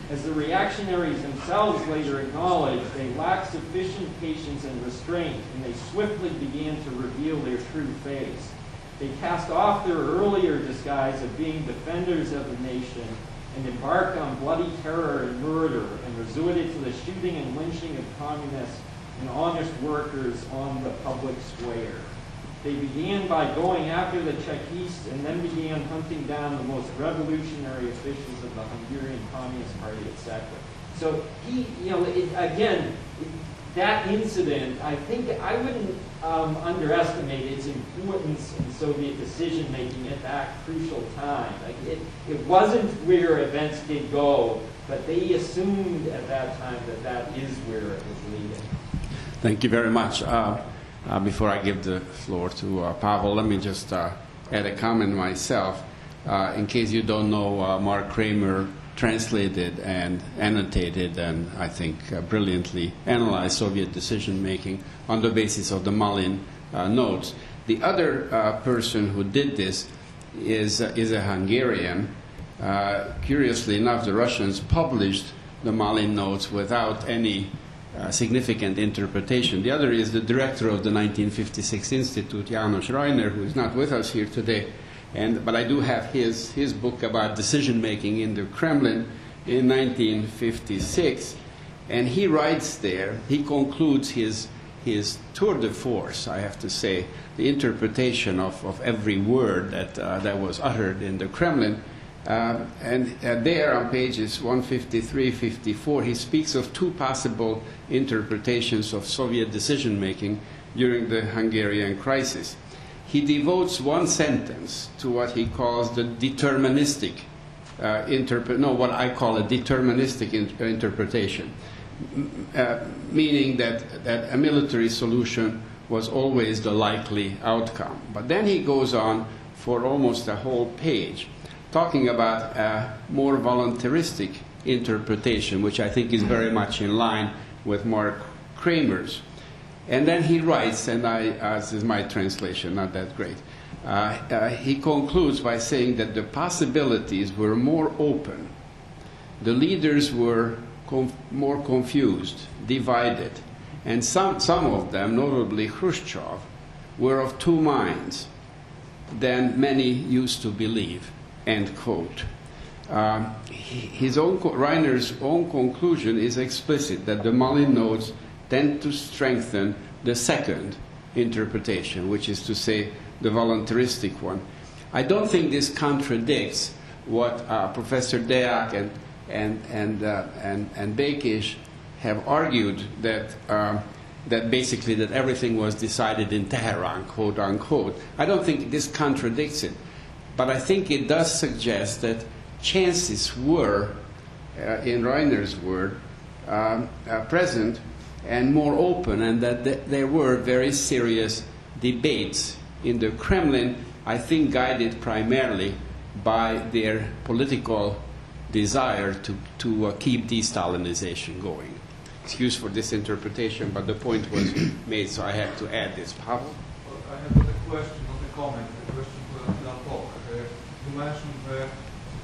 As the reactionaries themselves later acknowledged, they lacked sufficient patience and restraint, and they swiftly began to reveal their true face. They cast off their earlier disguise of being defenders of the nation and embarked on bloody terror and murder and resorted to the shooting and lynching of communists and honest workers on the public square. They began by going after the Chekists and then began hunting down the most revolutionary officials of the Hungarian Communist Party, etc. So he, you know, that incident, I think I wouldn't underestimate its importance in Soviet decision-making at that crucial time. Like it wasn't where events did go, but they assumed at that time that that is where it was leading. Thank you very much. Before I give the floor to Pavel, let me just add a comment myself. In case you don't know, Mark Kramer translated and annotated and I think brilliantly analyzed Soviet decision-making on the basis of the Malin notes. The other person who did this is a Hungarian. Curiously enough, the Russians published the Malin notes without any significant interpretation. The other is the director of the 1956 Institute, János Reiner, who is not with us here today. But I do have his book about decision-making in the Kremlin in 1956. And he writes there, he concludes his his tour de force, I have to say, the interpretation of every word that was uttered in the Kremlin. And there on pages 153, 54, he speaks of two possible interpretations of Soviet decision-making during the Hungarian crisis. He devotes one sentence to what he calls the deterministic what I call a deterministic interpretation, meaning that a military solution was always the likely outcome. But then he goes on for almost a whole page, talking about a more voluntaristic interpretation, which I think is very much in line with Mark Kramer's. And then he writes, and this is my translation, not that great, he concludes by saying that the possibilities were more open, the leaders were more confused, divided, and some of them, notably Khrushchev, were of two minds than many used to believe, end quote. Reiner's own conclusion is explicit, that the Mali notes tend to strengthen the second interpretation, which is to say the voluntaristic one. I don't think this contradicts what Professor Deák and Békés have argued, that basically that everything was decided in Tehran, quote unquote. I don't think this contradicts it, but I think it does suggest that chances were, in Reiner's word, present and more open, and that there were very serious debates in the Kremlin, I think guided primarily by their political desire to keep de-Stalinization going. Excuse for this interpretation, but the point was made, so I have to add this. Pavel? I have a question, not a comment, a question to Bloc. You mentioned the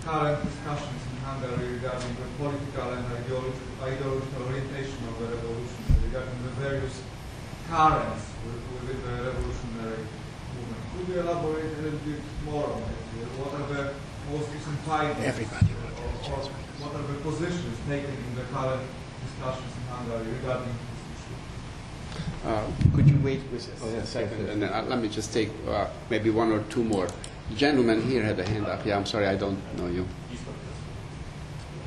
current discussions in Hungary regarding the political and ideological orientation of the revolution, regarding the various currents within the revolutionary movement. Could you elaborate a little bit more on it? What are the most recent findings? Everybody or what are the positions taken in the current discussions in Hungary regarding this issue? Could you wait a second, and then let me just take maybe one or two more. The gentleman here had a hand up. Yeah, I'm sorry, I don't know you.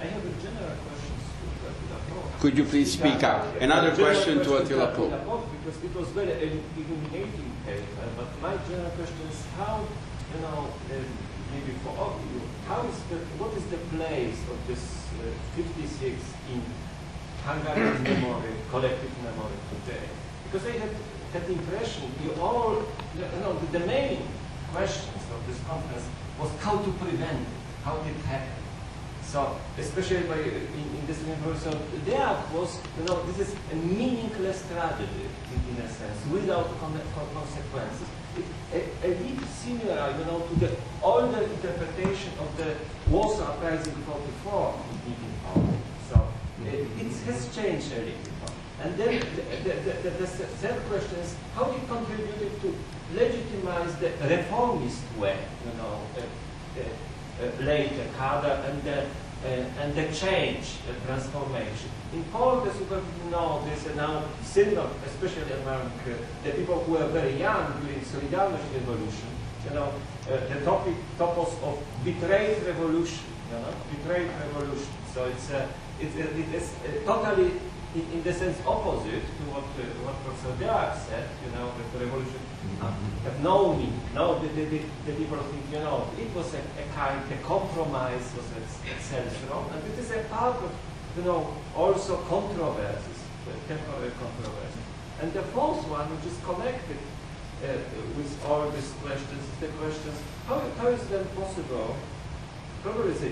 I have a general question to Attila Pope. Could you please speak up? Another question to Attila Pope. Because it was very illuminating paper, but my general question is how, maybe for all of you, what is the place of this 56 in Hungarian memory, collective memory today? Because I had that impression, the main questions of this conference was how to prevent it, how did it happen. So, especially in this universal, there was, this is a meaningless tragedy in a sense, without consequences. A bit similar, to the older interpretation of the Warsaw Uprising 44 in Poland. So, it has changed a little. And then the third question is how it contributed to legitimize the reformist way, later Kader and the change, the transformation. In Poland, as you probably know, there's a now syndrome, especially among the people who were very young during Solidarność revolution. The topos of betrayed revolution, betrayed revolution. So it is totally, in the sense, opposite to what Professor Deák said. That the revolution have no meaning. No, the people think, it was a compromise, was wrong, and it is a part of, also controversies, temporary controversies. And the fourth one, which is connected with all these questions, is the questions: how is then possible? Probably the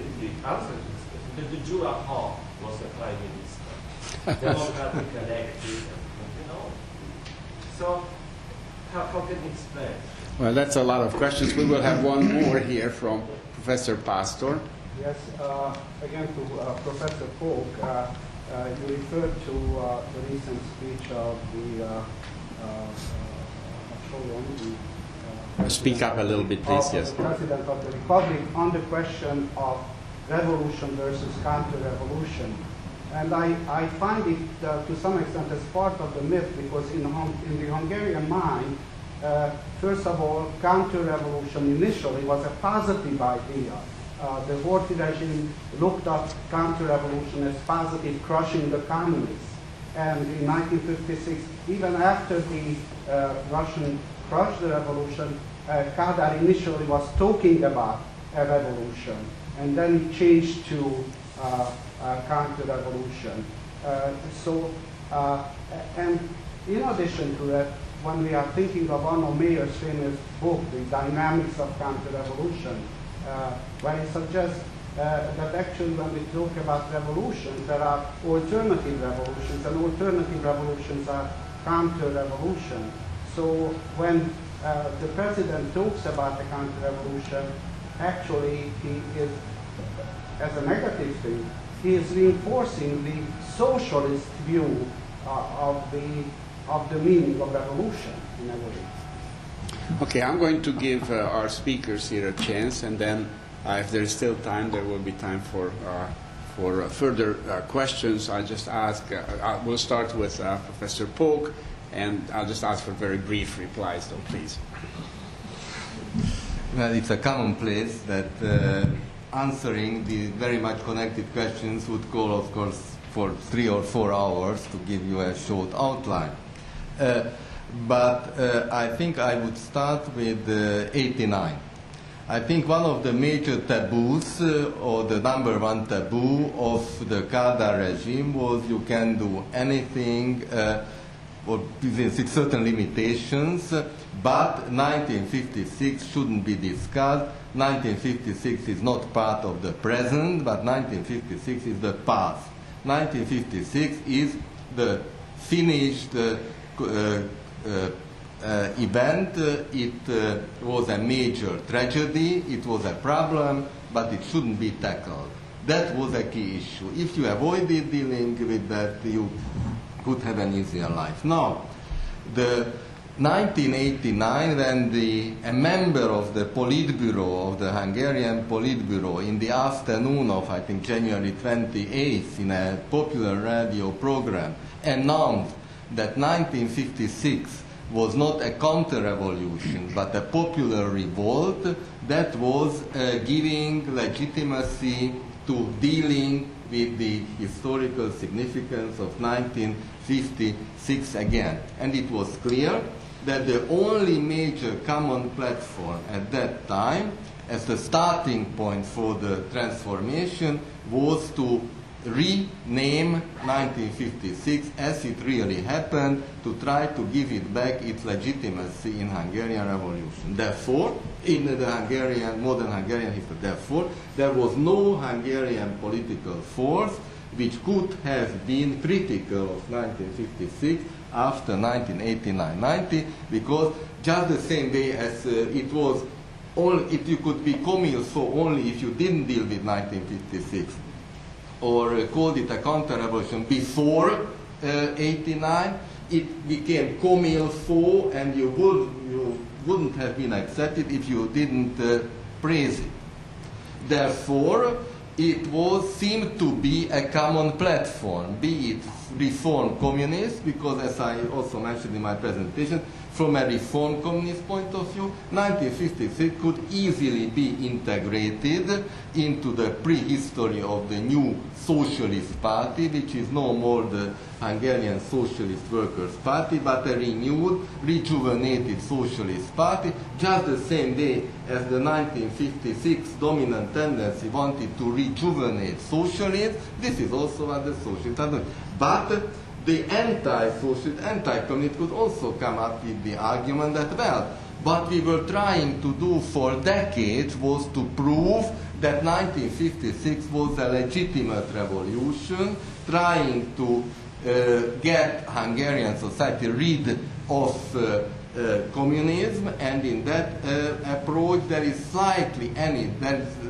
answer to this question that the Jura Hall was a prime minister, democratic elected, So, how can you explain? Well, that's a lot of questions. We will have one more here from Professor Pastor. Yes, again to Professor Polk, you referred to the recent speech of the Speak up a little bit, please. Yes. The President of the Republic on the question of revolution versus counter-revolution. And I find it to some extent as part of the myth, because in the Hungarian mind, first of all, counter-revolution initially was a positive idea. The Horthy regime looked at counter-revolution as positive, crushing the communists. And in 1956, even after the Russian crushed the revolution, Kadar initially was talking about a revolution, and then he changed to counter-revolution. And in addition to that, when we are thinking of Arno Mayer's famous book, The Dynamics of Counter-Revolution, where he suggests that actually when we talk about revolutions, there are alternative revolutions, and alternative revolutions are counter-revolution. So when the president talks about the counter-revolution, actually he is, as a negative thing, he is reinforcing the socialist view of the meaning of revolution in a way. Okay, I'm going to give our speakers here a chance, and then if there is still time, there will be time for further questions. I just ask. We'll start with Professor Polk, and I'll just ask for very brief replies, though, please. Well, it's a commonplace that answering the very much connected questions would call, of course, for 3 or 4 hours to give you a short outline. But I think I would start with 89. I think one of the major taboos, or the number one taboo of the Kadar regime, was you can do anything, or within certain limitations, but 1956 shouldn't be discussed. 1956 is not part of the present, but 1956 is the past. 1956 is the finished event. It was a major tragedy, it was a problem, but it shouldn't be tackled. That was a key issue. If you avoided dealing with that, you could have an easier life. Now, the 1989, when a member of the Politburo, of the Hungarian Politburo, in the afternoon of, I think, January 28th, in a popular radio program, announced that 1956 was not a counter-revolution, but a popular revolt, that was giving legitimacy to dealing with the historical significance of 1956 again. And it was clear that the only major common platform at that time, as the starting point for the transformation, was to rename 1956 as it really happened, to try to give it back its legitimacy in Hungarian Revolution. Therefore, in the modern Hungarian history, therefore, there was no Hungarian political force which could have been critical of 1956 after 1989-90, because just the same way as it was, you could be comme-il-faut only if you didn't deal with 1956, or called it a counter-revolution before 89, it became comme-il-faut, and you wouldn't have been accepted if you didn't praise it. Therefore, it seemed to be a common platform, be it reform communist, because as I also mentioned in my presentation, from a reform communist point of view, 1956 could easily be integrated into the prehistory of the new Socialist Party, which is no more the Hungarian Socialist Workers' Party, but a renewed, rejuvenated Socialist Party, just the same way as the 1956 dominant tendency wanted to rejuvenate socialism. This is also what the socialists are doing. But the anti-socialist, anti-communist could also come up with the argument that, well, what we were trying to do for decades was to prove that 1956 was a legitimate revolution, trying to get Hungarian society rid of communism, and in that approach there is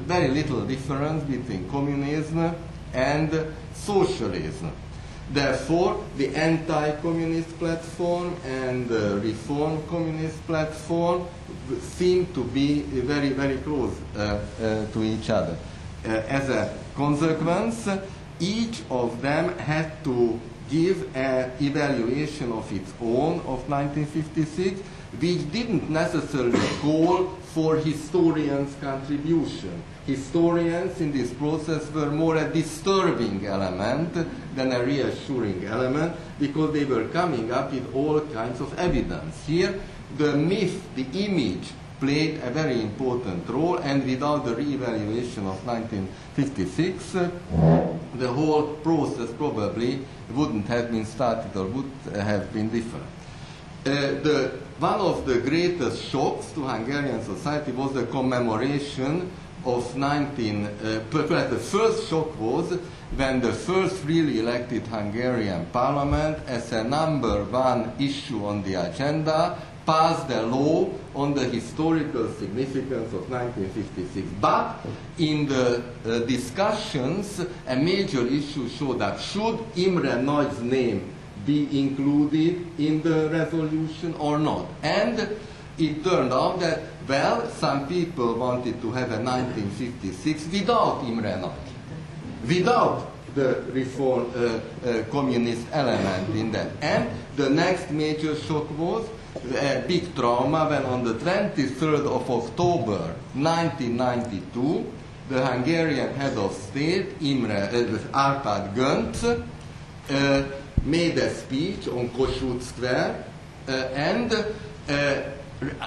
very little difference between communism and socialism. Therefore, the anti-communist platform and the reform communist platform seem to be very, very close to each other. As a consequence, each of them had to give an evaluation of its own of 1956, which didn't necessarily call for historians' contribution. Historians in this process were more a disturbing element than a reassuring element, because they were coming up with all kinds of evidence. Here, the myth, the image, played a very important role, and without the re-evaluation of 1956, the whole process probably wouldn't have been started or would have been different. One of the greatest shocks to Hungarian society was the commemoration of the first shock was when the first freely elected Hungarian parliament, as a #1 issue on the agenda, passed a law on the historical significance of 1956. But in the discussions, a major issue showed that should Imre Nagy's name be included in the resolution or not. And it turned out that, well, some people wanted to have a 1956 without Imre Nagy, without the reform communist element in that. And the next major shock was a big trauma when on the 23rd of October 1992, the Hungarian head of state, Árpád Göncz, made a speech on Kossuth Square, and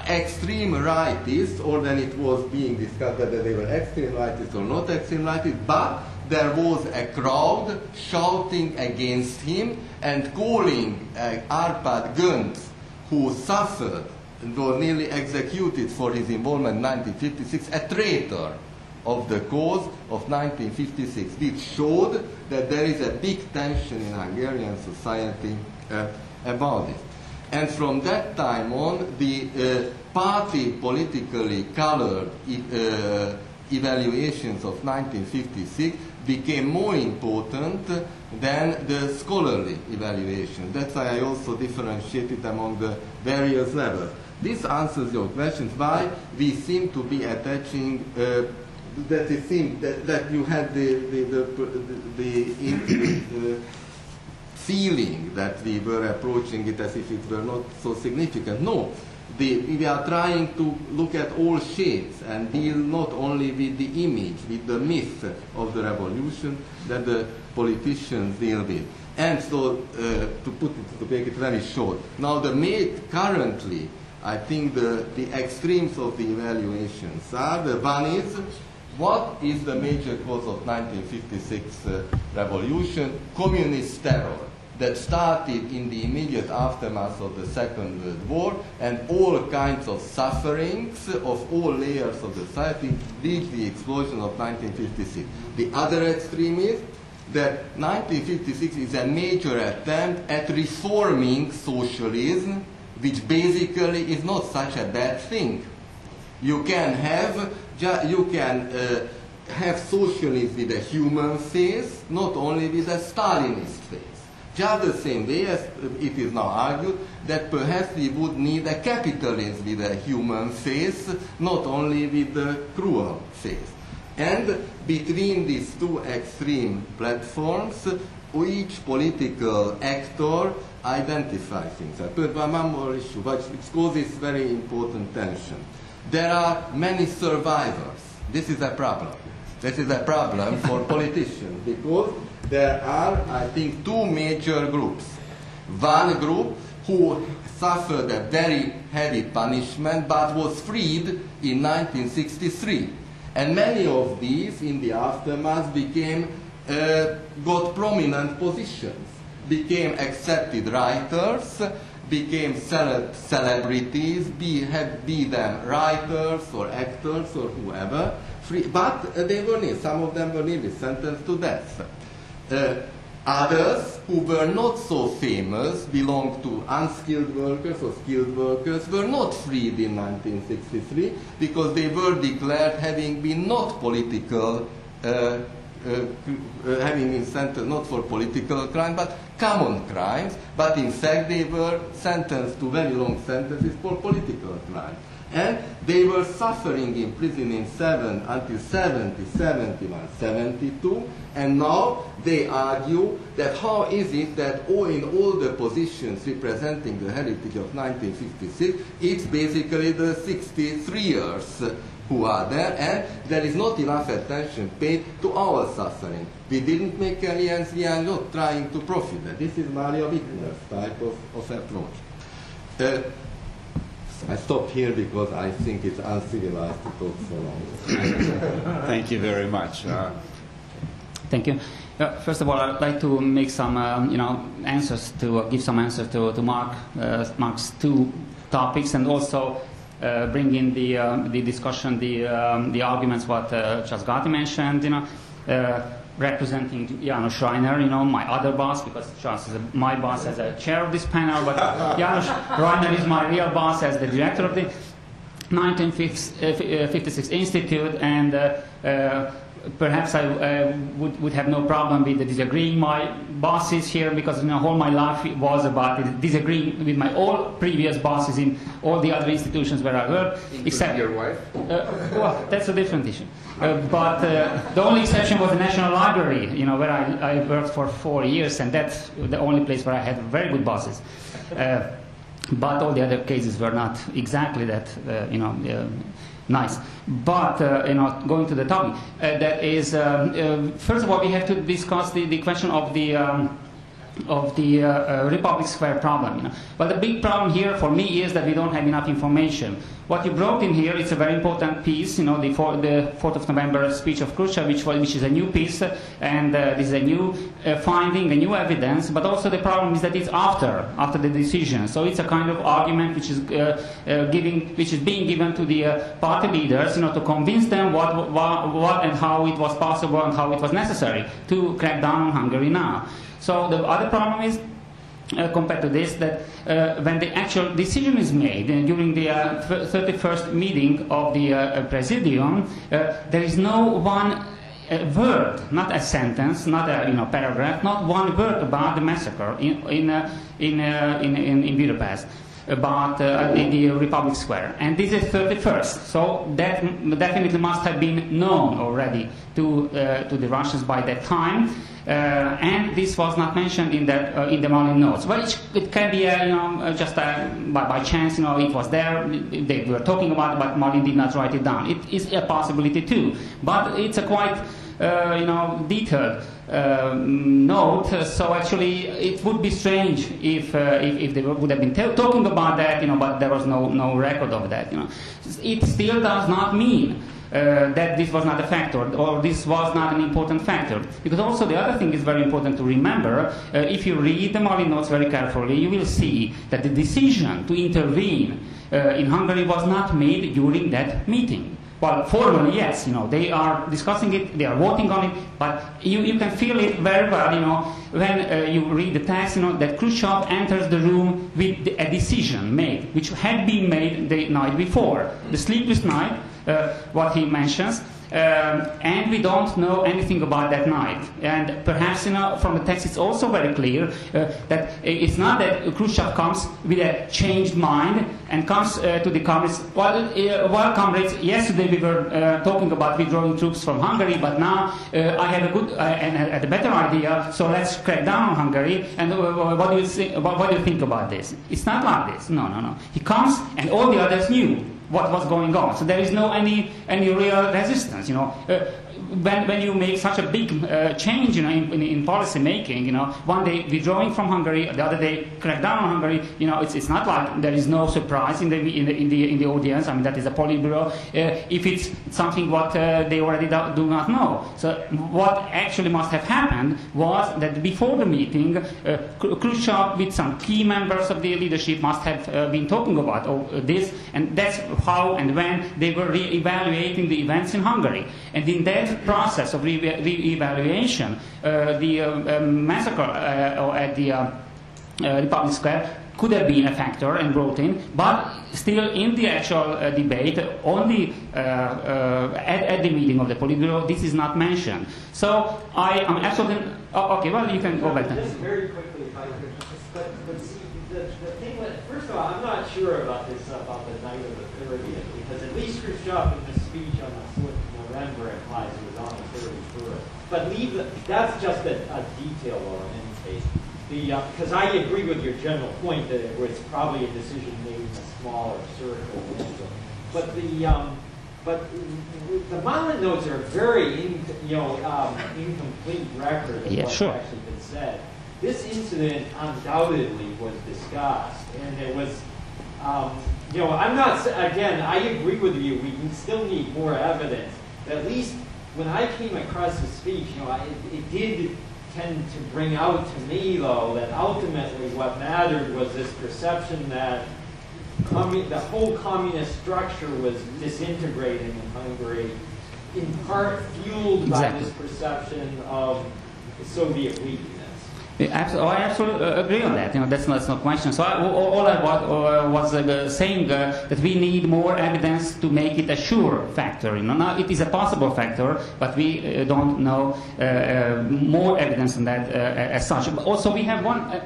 extreme rightists, or then it was being discussed whether they were extreme rightists or not extreme rightists, but there was a crowd shouting against him and calling Árpád Göncz, who suffered and was nearly executed for his involvement in 1956, a traitor of the cause of 1956, which showed that there is a big tension in Hungarian society about it. And from that time on, the party politically colored evaluations of 1956 became more important than the scholarly evaluation. That's why I also differentiated among the various levels. This answers your questions, why we seem to be attaching, that you had the feeling that we were approaching it as if it were not so significant. No. We are trying to look at all shades and deal not only with the image, with the myth of the revolution that the politicians deal with. And so, to make it very short, now currently, I think the extremes of the evaluations are, the one is, what is the major cause of 1956 revolution? Communist terror that started in the immediate aftermath of the Second World War, and all kinds of sufferings of all layers of the society reached the explosion of 1956. The other extreme is that 1956 is a major attempt at reforming socialism, which basically is not such a bad thing. You can have socialism with a human face, not only with a Stalinist face. Just the same way as it is now argued that perhaps we would need a capitalism with a human face, not only with the cruel face. And between these two extreme platforms, each political actor identifies himself. But one more issue, which causes very important tension. There are many survivors. This is a problem. This is a problem for politicians, because there are, I think, two major groups. One group who suffered a very heavy punishment but was freed in 1963. And many of these, in the aftermath, got prominent positions, became accepted writers, became celebrities, be them writers or actors or whoever, but they were some of them were nearly sentenced to death. Others who were not so famous, belonged to unskilled workers or skilled workers, were not freed in 1963 because they were declared having been not political, having been sentenced not for political crime but common crimes, but in fact they were sentenced to very long sentences for political crimes. And they were suffering in prison in until 70, 71, 72, and now they argue that how is it that in all the positions representing the heritage of 1956, it's basically the 63ers who are there, and there is not enough attention paid to our suffering. We didn't make any ends, we are not trying to profit. This is Maria Wittner's type of approach. I stop here because I think it's uncivilized to talk so long. Thank you very much. Thank you. First of all, I'd like to make some, answers to give some answers to Mark's two topics, and also bring in the discussion, the arguments what Charles Gatti mentioned. Representing János Reiner, my other boss, because Charles is my boss as a chair of this panel, but János Reiner is my real boss as the director of the 1956 Institute, and perhaps I would have no problem with disagreeing my bosses here, because all my life was about disagreeing with my all previous bosses in all the other institutions where I worked, except your wife. Well, that's a different issue. But the only exception was the National Library, where I worked for 4 years, and that's the only place where I had very good bosses. But all the other cases were not exactly that, nice. But going to the topic, that is, first of all, we have to discuss the question of the Republic Square problem. But the big problem here for me is that we don't have enough information. What you brought in here is a very important piece, the 4th of November speech of Khrushchev, which is a new piece, and this is a new finding, a new evidence. But also the problem is that it's after the decision. So it's a kind of argument which is being given to the party leaders, to convince them what and how it was possible and how it was necessary to crack down on Hungary now. So the other problem is, compared to this, that when the actual decision is made during the 31st meeting of the Presidium, there is no one word, not a sentence, not a paragraph, not one word about the massacre in Budapest, about the Republic Square. And this is 31st, so that definitely must have been known already to the Russians by that time. And this was not mentioned in the Malin notes. Well, it can be just by chance. It was there. They were talking about it, but Malin did not write it down. It is a possibility too, but it's a quite detailed note. So actually, it would be strange if they would have been talking about that. But there was no record of that. It still does not mean that this was not a factor, or this was not an important factor. Because also the other thing is very important to remember, if you read the Malin notes very carefully, you will see that the decision to intervene in Hungary was not made during that meeting. Well, formally, yes, they are discussing it, they are voting on it, but you can feel it very well, when you read the text, that Khrushchev enters the room with a decision made, which had been made the night before, the sleepless night, what he mentions, and we don't know anything about that night. And perhaps, from the text it's also very clear that it's not that Khrushchev comes with a changed mind and comes to the comrades, well, comrades, yesterday we were talking about withdrawing troops from Hungary, but now I have a good and a better idea, so let's crack down on Hungary, and what do you think about this? It's not like this. No. He comes, and all the others knew what was going on. So there is no any real resistance. When you make such a big change, in policy making, one day withdrawing from Hungary, the other day crack down on Hungary, it's not like there is no surprise in the audience. I mean, that is a Politburo. If it's something what they already do not know. So what actually must have happened was that before the meeting, Khrushchev with some key members of the leadership must have been talking about this, and that's how and when they were re-evaluating the events in Hungary. And in that process of re-evaluation, the massacre at the Republic Square could have been a factor and brought in, but still in the actual debate, only at the meeting of the Politburo, this is not mentioned. So I am absolutely... okay, well, you can go back then. Just very quickly, if I could, but the thing with, first of all, I'm not sure about this, about the night of the 30th, because at least Khrushchev in the speech on the 4th of November implies it was on the 31st. But that's just a detail, though, in any case. Because I agree with your general point that it was probably a decision made in a smaller circle. But the Malin notes are a very incomplete record of what's actually been said. This incident undoubtedly was discussed, and it was, I'm not, again, I agree with you, we still need more evidence. At least when I came across the speech, it did tend to bring out to me, though, that ultimately what mattered was this perception that the whole communist structure was disintegrating in Hungary, in part fueled by this perception of Soviet weakness. I absolutely agree on that. That's no question. So all I was saying that we need more evidence to make it a sure factor. Now it is a possible factor, but we don't know more evidence than that as such. But also, we have one.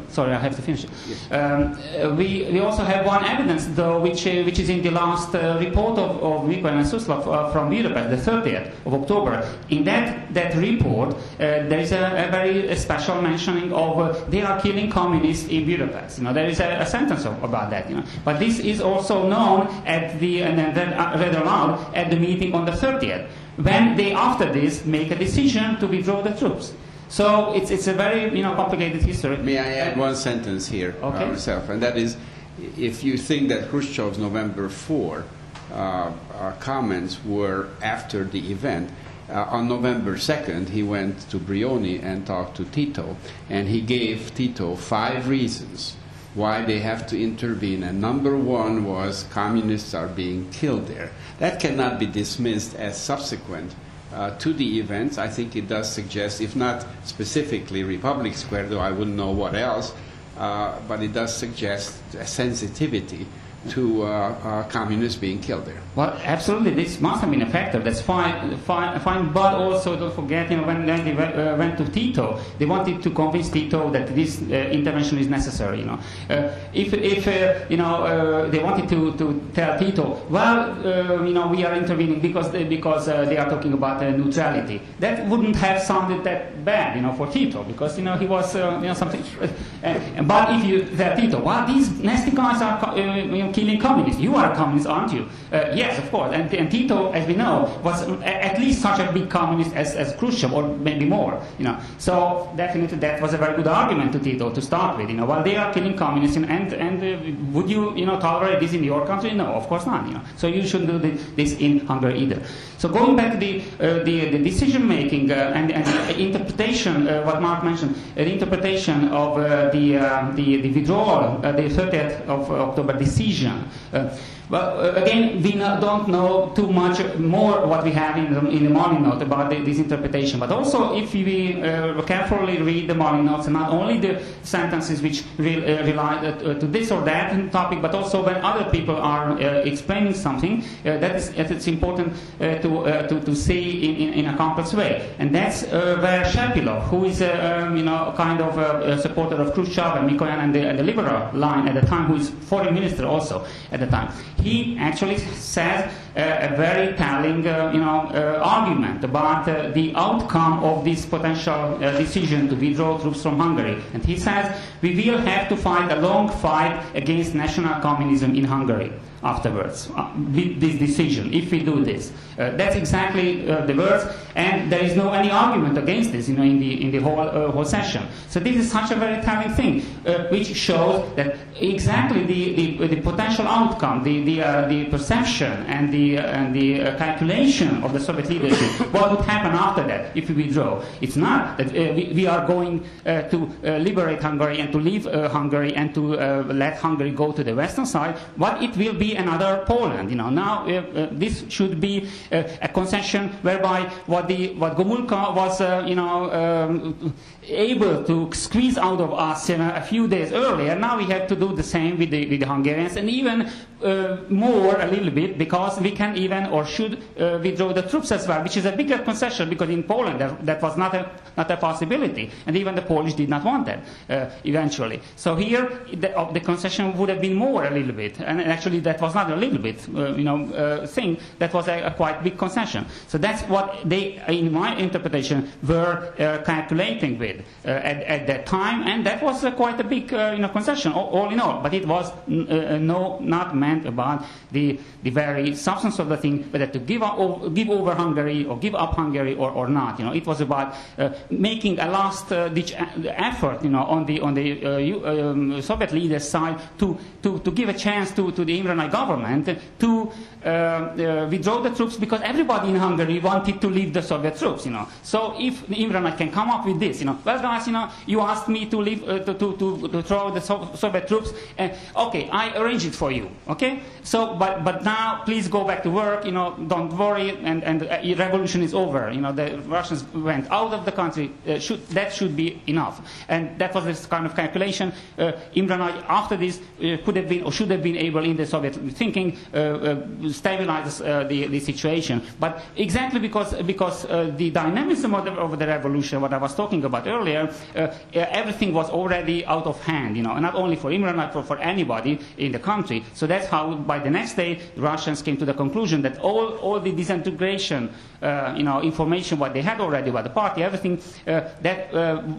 Sorry, I have to finish. Yes. We also have one evidence, though, which is in the last report of Mikko and Suslov from Budapest, the 30th of October. In that report, there is a very special mentioning of they are killing communists in Budapest. There is a sentence about that. But this is also known at read aloud at the meeting on the 30th, when they after this make a decision to withdraw the troops. So it's a very complicated history. May I add one sentence here myself, and that is, if you think that Khrushchev's November 4 comments were after the event, on November 2nd he went to Brioni and talked to Tito, and he gave Tito 5 reasons why they have to intervene, and number 1 was communists are being killed there. That cannot be dismissed as subsequent to the events. I think it does suggest, if not specifically Republic Square, though I wouldn't know what else, but it does suggest a sensitivity to communists being killed there. Well, absolutely, this must have been a factor. That's fine. But also, don't forget, when they went to Tito, they wanted to convince Tito that this intervention is necessary. If they wanted to tell Tito, well, we are intervening because they are talking about neutrality. That wouldn't have sounded that bad, for Tito, because he was something. But if you tell Tito, well, these nasty guys are killing communists. You are a communist, aren't you? Yes, of course. And Tito, as we know, was at least such a big communist as Khrushchev, or maybe more. So definitely that was a very good argument to Tito to start with. While they are killing communists, and would you tolerate this in your country? No, of course not. So you shouldn't do this in Hungary either. So going back to the decision making and the interpretation, what Mark mentioned, the interpretation of the withdrawal, the 30th of October decision. Well, again, we don't know too much more what we have in the Malin note about this interpretation. But also, if we carefully read the Malin notes, and not only the sentences which rely to this or that topic, but also when other people are explaining something, it's important to see in a complex way. And that's where Shapilov, who is kind of a supporter of Khrushchev and Mikoyan and the liberal line at the time, who is foreign minister also at the time, he actually says a very telling argument about the outcome of this potential decision to withdraw troops from Hungary. And he says, we will have to fight a long fight against national communism in Hungary afterwards, with this decision, if we do this. That's exactly the words, and there is no any argument against this in the whole session. So this is such a very telling thing, which shows that exactly the potential outcome, the perception and the calculation of the Soviet leadership, what would happen after that if we withdraw. It's not that we are going to liberate Hungary and to leave Hungary and to let Hungary go to the western side. What it will be be another Poland. Now this should be a concession whereby what Gomulka was able to squeeze out of us a few days earlier. Now we have to do the same with the Hungarians, and even more a little bit, because we can even or should withdraw the troops as well, which is a bigger concession, because in Poland that was not a possibility, and even the Polish did not want that eventually. So here the concession would have been more a little bit, and actually that was not a little bit thing. That was a quite big concession. So that's what they, in my interpretation, were calculating with at that time, and that was quite a big concession all in all. But it was not meant about the very substance of the thing, whether to give over Hungary or give up Hungary or not. It was about making a last ditch effort, on the Soviet leaders' side to give a chance to the Imre Nagy government to withdraw the troops, because everybody in Hungary wanted to leave the Soviet troops. So if Imre Nagy can come up with this, well, guys, you asked me to leave to throw the Soviet troops. Okay, I arrange it for you. Okay, so but now please go back to work. Don't worry, and the revolution is over. The Russians went out of the country. That should be enough. And that was this kind of calculation. Imre Nagy, after this, could have been or should have been able, in the Soviet thinking, stabilize the situation. But exactly because the dynamism of the revolution, what I was talking about earlier, everything was already out of hand. Not only for Imre Nagy, for anybody in the country. So that's how, by the next day, the Russians came to the conclusion that all the disintegration, information what they had already about the party, everything that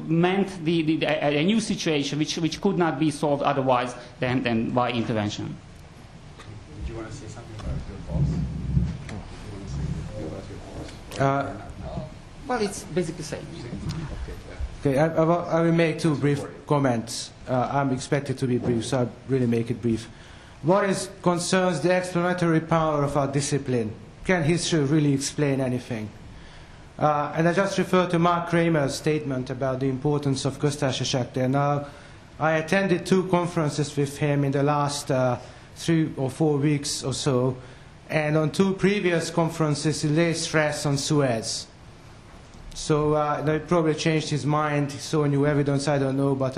meant a new situation which could not be solved otherwise than by intervention. Did you want to say something about your boss? Well, it's basically the same. Okay, I will make two brief comments. I'm expected to be brief, so I'll really make it brief. One concerns the explanatory power of our discipline. Can history really explain anything? And I just refer to Mark Kramer's statement about the importance of Köztársaság. Now, I attended 2 conferences with him in the last 3 or 4 weeks or so, and on 2 previous conferences he laid stress on Suez. So he probably changed his mind, he saw new evidence, I don't know, but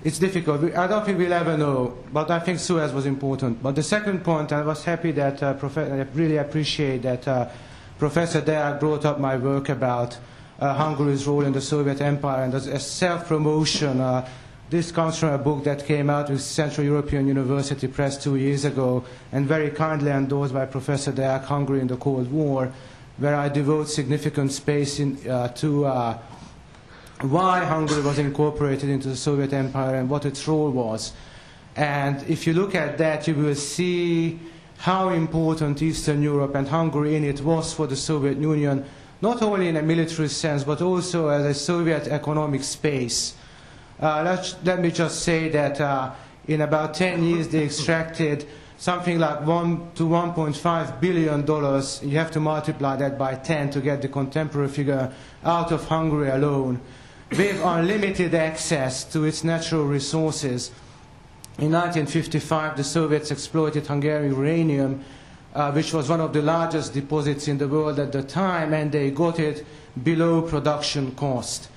it's difficult. I don't think we'll ever know, but I think Suez was important. But the second point, I was happy that, I really appreciate that Professor Deák brought up my work about Hungary's role in the Soviet Empire, and as a self-promotion, this comes from a book that came out with Central European University Press 2 years ago, and very kindly endorsed by Professor Deák, Hungary in the Cold War, where I devote significant space to why Hungary was incorporated into the Soviet Empire and what its role was. And if you look at that, you will see how important Eastern Europe and Hungary in it was for the Soviet Union, not only in a military sense, but also as a Soviet economic space. Let me just say that in about 10 years they extracted something like $1 to $1.5 billion. You have to multiply that by 10 to get the contemporary figure out of Hungary alone, with unlimited access to its natural resources. In 1955, the Soviets exploited Hungarian uranium, which was one of the largest deposits in the world at the time, and they got it below production cost.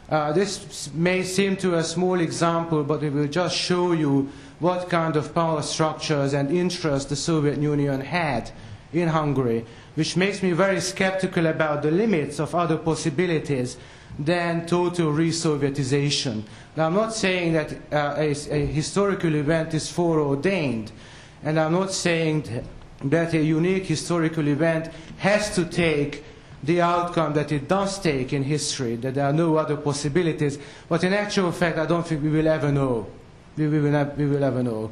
This may seem to a small example, but it will just show you what kind of power structures and interests the Soviet Union had in Hungary, which makes me very skeptical about the limits of other possibilities than total re-Sovietization. Now, I'm not saying that a historical event is foreordained, and I'm not saying that a unique historical event has to take the outcome that it does take in history, that there are no other possibilities. But in actual fact, I don't think we will ever know. We will ever know.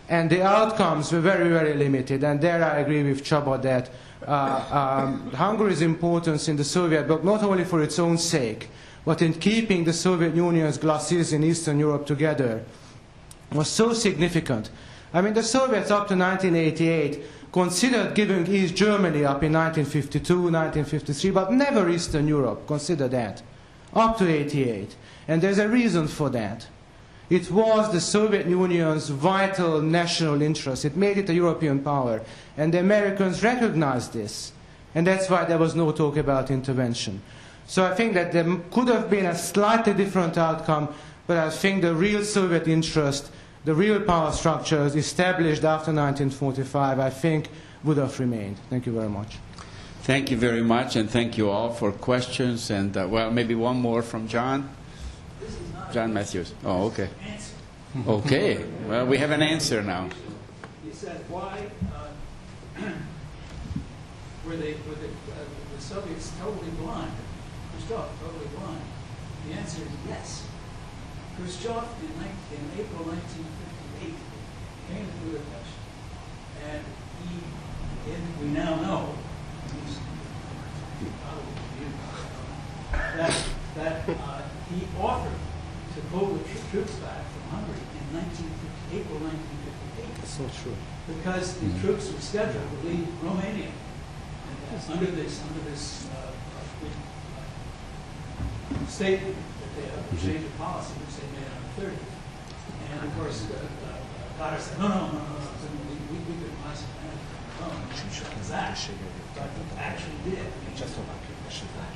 And the outcomes were very, very limited. And there I agree with Csaba that Hungary's importance in the Soviet bloc, not only for its own sake, but in keeping the Soviet Union's glacis in Eastern Europe together, was so significant. I mean, the Soviets up to 1988 considered giving East Germany up in 1952, 1953, but never Eastern Europe. Consider that. Up to 88. And there's a reason for that. It was the Soviet Union's vital national interest. It made it a European power. And the Americans recognized this. And that's why there was no talk about intervention. So I think that there could have been a slightly different outcome, but I think the real Soviet interest, the real power structures established after 1945, I think would have remained. Thank you very much. Thank you very much, and thank you all for questions. And, well, maybe one more from John. John Matthews. Oh, okay. Okay. Well, we have an answer now. You said, why were the Soviets totally blind? Khrushchev totally blind? The answer is yes. Khrushchev in April 1958 came to Budapest, and we now know that he offered to pull the troops back from Hungary in April 1958. That's so true. Because the troops were scheduled to leave Romania under this statement that they had a change of policy, which they made on the 30th. And of course, Carter said, no, we could possibly that, but actually did.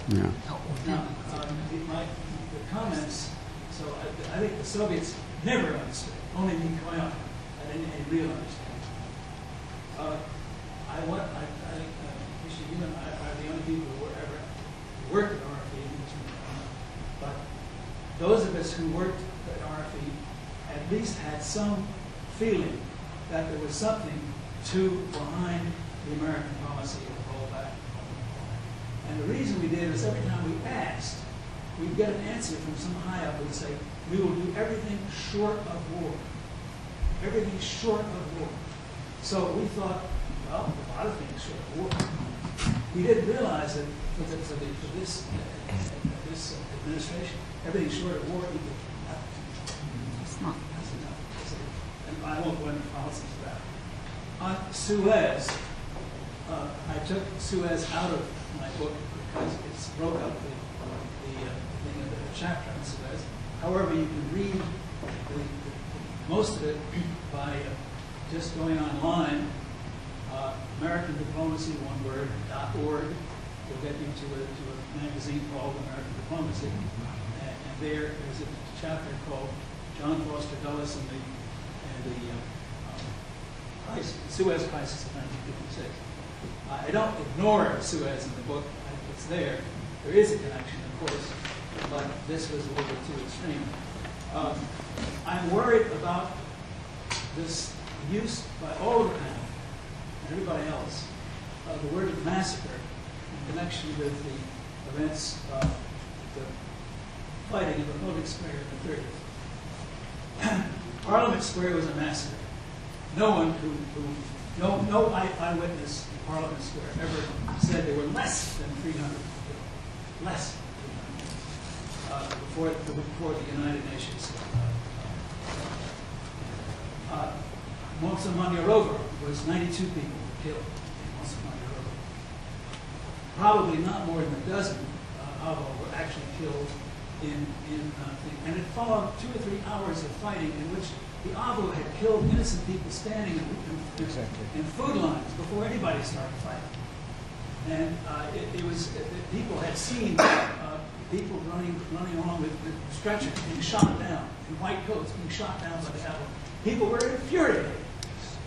Yeah. Now, the comments, so I think the Soviets never understood, only Mikoyan had any real understanding. I think Mr. you and I are the only people who ever worked at RFE, but those of us who worked at RFE at least had some feeling that there was something behind the American policy of rollback. And the reason we did is every time we asked, we'd get an answer from some high up who would say, we will do everything short of war. Everything short of war. So we thought, well, a lot of things short of war. We didn't realize that for this administration, everything short of war equals nothing. It's not. That's enough. And I won't go into policies of that. On Suez, I took Suez out of my book because it's broke up the chapter on Suez. However, you can read most of it by just going online, American Diplomacy, one word, .org. Will get you to a magazine called American Diplomacy. And there's a chapter called John Foster Dulles and the Suez Crisis of 1956. I don't ignore Suez in the book. It's there. There is a connection, of course, but this was a little bit too extreme. I'm worried about this use by all of the panel and everybody else of the word massacre in connection with the events of the fighting in the Parliament Square in the 30s. Parliament Square was a massacre. No one no eyewitness in Parliament Square ever said there were less than 300 people. Less than 300 before the United Nations. Montemanjarova was 92 people killed in Montemanjarova. Probably not more than a dozen were actually killed and it followed 2 or 3 hours of fighting in which the AVO had killed innocent people standing in food lines before anybody started fighting. And people had seen people running along with stretchers being shot down, in white coats being shot down by the AVO. People were infuriated.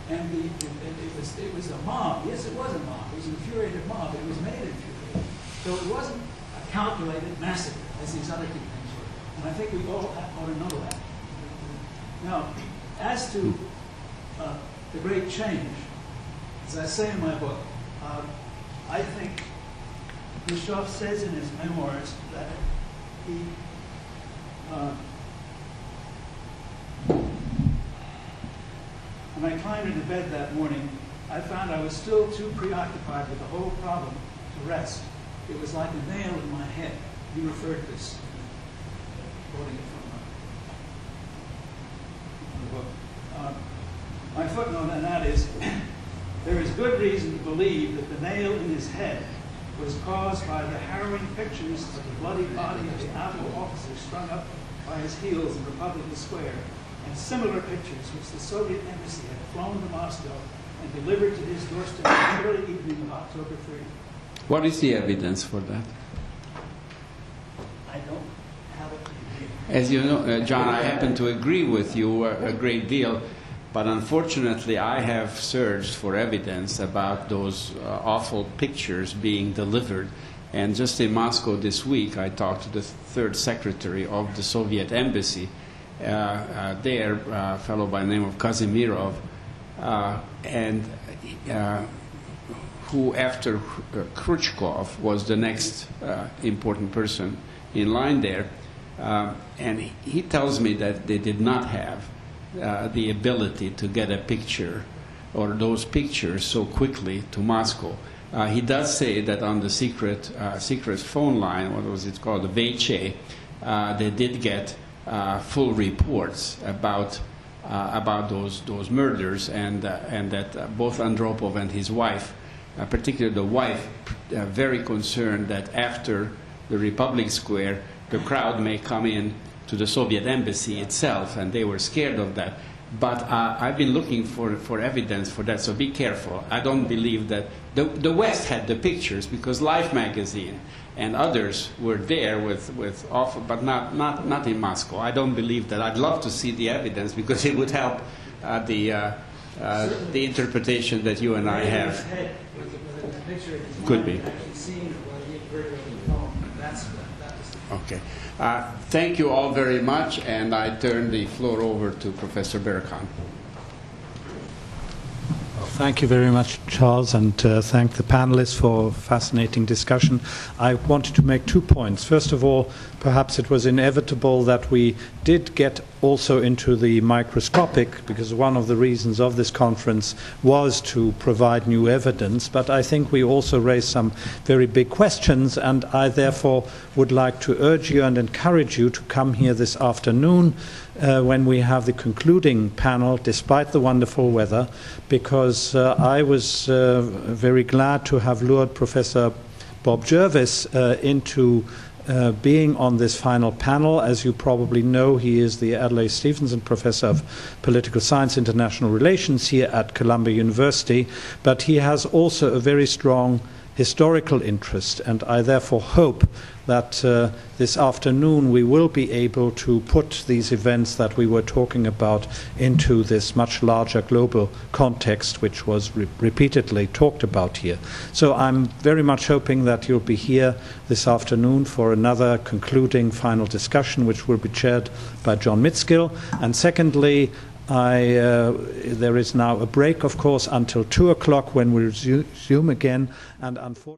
And it was a mob. Yes, it was a mob. It was an infuriated mob. It was made infuriated. So it wasn't a calculated massacre as these other two things were. And I think we all ought to know that. Now, as to the great change, as I say in my book, I think Khrushchev says in his memoirs that he when I climbed into bed that morning, I found I was still too preoccupied with the whole problem to rest. It was like a nail in my head. You referred to this, quoting it from the book. My footnote on that is, there is good reason to believe that the nail in his head was caused by the harrowing pictures of the bloody body of the AVO officer strung up by his heels in Republican Square and similar pictures which the Soviet embassy had flown to Moscow and delivered to his doorstep in the early evening of October 3. What is the evidence for that? I don't have it here. As you know, John, I happen to agree with you a great deal, but unfortunately I have searched for evidence about those awful pictures being delivered. And just in Moscow this week, I talked to the third secretary of the Soviet embassy there, a fellow by the name of Kazimirov, who after Khrushchev was the next important person in line there. And he tells me that they did not have the ability to get a picture or those pictures so quickly to Moscow. He does say that on the secret phone line, what was it called, the Veiche, they did get full reports about those murders, and that both Andropov and his wife, particularly the wife, very concerned that after the Republic Square, the crowd may come in to the Soviet embassy itself, and they were scared of that. But I've been looking for evidence for that, so be careful. I don't believe that the West had the pictures, because Life magazine and others were there with awful, but not in Moscow. I don't believe that. I'd love to see the evidence, because it would help the interpretation that you and I have. Could be. Okay. Thank you all very much, and I turn the floor over to Professor Berkan. Thank you very much, Charles, and thank the panelists for a fascinating discussion. I wanted to make 2 points. First of all, perhaps it was inevitable that we did get also into the microscopic, because one of the reasons of this conference was to provide new evidence, but I think we also raised some very big questions, and I therefore would like to urge you and encourage you to come here this afternoon when we have the concluding panel, despite the wonderful weather, because I was very glad to have lured Professor Bob Jervis into being on this final panel. As you probably know, he is the Adlai Stevenson Professor of Political Science, International Relations here at Columbia University, but he has also a very strong historical interest, and I therefore hope that this afternoon we will be able to put these events that we were talking about into this much larger global context which was repeatedly talked about here. So I'm very much hoping that you'll be here this afternoon for another concluding final discussion, which will be chaired by John Mitskill. And secondly, there is now a break, of course, until 2 o'clock when we resume again, and unfortunately